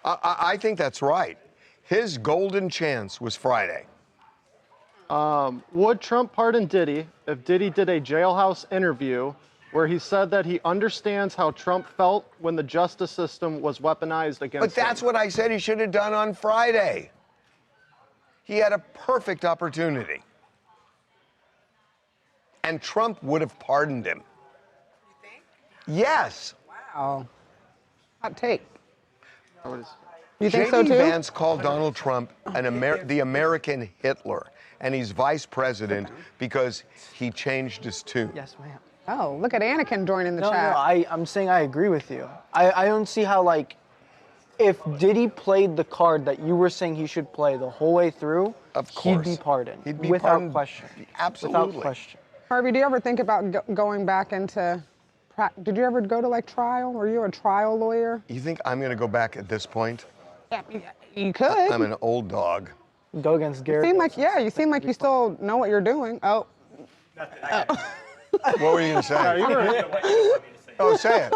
I think that's right. His golden chance was Friday. Would Trump pardon Diddy if Diddy did a jailhouse interview where he said that he understands how Trump felt when the justice system was weaponized against But that's what I said he should have done on Friday. He had a perfect opportunity. And Trump would have pardoned him. You think? Yes. Wow. Hot take. You think so J.D. too? Vance called Donald Trump the American Hitler, and he's vice president because he changed his tune. Yes, ma'am. Oh, look at Anakin joining the No, chat. I'm saying I agree with you. I don't see how, like, if Diddy played the card that you were saying he should play the whole way through, he'd be pardoned. He'd be without pardoned. question. Absolutely. Without question. Harvey, do you ever think about going back into, did you ever go to like trial? Were you a trial lawyer? You think I'm going to go back at this point? Yeah, you could. I'm an old dog. Go against Gary. You seem like you still know what you're doing. Oh. What were you going to say? Oh, say it.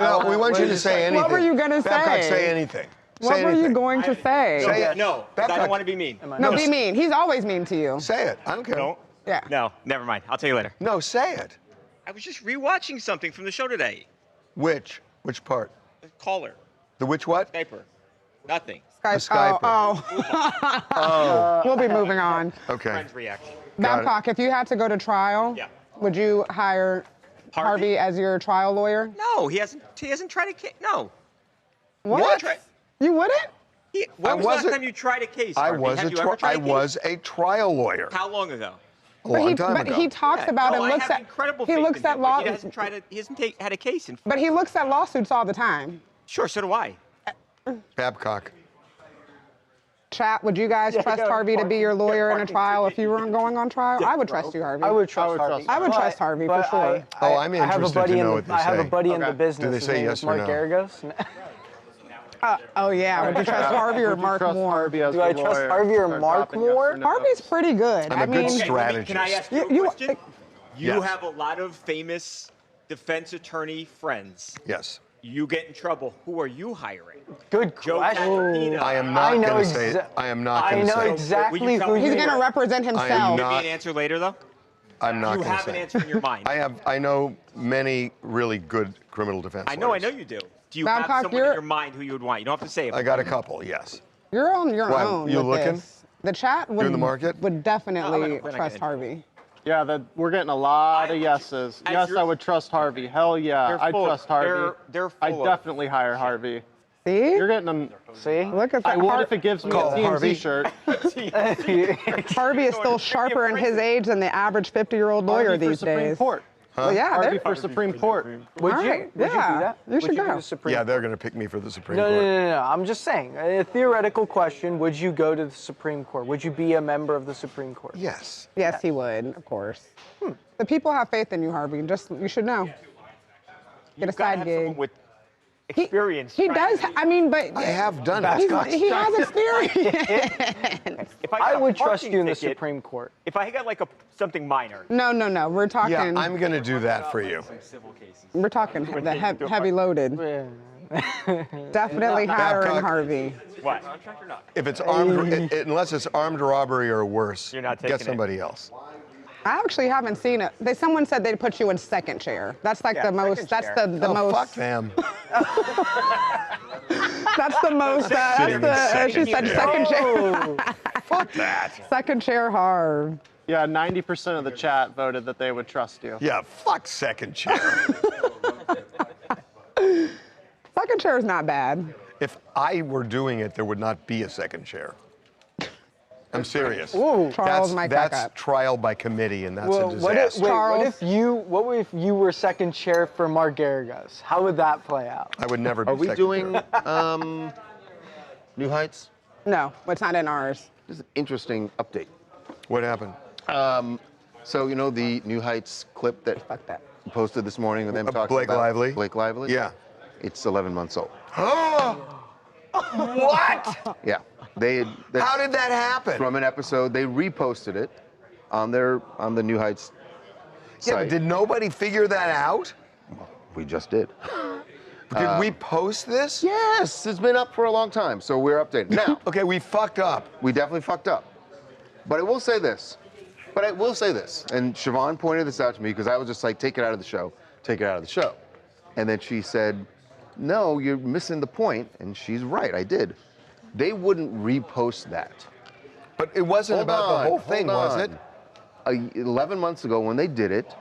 No, we want you to say anything. What were you going to Babcock, say? say anything. What were you going to say? Say it. No, 'cause I don't want to be mean. No, be mean. He's always mean to you. Say it. I don't care. No. Yeah. No, never mind. I'll tell you later. No, say it. I was just rewatching something from the show today. Which? Which part? The caller. The which what? Skyper. Nothing. Skyper. Oh. We'll be moving on. Okay. Friend's reaction. Babcock, if you had to go to trial, would you hire Harvey as your trial lawyer? No, he hasn't tried a case. No. What? You wouldn't? When was the last time you tried a case, I Harvey? was Have you ever tried a case? was a trial lawyer. How long ago? A long time But ago. he talks about no, and looks I have at. incredible He faith looks in at him, law. but he hasn't had a case in. But he looks at lawsuits all the time. Sure, so do I. Babcock. Chat, would you guys trust Harvey to be your lawyer in a trial if you weren't going on trial? I would trust you, Harvey. I would trust Harvey. I would trust Harvey for sure. I'm interested to know what they say. I have a buddy in the business. Do they say His name yes is or Mark no? Garagos. Oh yeah, would you trust Harvey or Mark Moore? Do I trust Harvey or Mark Moore? Harvey's pretty good. I'm a good mean, strategist. Can I ask you a question? You Yes. have a lot of famous defense attorney friends. Yes. You get in trouble. Who are you hiring? Good Joe question. Catalina. I am not going to say it. I am not going to say it. exactly Will you tell who me he's who going to you are? represent himself. am Give me not- an answer later, though. I'm not You going to have say an it. answer in your mind. I know many really good criminal defense I know lawyers. you do. Do you Babcock, have someone you're- in your mind who you would want? You don't have to say it. I got a couple, yes. You're on your Why, own. you with looking? This. The chat You in the would, market? would definitely we're not trust getting- Harvey. Yeah, we're getting a lot of yeses. As Yes, you're- I would trust Harvey. Hell yeah, They're I'd full- trust Harvey. they're I'd full of- definitely hire Harvey. See? You're getting them. See? Look at that. I would if it gives me a Call TMZ Harvey. shirt. Harvey is still sharper in his age than the average 50-year-old lawyer Harvey for these Supreme days. Court. Well, yeah, Harvey they're- for Supreme Court. Would All you? right, Would you do yeah, that? you Would should you do go. the Supreme Yeah, Court? they're going to pick me for the Supreme No, Court. no. I'm just saying, a theoretical question, would you go to the Supreme Court? Would you be a member of the Supreme Court? Yes. Yes, he would, of course. The people have faith in you, Harvey. You should know. Get a side gig. With experience. He does. I mean, but I have done it. he has experience. If I, I got a would trust parking you in the ticket, Supreme Court. If I got like something minor. No. We're talking. Yeah, I'm going to do that for you. We're talking the heavy loaded. Definitely hiring Babcock. Harvey. What? Contract or not? If it's armed, unless it's armed robbery or worse, You're not get taking it. somebody else. I actually haven't seen it. Someone said they'd put you in second chair. That's like the most. That's the Oh, most. fuck them. That's the most. Sitting in She said second chair. Fuck that. Second chair Harv. Yeah, 90% of the chat voted that they would trust you. Yeah, fuck second chair. Second chair is not bad. If I were doing it, there would not be a second chair. I'm serious. Ooh, Charles might back that's up. trial by committee, and that's Well, a what if, disaster. what if you were second chair for Mark Garrigus? How would that play out? I would never be Are we second doing chair. New Heights? No, it's not in ours. This is an interesting update. What happened? So, you know the New Heights clip that you posted this morning with them talking Blake about Lively? Blake Lively? Yeah. It's 11 months old. What? Yeah. How did that happen? From an episode, they reposted it on the New Heights Yeah, but site. did nobody figure that out? We just did. Did we post this? Yes, it's been up for a long time, so we're updated. Now, okay, we fucked up. We definitely fucked up. But I will say this. And Siobhan pointed this out to me because I was just like, take it out of the show. Take it out of the show. And then she said, no, you're missing the point. And she's right, I did. They wouldn't repost that. But it wasn't about the whole thing, was it? 11 months ago when they did it,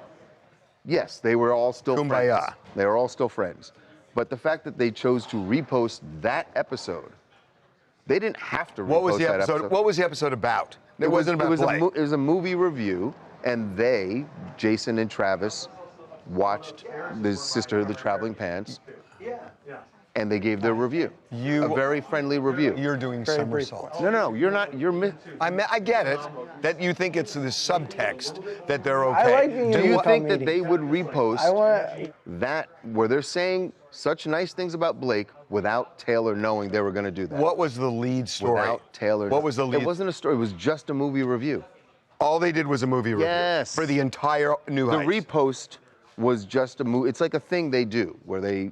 yes, they were all still Kumbaya. friends. They were all still friends. But the fact that they chose to repost that episode, they didn't have to repost What was the that episode? What was the episode about? It wasn't about Blake. It was a movie review, and Jason and Travis, watched the Sister of the Traveling Pants, and they gave their review. A very friendly review. You're doing somersaults. No, you're not. I get it that you think it's the subtext that they're okay. Do you think that they would repost that where they're saying such nice things about Blake without Taylor knowing they were going to do that? What was the lead story? Without Taylor. What was the lead? It wasn't a story. It was just a movie review. All they did was a movie review. Yes. For the entire New Heights. The repost was just a movie. It's like a thing they do where they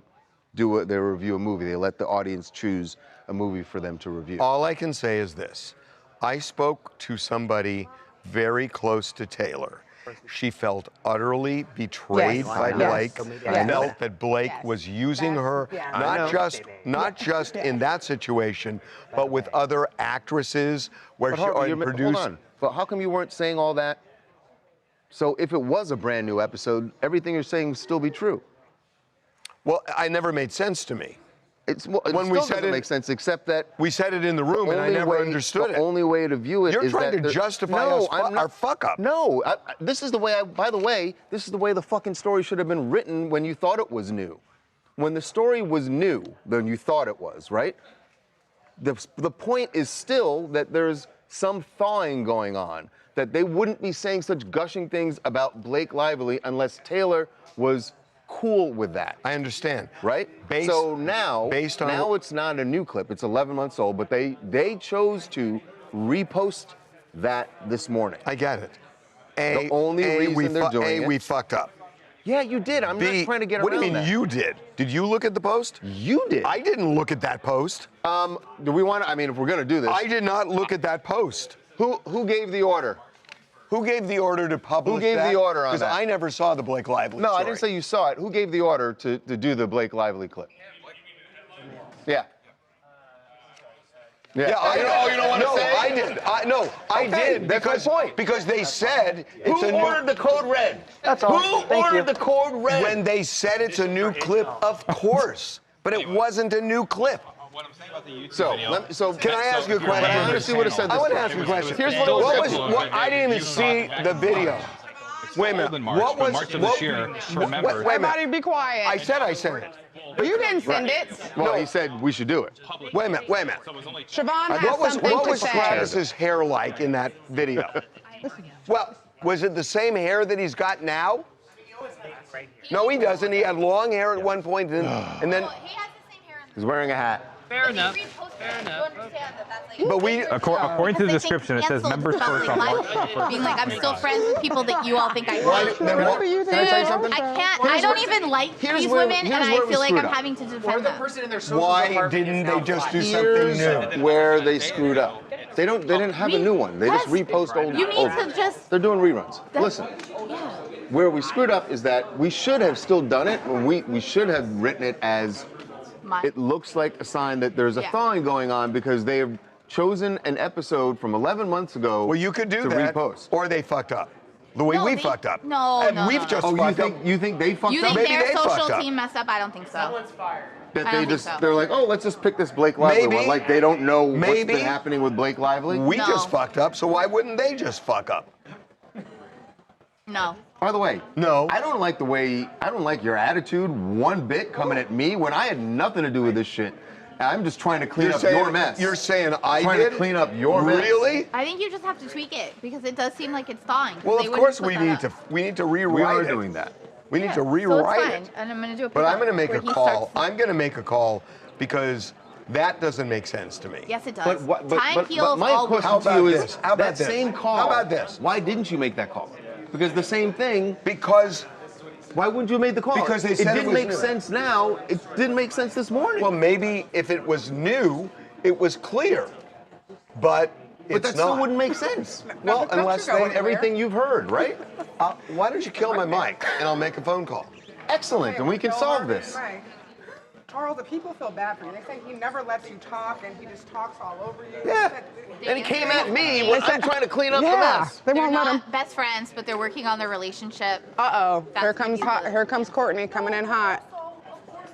review a movie. They let the audience choose a movie for them to review. All I can say is this. I spoke to somebody very close to Taylor. She felt utterly betrayed by Blake. Felt that Blake was using her, not just in that situation, but with other actresses where she produced. Hold on. But how come you weren't saying all that? So if it was a brand new episode, everything you're saying would still be true. Well, it never made sense to me. When we said it, make sense, except that we said it in the room, and I never understood it. The only way to view it You're is trying to justify our fuck up. No, this is the way. By the way, this is the way the fucking story should have been written when you thought it was new. When the story was new, then you thought it was, right? The point is still that there's some thawing going on. That they wouldn't be saying such gushing things about Blake Lively unless Taylor was cool with that. I understand. Right? So now it's not a new clip. It's 11 months old, but they chose to repost that this morning. I get it. The only reason they're doing it. We fucked up. Yeah, you did. I'm not trying to get around that. What do you mean you did? Did you look at the post? You did. I didn't look at that post. Do we want to, I mean, if we're going to do this. I did not look at that post. Who gave the order? Who gave the order to publish Who gave that? the order on that? Because I never saw the Blake Lively No, story. I didn't say you saw it. Who gave the order to do the Blake Lively clip? Yeah. Yeah, you don't want to say? I did. I did. That's because, my point. Because they said it's Who a new... ordered the code red? That's all. Who ordered the code red? When they said it's a new clip, of course. But it wasn't a new clip. What I'm saying about the YouTube So can I ask you a question? I honestly would have said this. I want to ask you a question. Here's what I didn't even see the video. Wait a minute. What was March of this year for members? Everybody be quiet. I said I sent it. You didn't send it. Well, he said we should do it. Wait a minute. Siobhan has something what to was say. Travis's hair like in that video? Well, was it the same hair that he's got now? No, he doesn't. He had long hair at one point, and then he's wearing a hat. Fair enough. But we, according to the description, it says members first on March 1st. Being like, I'm still friends with people that you all think I like. Can I tell you something? I can't. I don't even like these women, and I feel like I'm having to defend them. why didn't they just do something new? Where they screwed up. They didn't have a new one. They just repost old. You need to just. They're doing reruns. Listen. Yeah. Where we screwed up is that we should have still done it. We should have written it as. It looks like a sign that there's a thawing going on because they have chosen an episode from 11 months ago. Well, you could do that, repost. or they fucked up. The way we fucked up. And we've just fucked up. You think they fucked You up? think Maybe their they fucked social up. team messed up? I don't think so. That I they don't just think so. they're like, oh, let's just pick this Blake Lively one. Like they don't know what's Maybe. been happening with Blake Lively. We just fucked up, so why wouldn't they just fuck up? No. By the way, no. I don't like your attitude one bit coming at me when I had nothing to do with this shit. I'm just trying to clean up your mess. You're saying I trying did? to clean up your mess. Really? I think you just have to tweak it because it does seem like it's thawing. Well, of course we need to rewrite We are it. doing that. We need to So rewrite it's fine, it. and I'm gonna do a. But I'm going to make where a he call. starts- I'm going to make a call because that doesn't make sense to me. Yes, it does. Time But heals my all question How to about you is this? How about that this? same call. How about this? Why didn't you make that call? Because the same thing. Because. Why wouldn't you have made the call? Because they said it didn't was make new. sense now. It didn't make sense this morning. Well, maybe if it was new, it was clear. But it's that not. still wouldn't make sense. Well, unless they everything you've heard, right? Why don't you kill my mic and I'll make a phone call? Excellent, and we can solve this. Right. Charles, the people feel bad for you. They say he never lets you talk and he just talks all over you. Yeah. And he came at me when I'm trying to clean up the mess. They They're won't let him. not best friends, but they're working on their relationship. Uh-oh. Here That's here comes Courtney coming in hot.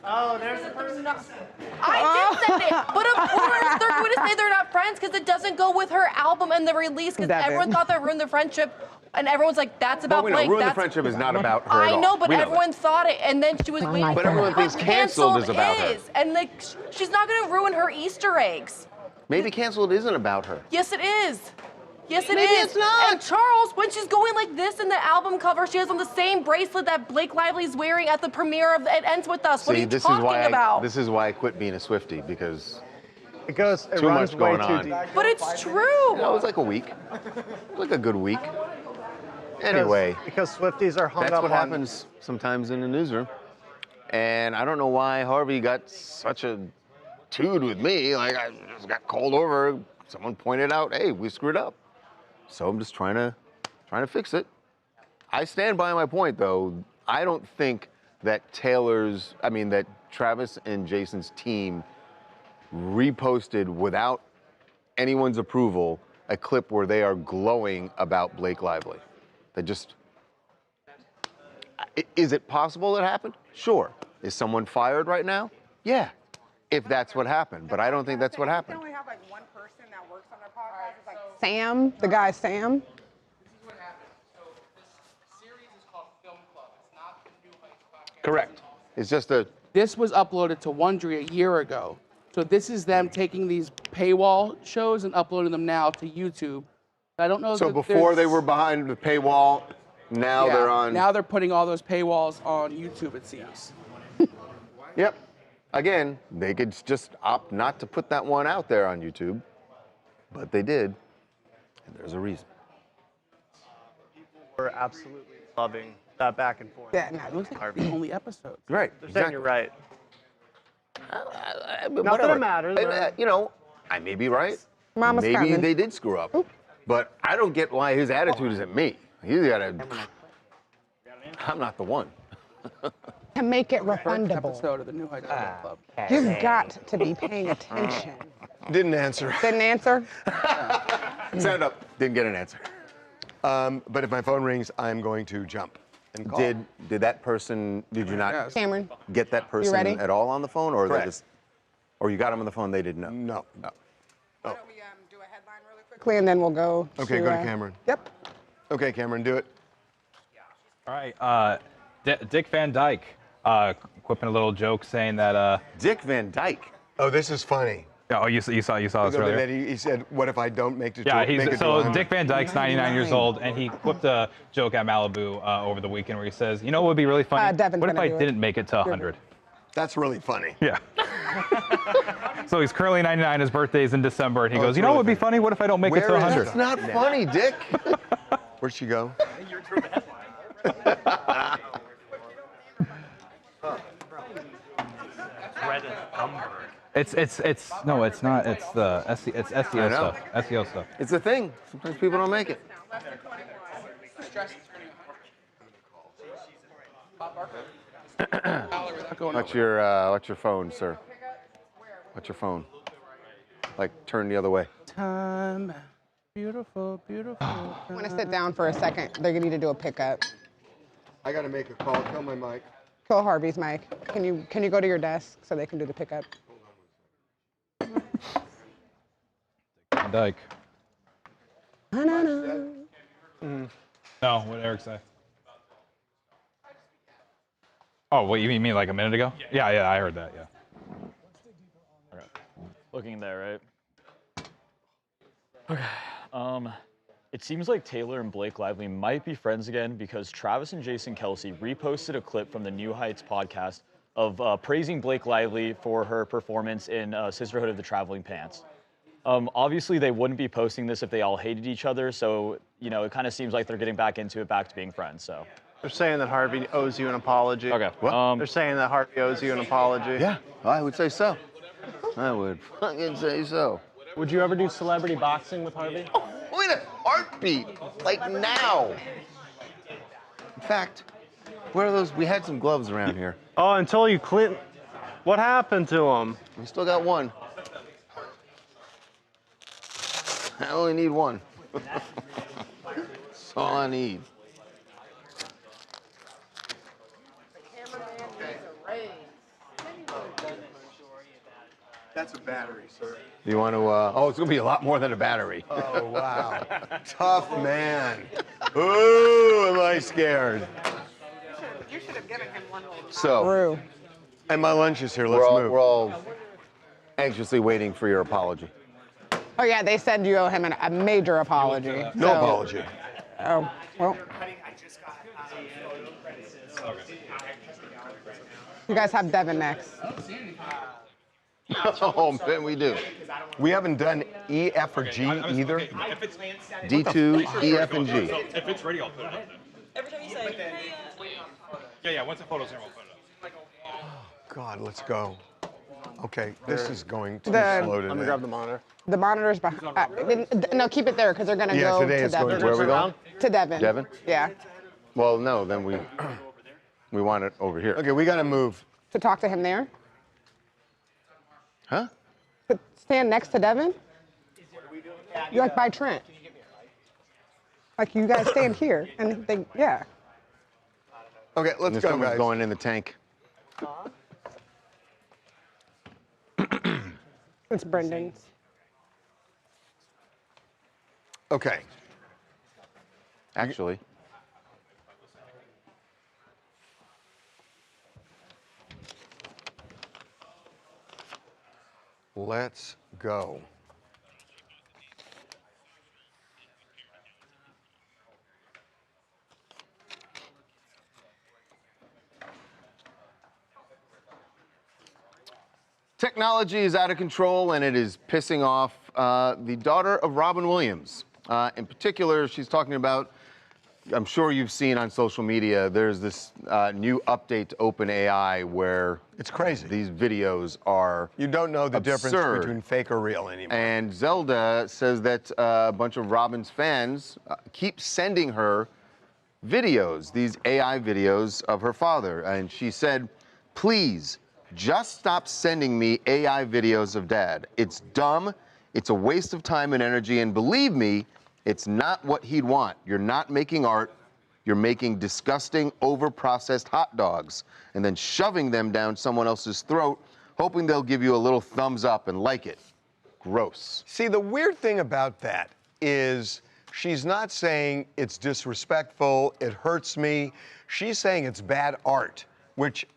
Oh, there's the person. I did send it, but of course they're going to say they're not friends because it doesn't go with her album and the release because Devin. everyone thought that ruined the friendship, and everyone's like, that's about But we know, Blake. ruin the That's friendship is not about her at I all. know, but We that. everyone thought it, and then she was waiting. But everyone thinks canceled is about her. And like, she's not going to ruin her Easter eggs. Maybe canceled isn't about her. Yes, it is. Yes, it Maybe is. it's not. And Charles, when she's going like this in the album cover, she has on the same bracelet that Blake Lively's wearing at the premiere of It Ends With Us. What are you talking about? This is why I quit being a Swiftie, because it too runs much way going too on. deep. But it's true. No, it was like a week. Like a good week. Anyway. Because Swifties are hung That's up what on. happens sometimes in the newsroom. And I don't know why Harvey got such a tude with me. Like, I just got called over. Someone pointed out, hey, we screwed up. So I'm just trying to fix it. I stand by my point, though. I don't think that that Travis and Jason's team reposted without anyone's approval a clip where they are glowing about Blake Lively. Is it possible it happened? Sure. Is someone fired right now? Yeah. If that's what happened, but I don't think that's what happened. They only have like one person that works on their podcast. It's like Sam, the guy Sam. Correct. It's just This was uploaded to Wondery a year ago. So this is them taking these paywall shows and uploading them now to YouTube. I don't know. So before they were behind the paywall, Now Yeah, they're on. Now they're putting all those paywalls on YouTube, it seems. Yep. Again, they could just opt not to put that one out there on YouTube, but they did, and there's a reason. We're absolutely loving that back and forth. Yeah, no, It looks like the only episodes. Right. They're saying you're right. Not that it matters. You know, I may be right. Mama's Maybe coming. they did screw up, but I don't get why his attitude isn't me. He's got to. I'm not the one. To make it First refundable. episode of the New Heights Club. You've got to be paying attention. Didn't answer. Didn't answer? Set it up. Didn't get an answer. But if my phone rings, I'm going to jump and call. Did that person? Did you not Cameron. get that person ready? at all on the phone, or Correct. they just, or you got them on the phone? They didn't know. No. No. Why don't we do a headline really quickly and then we'll go Okay, to, go to Cameron. Yep. Okay, Cameron, do it. All right. Dick Van Dyke quipping a little joke saying that. Dick Van Dyke. Oh, this is funny. Oh, you saw this earlier. That he said, "What if I don't make it?" Yeah, make it to so 100? Dick Van Dyke's 99 years old, and he quipped a joke at Malibu over the weekend where he says, "You know what would be really funny? Devin's What if gonna I do it. didn't make it to 100?" That's really funny. Yeah. So he's currently 99. His birthday's in December, and he goes, it's "You know what really would be funny? What if I don't make it to Where is 100?" that? That's not funny, Dick. Where'd she go? It's no, it's not. It's the it's SEO I know. stuff. SEO stuff. It's a thing. Sometimes people don't make it. What's your phone, sir? What's your phone? Like turn the other way. Time, beautiful, beautiful. I want to sit down for a second. They're going to need to do a pickup. I got to make a call. Kill my mic. Kill Harvey's mic. Can you go to your desk so they can do the pickup? Van Dyke. No. No, what did Eric say? Oh, what you mean like a minute ago? Yeah, I heard that. Yeah. Okay. Looking there, right? Okay. It seems like Taylor and Blake Lively might be friends again because Travis and Jason Kelce reposted a clip from the New Heights podcast of praising Blake Lively for her performance in Sisterhood of the Traveling Pants. Obviously, they wouldn't be posting this if they all hated each other, so it kind of seems like they're getting back into it, back to being friends. So They're saying that Harvey owes you an apology. Okay. They're saying that Harvey owes you an apology. Yeah, I would say so. I would fucking say so. Would you ever do celebrity boxing with Harvey? Wait a heartbeat, like now. In fact, where are those? We had some gloves around here. Oh, until you clean. What happened to them? We still got one. I only need one. That's all I need. That's a battery, sir. You want to? Oh, it's gonna be a lot more than a battery. Oh wow, tough man. Ooh, am I scared? You should have given him one little So, and my lunch is here. Let's move. We're all anxiously waiting for your apology. Oh, yeah, they said you owe him a major apology. No apology. Oh, well. You guys have Devin next. Oh, man, we do. We haven't done E, F, or G either. D2, E, F, and G. If it's ready, I'll put it up there. Every time you say, Yeah, once the photo's here, we'll put it up. God, let's go. Okay, this is going too The- slow today. Let me grab the monitor. The monitor's behind. No, keep it there because they're going to Yeah, go today to it's Devin. going Where are we going? To Devin. Devin? Yeah. Well, no, then we want it over here. Okay, we got to move. To talk to him there. Huh? To stand next to Devin? You're like by Trent. Like you guys stand here and they, yeah. Okay, let's This go, someone's guys. going in the tank. It's Brendan's. Okay. Actually. Let's go. Technology is out of control, and it is pissing off the daughter of Robin Williams. In particular, she's talking about, I'm sure you've seen on social media, there's this new update to OpenAI where it's crazy. These videos are You don't know the absurd. difference between fake or real anymore. And Zelda says that a bunch of Robin's fans keep sending her videos, these AI videos of her father. And she said, please, just stop sending me AI videos of Dad. It's dumb, it's a waste of time and energy, and believe me, it's not what he'd want. You're not making art, you're making disgusting, over-processed hot dogs, and then shoving them down someone else's throat, hoping they'll give you a little thumbs up and like it. Gross. See, the weird thing about that is she's not saying it's disrespectful, it hurts me. She's saying it's bad art, which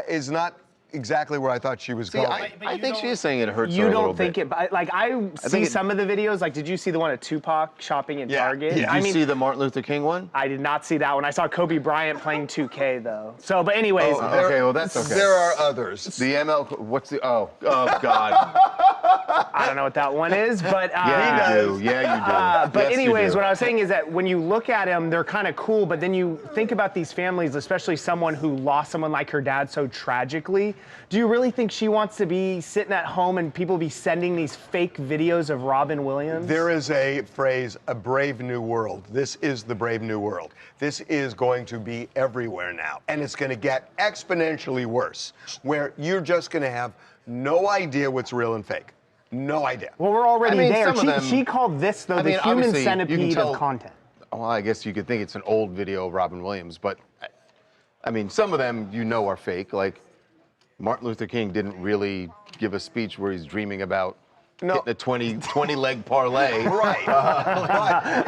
is not exactly where I thought she was going. I think she is saying it hurts her You a little don't think bit. it, like I see some of the videos, like did you see the one of Tupac shopping in Target? Did you see the Martin Luther King one? I did not see that one. I saw Kobe Bryant playing 2K though. So, but anyways. Okay, well that's okay. There are others. The ML, what's the, oh God. I don't know what that one is, but yeah, you do. Yeah, you do. But Yes, you anyways, do. what I was saying is that when you look at them, they're kind of cool. But then you think about these families, especially someone who lost someone like her dad so tragically. Do you really think she wants to be sitting at home and people be sending these fake videos of Robin Williams? There is a phrase, a brave new world. This is the brave new world. This is going to be everywhere now. And it's going to get exponentially worse, where you're just going to have no idea what's real and fake. No idea. Well, we're already there. some of them- She called this, though, I mean, the human obviously, you can centipede tell- of content. Well, I guess you could think it's an old video of Robin Williams, but I mean, some of them you know are fake. Like Martin Luther King didn't really give a speech where he's dreaming about hitting a 20 leg parlay. Right. That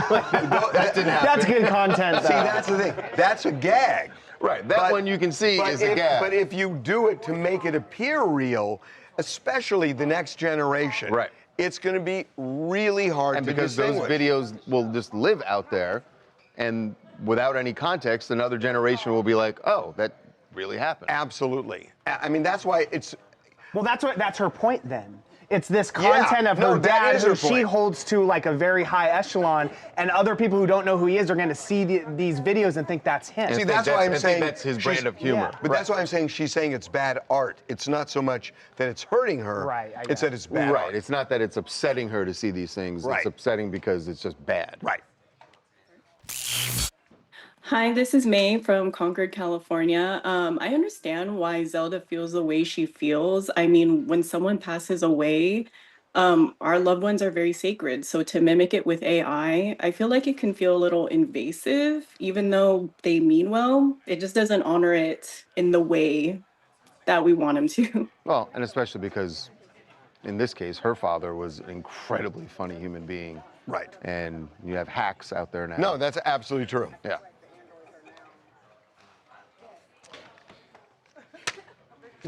didn't happen. That's good content, though. See, that's the thing. That's a gag. Right. That one you can see is a gag. But if you do it to make it appear real, especially the next generation, right, it's going to be really hard and to because distinguish. those videos will just live out there, and without any context, another generation will be like, oh, that really happened. Absolutely. I mean, that's why it's... Well, that's her point then. It's this content of her dad who she holds to like a very high echelon, and other people who don't know who he is are going to see these videos and think that's him. See, that's why I'm saying that's his brand of humor. Yeah. But that's why I'm saying she's saying it's bad art. It's not so much that it's hurting her. Right. It's that it's bad Right. art. It's not that it's upsetting her to see these things. Right. It's upsetting because it's just bad. Right. Hi, this is May from Concord, California. I understand why Zelda feels the way she feels. I mean, when someone passes away, our loved ones are very sacred. So to mimic it with AI, I feel like it can feel a little invasive, even though they mean well. It just doesn't honor it in the way that we want them to. Well, and especially because in this case, her father was an incredibly funny human being. Right. And you have hacks out there now. No, that's absolutely true. Yeah.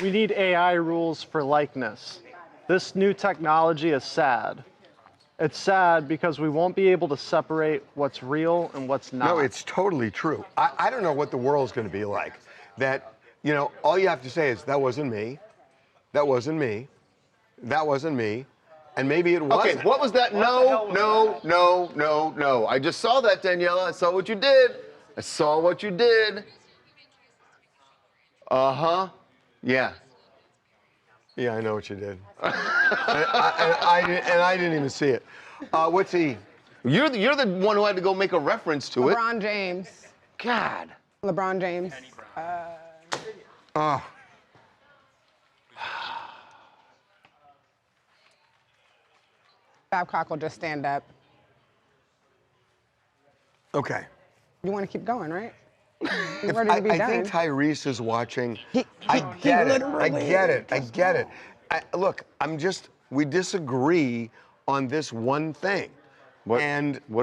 We need AI rules for likeness. This new technology is sad. It's sad because we won't be able to separate what's real and what's not. No, it's totally true. I don't know what the world's going to be like. That, you know, all you have to say is, that wasn't me. That wasn't me. That wasn't me. And maybe it wasn't. Okay, what was that? No. I just saw that, Daniela. I saw what you did. I saw what you did. Uh-huh. Yeah. Yeah, I know what you did. and I didn't even see it. What's he? You're the one who had to go make a reference to it. LeBron James. God. LeBron James. Oh. Babcock will just stand up. Okay. You want to keep going, right? You're ready to be I done. think Tyrese is watching. I get it. Look, we disagree on this one thing. What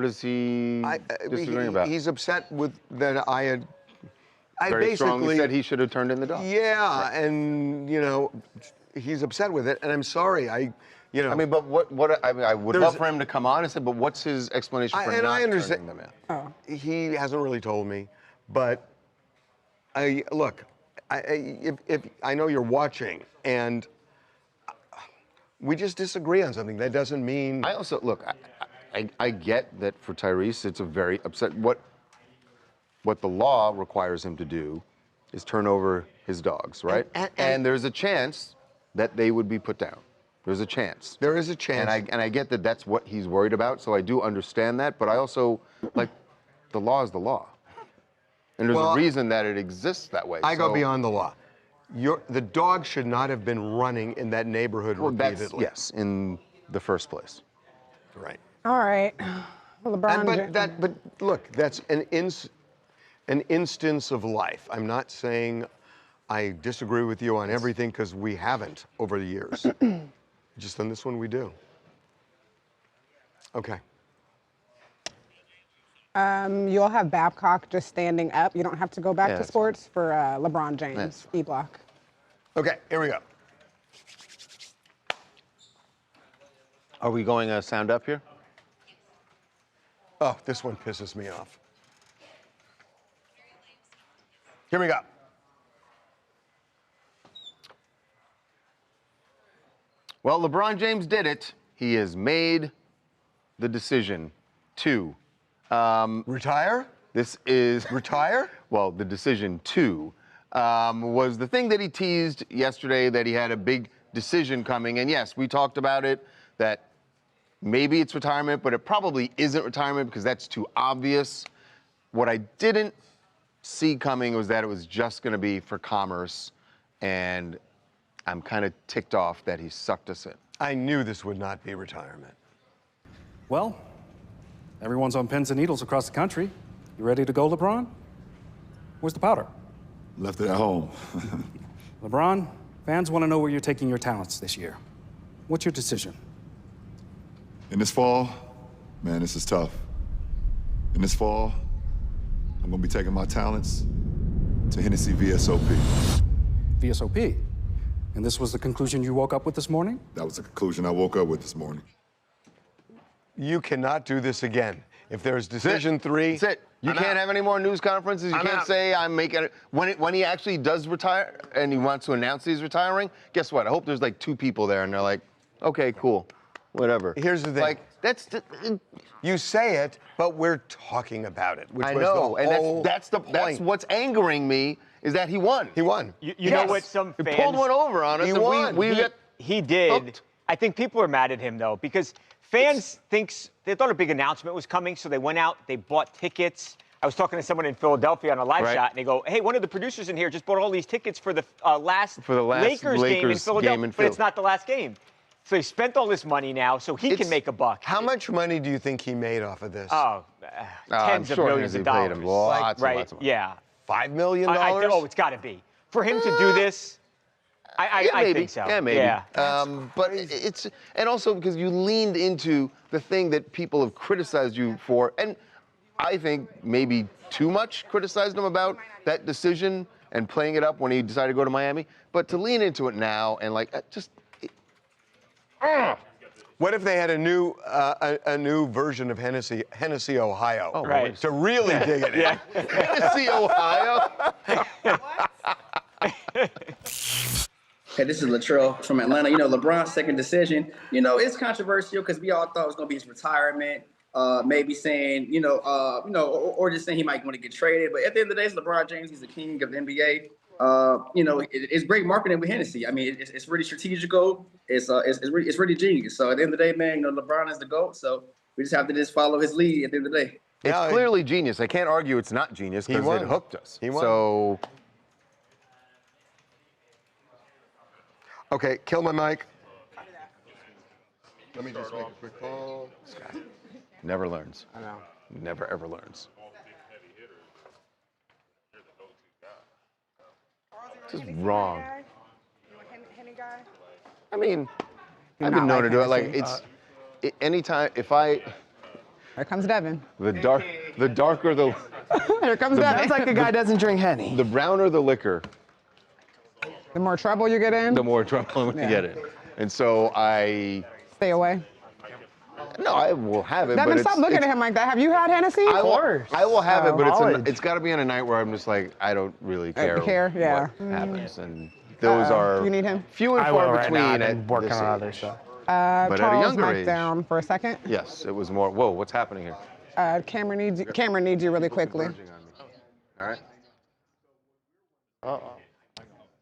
is he disagreeing about? He's upset with that I Very strongly basically said he should have turned in the dog. Yeah, right. And you know, he's upset with it, and I'm sorry. I mean, but I would love for him to come on and say, but what's his explanation for not turning them in? Oh. He hasn't really told me, but if I know you're watching, and we just disagree on something. That doesn't mean. I also look. I get that for Tyrese, it's a very upset. What the law requires him to do is turn over his dogs, right? And there's a chance that they would be put down. There's a chance. There is a chance. And I get that that's what he's worried about. So I do understand that. But I also the law is the law, and there's a reason that it exists that way. I go beyond the law. The dog should not have been running in that neighborhood repeatedly. Yes, in the first place. Right. All right. LeBron. But look, that's an instance of life. I'm not saying I disagree with you on everything because we haven't over the years. Just on this one, we do. Okay. You'll have Babcock just standing up. You don't have to go back to sports for LeBron James. E-block. Okay, here we go. Are we going sound up here? Oh, this one pisses me off. Here we go. Well, LeBron James did it. He has made the decision to retire. This is retire. Well, the decision to was the thing that he teased yesterday, that he had a big decision coming. And yes, we talked about it, that maybe it's retirement, but it probably isn't retirement because that's too obvious. What I didn't see coming was that it was just going to be for commerce, and I'm kind of ticked off that he sucked us in. I knew this would not be retirement. Well, everyone's on pins and needles across the country. You ready to go, LeBron? Where's the powder? Left it at home. LeBron, fans want to know where you're taking your talents this year. What's your decision? In this fall, man, this is tough. In this fall, I'm gonna be taking my talents to Hennessy VSOP. VSOP? And this was the conclusion you woke up with this morning? That was the conclusion I woke up with this morning. You cannot do this again. If there's decision three, that's it. You can't have any more news conferences. You can't say I'm making it. When he actually does retire and he wants to announce he's retiring, guess what? I hope there's like 2 people there and they're like, okay, cool, whatever. Here's the thing. Like that's you say it, but we're talking about it. Which I was know, the whole and that's the point. That's what's angering me is that he won. He won. You know what? Some fans he pulled one over on us. He and won. We got he did. hooked. I think people are mad at him though because fans they thought a big announcement was coming, so they went out, they bought tickets. I was talking to someone in Philadelphia on a live shot, and they go, "Hey, one of the producers in here just bought all these tickets for the last Lakers game in Philadelphia, but it's not the last game." So he spent all this money now, so he can make a buck. How much money do you think he made off of this? Oh, tens of millions of dollars. Paid him lots and lots of money. Yeah. $5 million? Oh, it's got to be. For him to do this, I think so. Yeah, maybe. Yeah. But it's, and also because you leaned into the thing that people have criticized you for, and I think maybe too much criticized him about that decision and playing it up when he decided to go to Miami. But to lean into it now and like just. What if they had a new version of Hennessy, Ohio? Oh, right. To really dig it in. Hennessy, Ohio. Hey, this is Latrell from Atlanta. You know, LeBron's second decision, you know, it's controversial because we all thought it was going to be his retirement. Maybe saying, or just saying he might want to get traded. But at the end of the day, it's LeBron James. He's the king of the NBA. It's great marketing with Hennessy. I mean, it's really strategical. It's really genius. So at the end of the day, man, LeBron is the GOAT. So we just have to just follow his lead at the end of the day. It's clearly genius. I can't argue it's not genius because it hooked us. He won. So. Okay, kill my mic. Let me just make a quick call. Scott never learns. I know. Never ever learns. This is wrong. I mean, I've been known to do it. Like anytime if I. Here comes Devin. The darker the. Here comes Devin. Sounds like a guy doesn't drink Henny. The browner the liquor. The more trouble you get in. The more trouble you get in, and so I. Stay away. No, I will have it. Devin, but stop looking at him like that. Have you had Hennessy? I will have it, but it's it's got to be on a night where I'm just like, I don't really care. Yeah. What happens, and those are you need him? few and far between. I've been working on other stuff. but at a Charles, younger mic age. down for a second. Yes, it was more. Whoa, what's happening here? Cameron needs you really quickly. All right. Uh-oh.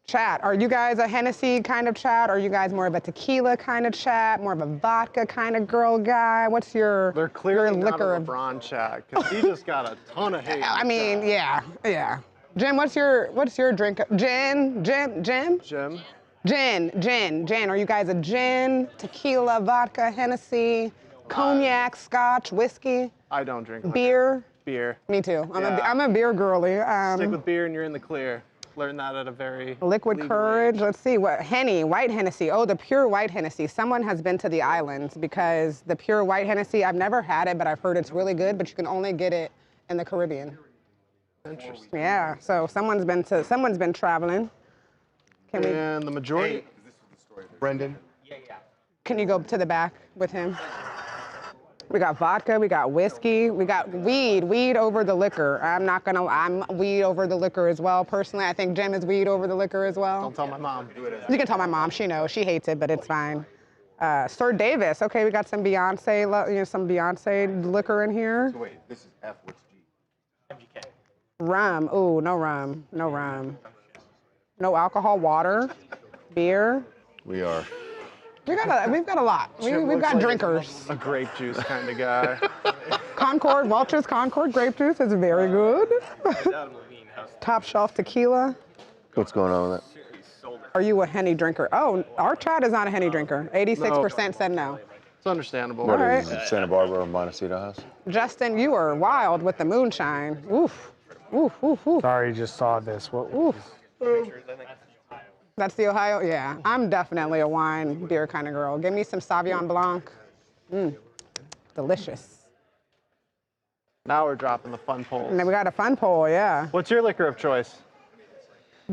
Chat, are you guys a Hennessy kind of chat? Are you guys more of a tequila kind of chat? More of a vodka kind of girl guy? What's your They're clearly your not liquor? a LeBron chat because he just got a ton of hate. I mean, yeah. Jim, what's your drink? Gin. Are you guys a gin, tequila, vodka, Hennessy, cognac, scotch, whiskey? I don't drink liquor. Beer? Beer. Me too. I'm a beer girly. Stick with beer and you're in the clear. Learned that at a very Liquid legal Courage. age. Let's see what white Hennessy. Oh, the pure white Hennessy. Someone has been to the islands because the pure white Hennessy. I've never had it, but I've heard it's really good. But you can only get it in the Caribbean. Interesting. Yeah. So someone's been traveling. And the majority. Brendan. Can you go to the back with him? We got vodka, we got whiskey, we got weed over the liquor. I'm weed over the liquor as well. Personally, I think Jim is weed over the liquor as well. Don't tell my mom. You can tell my mom, she knows, she hates it, but it's fine. Sir Davis, okay, we got some Beyonce liquor in here. So wait, this is F, what's G? Rum, ooh, no rum. No alcohol, water, beer. We are. We've got a lot. We've got drinkers. A grape juice kind of guy. Welch's Concord grape juice is very good. Top shelf tequila. What's going on with that? Are you a Henny drinker? Oh, our chat is not a Henny drinker. 86% said no. It's understandable. What All is right. it, Santa Barbara or Montecito House? Justin, you are wild with the moonshine. Oof. Sorry, just saw this. What? Oof. That's the Ohio? Yeah. I'm definitely a wine beer kind of girl. Give me some Sauvignon Blanc. Delicious. Now we're dropping the fun polls. And then we got a fun poll, yeah. What's your liquor of choice?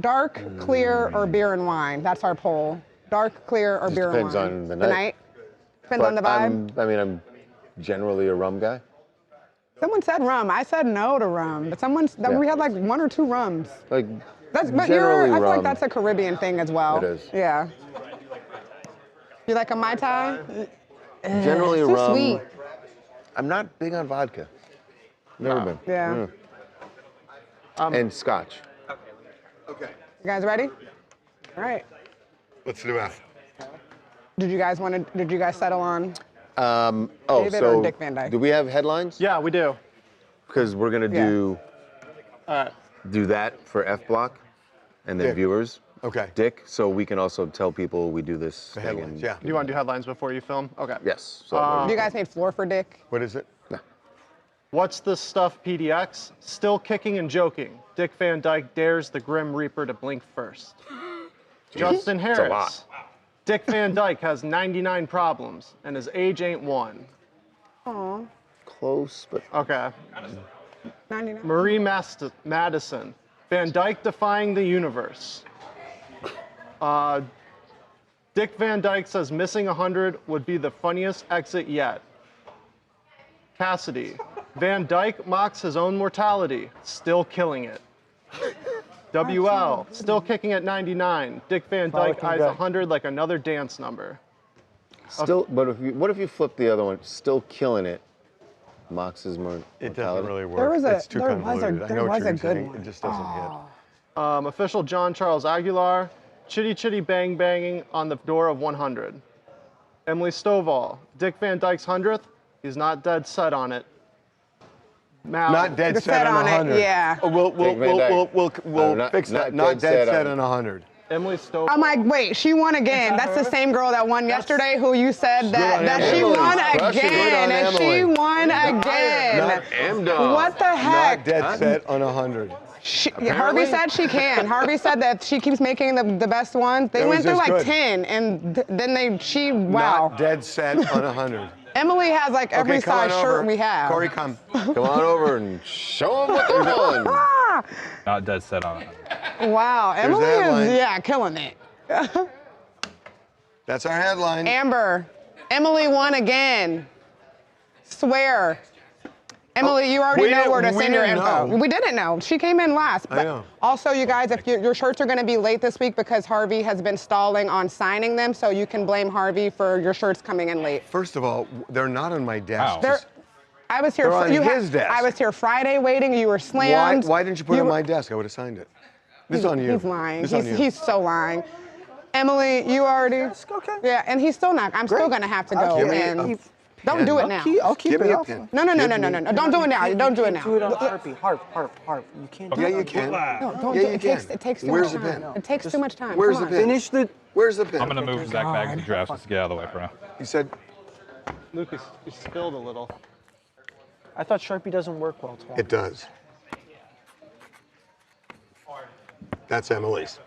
Dark, clear, or beer and wine? That's our poll. Dark, clear, or beer and wine? Depends on the night. Depends on the vibe? I'm generally a rum guy. Someone said rum. I said no to rum, but we had like 1 or 2 rums. Like, But I generally feel like rum. that's a Caribbean thing as well. It is. Yeah. You like a Mai Tai? Generally It's too rum. sweet. I'm not big on vodka. Never been. Yeah. And scotch. Okay. You guys ready? All right. Let's do F. Did you guys settle on Oh, David so or Dick Van Dyke? do we have headlines? Yeah, we do. Because we're gonna do that for F block, and then Dick. viewers. Okay. Dick, so we can also tell people we do this The thing. headlines, And, yeah. You want to do headlines before you film? Okay. Yes. So You guys made floor for Dick? What is it? What's this stuff, PDX? Still kicking and joking. Dick Van Dyke dares the Grim Reaper to blink first. Justin Harris. That's a lot. Dick Van Dyke has 99 problems, and his age ain't one. Aw. close, but okay. 99. Marie Madison. Van Dyke defying the universe. Dick Van Dyke says missing 100 would be the funniest exit yet. Cassidy. Van Dyke mocks his own mortality, still killing it. WL, still kicking at 99. Dick Van Dyke eyes 100 like another dance number. Still, but what if you flip the other one? Still killing it. Mocks his mortality. It doesn't really work. There was a, it's too there was convoluted. a, I there know what was you're a good saying. one. It just doesn't hit. Official John Charles Aguilar. Chitty chitty bang banging on the door of 100. Emily Stovall. Dick Van Dyke's 100th. He's not dead set on it. Mal. Not dead set on 100. Yeah. Oh, we'll fix that. Not dead set on 100. Emily Stovall. I'm like, wait, she won again. That's the same girl that won yesterday who you said that she Emily. won Crushing. Good again. on And she Emily. won again. Not M-Dog. What the heck? Not dead set on 100. Harvey said she can. Harvey said that she keeps making the best ones. They That went was through just like good. 10, and then wow. Not dead set on 100. Emily has like every come on size shirt over. we have. Corey, come. Come on over and show them what they're doing. Not dead set on it. Wow, There's Emily the headline. is killing it. That's our headline. Amber, Emily won again. Swear. Emily, you already know where to we send your didn't info. know. We didn't know. She came in last. I know. Also, you guys, if your shirts are going to be late this week because Harvey has been stalling on signing them, so you can blame Harvey for your shirts coming in late. First of all, they're not on my desk. I was here. They're on his desk. I was here Friday waiting. You were slammed. Why didn't you put it on my desk? I would have signed it. This is on you. He's lying. This is on you. He's so lying. Emily, you already. Okay. Yeah, and he's still not. I'm still going to have to go in. Don't do it now. I'll keep Give it me a up. pen. No. Don't do it now. Don't do it now. Do it on Harvey. Harp. You can't do it. Yeah, you can. No, don't Yeah, do you it. can. It takes too Where's much the time. pen? It takes too much time. Where's Come the on. pen? Finish the. Where's the pen? I'm gonna move Zach back to the draft just to get out of the way for now. You said. Lucas, you spilled a little. I thought Sharpie doesn't work well, Tom. It does. That's Emily's.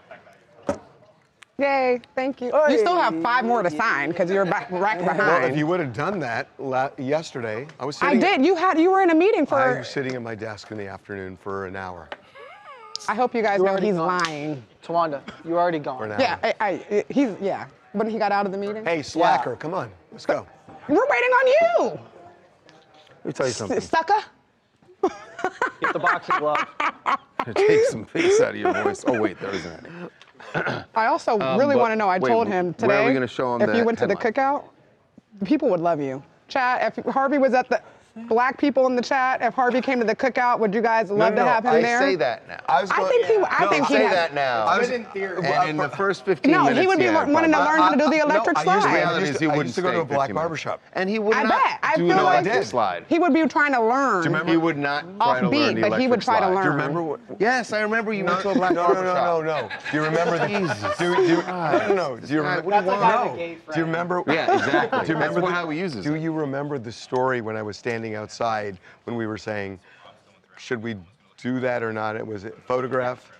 Yay, thank you. You still have 5 more to sign because you're right behind. Well, if you would have done that yesterday, I was I sitting. did. You were in a meeting for. I was sitting at my desk in the afternoon for an hour. I hope you guys know he's lying. Tawanda, you're already gone. For an hour. Yeah, he's When he got out of the meeting. Hey, slacker, come on, let's go. We're waiting on you. Let me tell you something. Sucker. Get the boxing glove. Take some face out of your voice. Oh wait, there isn't any. I also really want to know. I told him today. Where are we going to show him if you went to the cookout, people would love you. Chat. If Harvey was at the black people in the chat, if Harvey came to the cookout, would you guys love to have him there? I say that now. I think he say had, that now. And in the first 15 No, minutes, he would be wanting to learn how to do the electric slide. The reality is he I wouldn't used to go to a stay black 15 barbershop. And he would I not bet. I do feel the like electric slide. he would be trying to learn. He would not try to learn Offbeat, the but he would electric try to slide. learn. Do you remember what? Yes, I remember you went to a black barbershop. No. Do you remember the? No. Do you remember? No. Do you remember? Yeah, exactly. Do you remember That's how he uses it. Do you remember the story when I was standing outside when we were saying, should we do that or not? It was a photograph.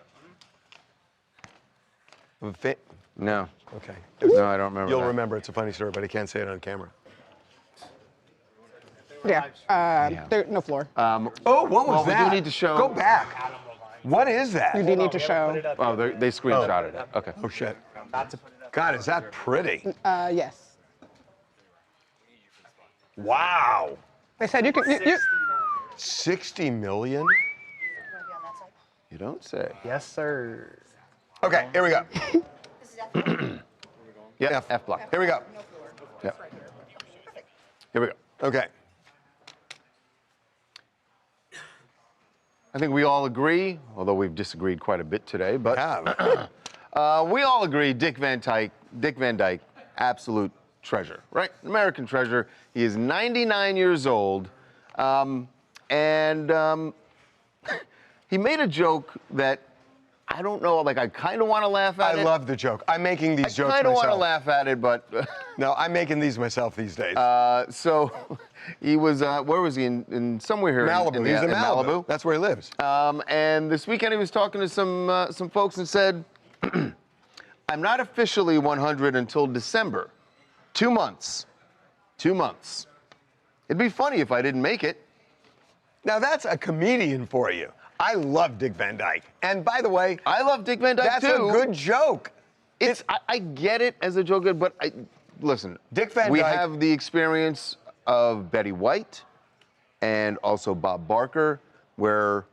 No. Okay. No, I don't remember. You'll that. remember. It's a funny story, but I can't say it on camera. Yeah. No floor. Oh, what was well, that? We do need to show. Go back. What is that? You do need to show. Oh, they screenshotted it. Okay. Oh shit. God, is that pretty? Yes. Wow. They said you can. You, 60 million? You don't say. Yes, sir. Okay, here we go. Yeah, F block. Here we go. Yeah. Here we go. Okay. I think we all agree, although we've disagreed quite a bit today, but we all agree Dick Van Dyke, absolute treasure, right? American treasure. He is 99 years old, and he made a joke that I don't know, like I kind of want to laugh at it. I love the joke. I'm making these jokes myself. I kind of want to laugh at it, but... No, I'm making these myself these days. So he was, where was he? In somewhere here Malibu. in He's in Malibu. That's where he lives. And this weekend he was talking to some folks and said, I'm not officially 100 until December. 2 months. 2 months. It'd be funny if I didn't make it. Now that's a comedian for you. I love Dick Van Dyke. And by the way, I love Dick Van Dyke that's too. a good joke. I get it as a joke, but listen, Dick Van we Dyke. have the experience of Betty White and also Bob Barker, where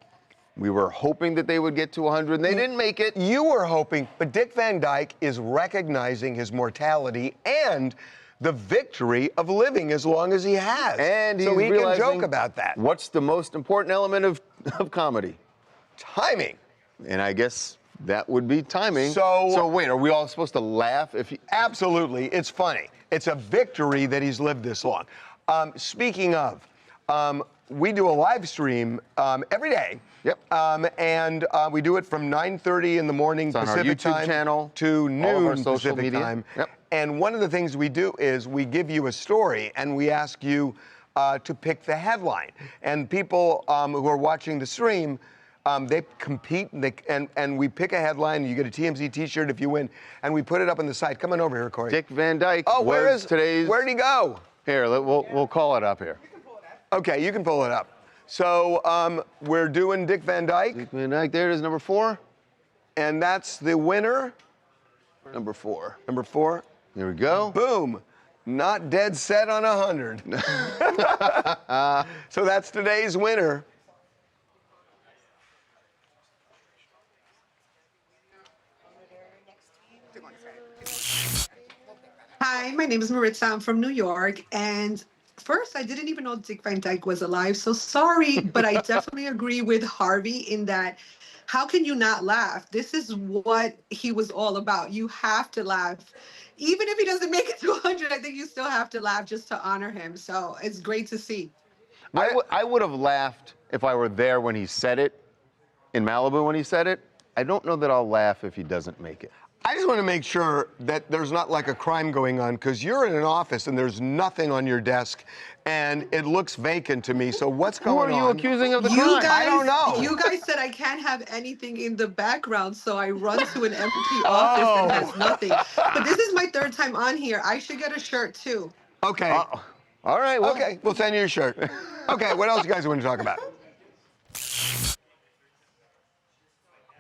we were hoping that they would get to 100, and they didn't make it. You were hoping, but Dick Van Dyke is recognizing his mortality and the victory of living as long as he has. And so he's he can realizing joke about that. What's the most important element of comedy? Timing. And I guess that would be timing. So wait, are we all supposed to laugh if he... Absolutely, it's funny. It's a victory that he's lived this long. Speaking of, we do a live stream every day. Yep. And we do it from 9:30 in the morning It's on our Pacific YouTube time channel, to all of our noon social Pacific media. time. Yep. And one of the things we do is we give you a story and we ask you to pick the headline. And people who are watching the stream, they compete and we pick a headline. You get a TMZ T-shirt if you win, and we put it up on the site. Come on over here, Corey. Dick Van Dyke. Oh, where'd he go? Here, we'll call it up here. Okay, you can pull it up. So we're doing Dick Van Dyke. Dick Van Dyke, there it is, number 4. And that's the winner. Number 4. Number 4. There we go. Boom. Not dead set on 100. So that's today's winner. Hi, my name is Maritza. I'm from New York. And first, I didn't even know Dick Van Dyke was alive. So sorry, but I definitely agree with Harvey in that how can you not laugh? This is what he was all about. You have to laugh. Even if he doesn't make it to 100, I think you still have to laugh just to honor him. So it's great to see. I would have laughed if I were there when he said it, in Malibu when he said it. I don't know that I'll laugh if he doesn't make it. I just want to make sure that there's not like a crime going on, because you're in an office and there's nothing on your desk and it looks vacant to me. So what's going on? Who are you accusing of the You crime? guys, I don't know. You guys said I can't have anything in the background, so I run to an empty office that has nothing. But this is my third time on here. I should get a shirt too. Okay. All right. Well. Okay, we'll send you a shirt. Okay, what else you guys want to talk about?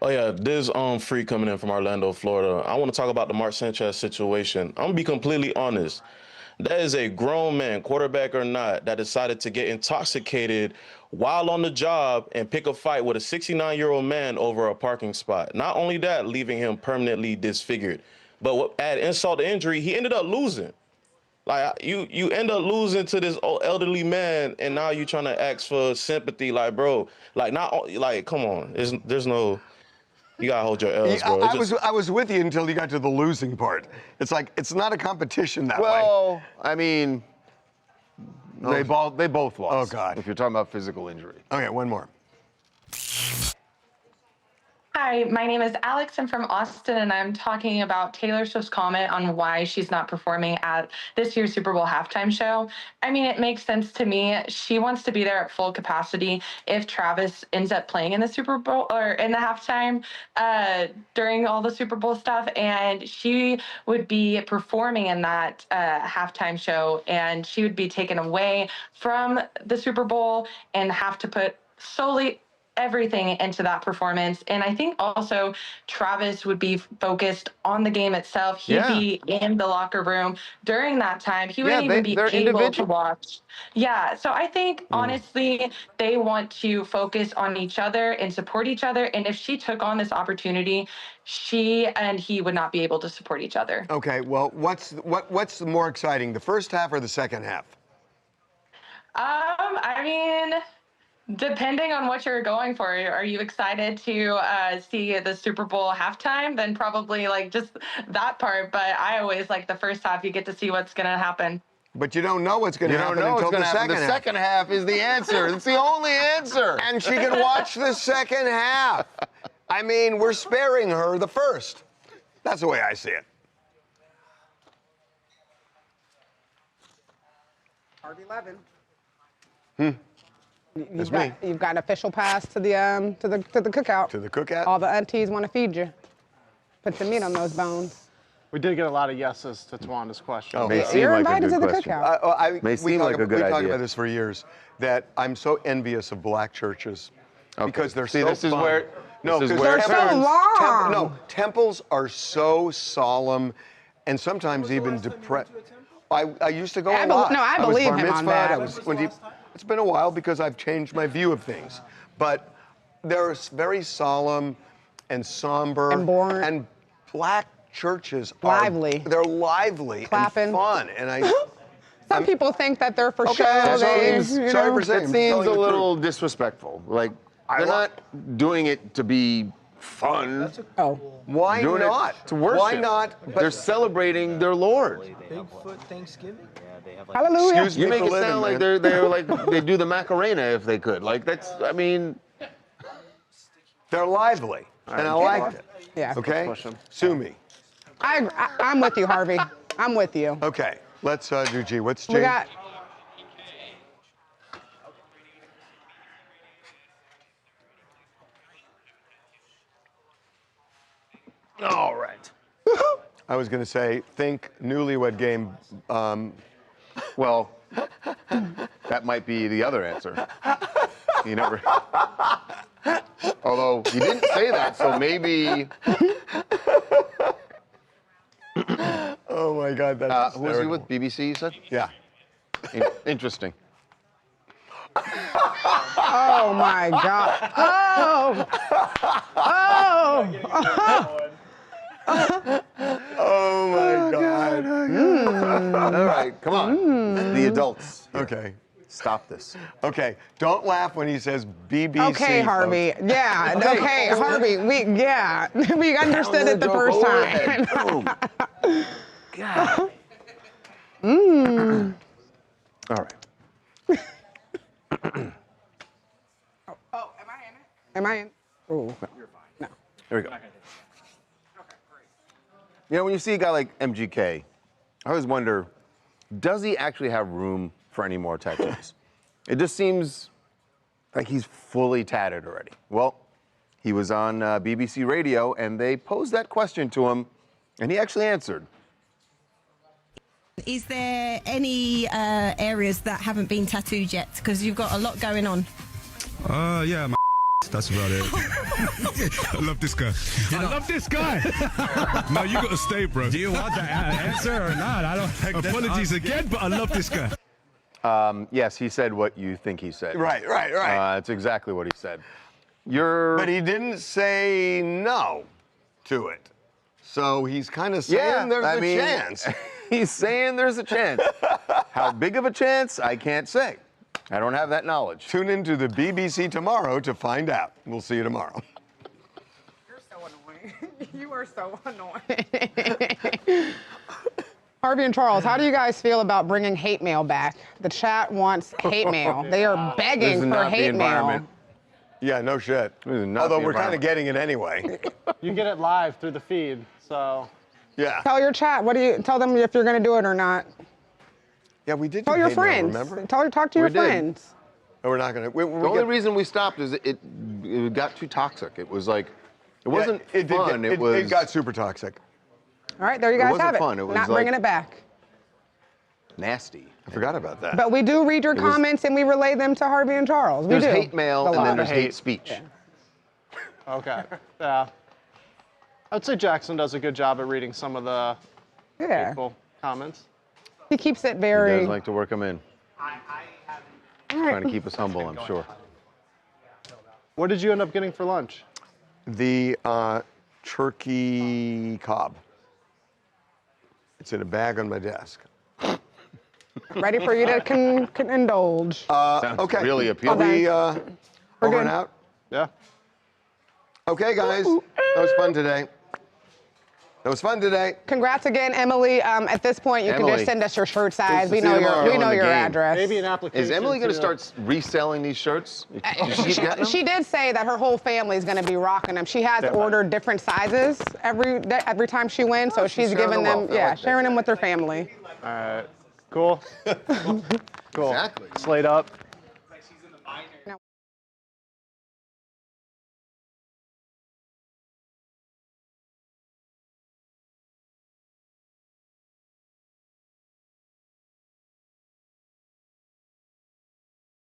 Oh yeah, this Free coming in from Orlando, Florida. I want to talk about the Mark Sanchez situation. I'm gonna be completely honest. That is a grown man, quarterback or not, that decided to get intoxicated while on the job and pick a fight with a 69-year-old man over a parking spot. Not only that, leaving him permanently disfigured, but add insult to injury, he ended up losing. Like, you end up losing to this old elderly man, and now you trying to ask for sympathy. Like, bro, like, come on. There's no... You gotta hold your L's, bro. I was with you until you got to the losing part. It's like, it's not a competition that way. Well, I mean, they both lost. Oh, God. If you're talking about physical injury. Okay, one more. Hi, my name is Alex. I'm from Austin, and I'm talking about Taylor Swift's comment on why she's not performing at this year's Super Bowl halftime show. I mean, it makes sense to me. She wants to be there at full capacity if Travis ends up playing in the Super Bowl or in the halftime during all the Super Bowl stuff, and she would be performing in that halftime show, and she would be taken away from the Super Bowl and have to put solely everything into that performance. And I think also Travis would be focused on the game itself. He'd be in the locker room during that time. He wouldn't even be able to watch. Yeah, so I think honestly, they want to focus on each other and support each other. And if she took on this opportunity, she and he would not be able to support each other. Okay, well, what's more exciting, the first half or the second half? I mean, depending on what you're going for, are you excited to see the Super Bowl halftime? Then probably like just that part. But I always like the first half. You get to see what's going to happen. But you don't know what's going to happen until the second half. The second half is the answer. It's the only answer. And she can watch the second half. I mean, we're sparing her the first. That's the way I see it. Harvey Levin. That's me. You've got an official pass to the cookout. To the cookout? All the aunties want to feed you. Put some meat on those bones. We did get a lot of yeses to Tawanda's question. Oh, You're invited to the cookout. We talk about this for years, that I'm so envious of black churches because they're so this is fun. where No, this is because where so long. temples are so solemn and sometimes even depressed. I used to go a lot. No, I believe him on that. It's been a while because I've changed my view of things. But they're very solemn and somber. And boring. And black churches lively. They're lively Clapping. and fun. And Some people think that they're for show. Sorry for saying. It seems a little disrespectful. Like, they're not doing it to be fun. Why doing not? It to worship. Why not? They're celebrating their Lord. Bigfoot Thanksgiving? Yeah, they have Hallelujah. Excuse me You make for it sound living, like man. they're like they do the Macarena if they could. Like that's, I mean, They're lively, and I liked it. Yeah. Okay? Sue me. I'm with you, Harvey. I'm with you. Okay, let's do G. What's G? We got. All right. I was going to say, think newlywed game. well, that might be the other answer. You never. Although you didn't say that, so maybe. Oh my God, that's who was he with? BBC, you said? Yeah. Interesting. Oh my God. Oh. Oh my God. All right, come on. The adults. Okay. Stop this. Okay, don't laugh when he says BBC. Okay, Harvey. Folks. Yeah. Okay, Harvey. We understood it the first time. God. All right. Am I in? Oh, you're fine. No. Here we go. You know, when you see a guy like MGK, I always wonder, does he actually have room for any more tattoos? It just seems like he's fully tatted already. Well, he was on BBC Radio, and they posed that question to him, and he actually answered. Is there any areas that haven't been tattooed yet? Because you've got a lot going on. Yeah, that's about it. I love this guy. I love this guy. No, you got to stay, bro. Do you want that answer or not? I don't. Apologies again, but I love this guy. Yes, he said what you think he said. Right. That's exactly what he said. But he didn't say no to it. So he's kind of saying there's a chance. He's saying there's a chance. How big of a chance? I can't say. I don't have that knowledge. Tune into the BBC tomorrow to find out. We'll see you tomorrow. You're so annoying. You are so annoying. Harvey and Charles, how do you guys feel about bringing hate mail back? The chat wants hate mail. They are begging for hate mail. Yeah, no shit. Although we're kind of getting it anyway. You get it live through the feed, so. Yeah. Tell your chat. Tell them if you're going to do it or not. Yeah, we did. Tell your hate mail, friends. remember? Talk to your friends. No, we're not going to. The only reason we stopped is it got too toxic. It was like, it wasn't fun. It got super toxic. All right, there you guys wasn't have it. fun. It was Not like- bringing it back. Nasty. I forgot about that. But we do read your It was- comments and we relay them to Harvey and Charles. We There's do. hate mail and then there's hate speech. Okay. Yeah. I'd say Jackson does a good job at reading some of the hateful comments. He keeps it He very. does like to work them in. Trying to keep us humble, I'm sure. What did you end up getting for lunch? The turkey cob. It's in a bag on my desk. Ready for you to indulge. Sounds okay. really appealing. Are we over good. and out? Yeah. Okay, guys. That was fun today. Congrats again, Emily. At this point, you can just send us your shirt size. We know your address. Maybe an application. Is Emily going to start reselling these shirts? Did she keep getting them? She did say that her whole family is going to be rocking them. She has ordered different sizes every time she wins, so she's giving them, sharing them with her family. All right. Cool. Cool. Exactly. Slate up.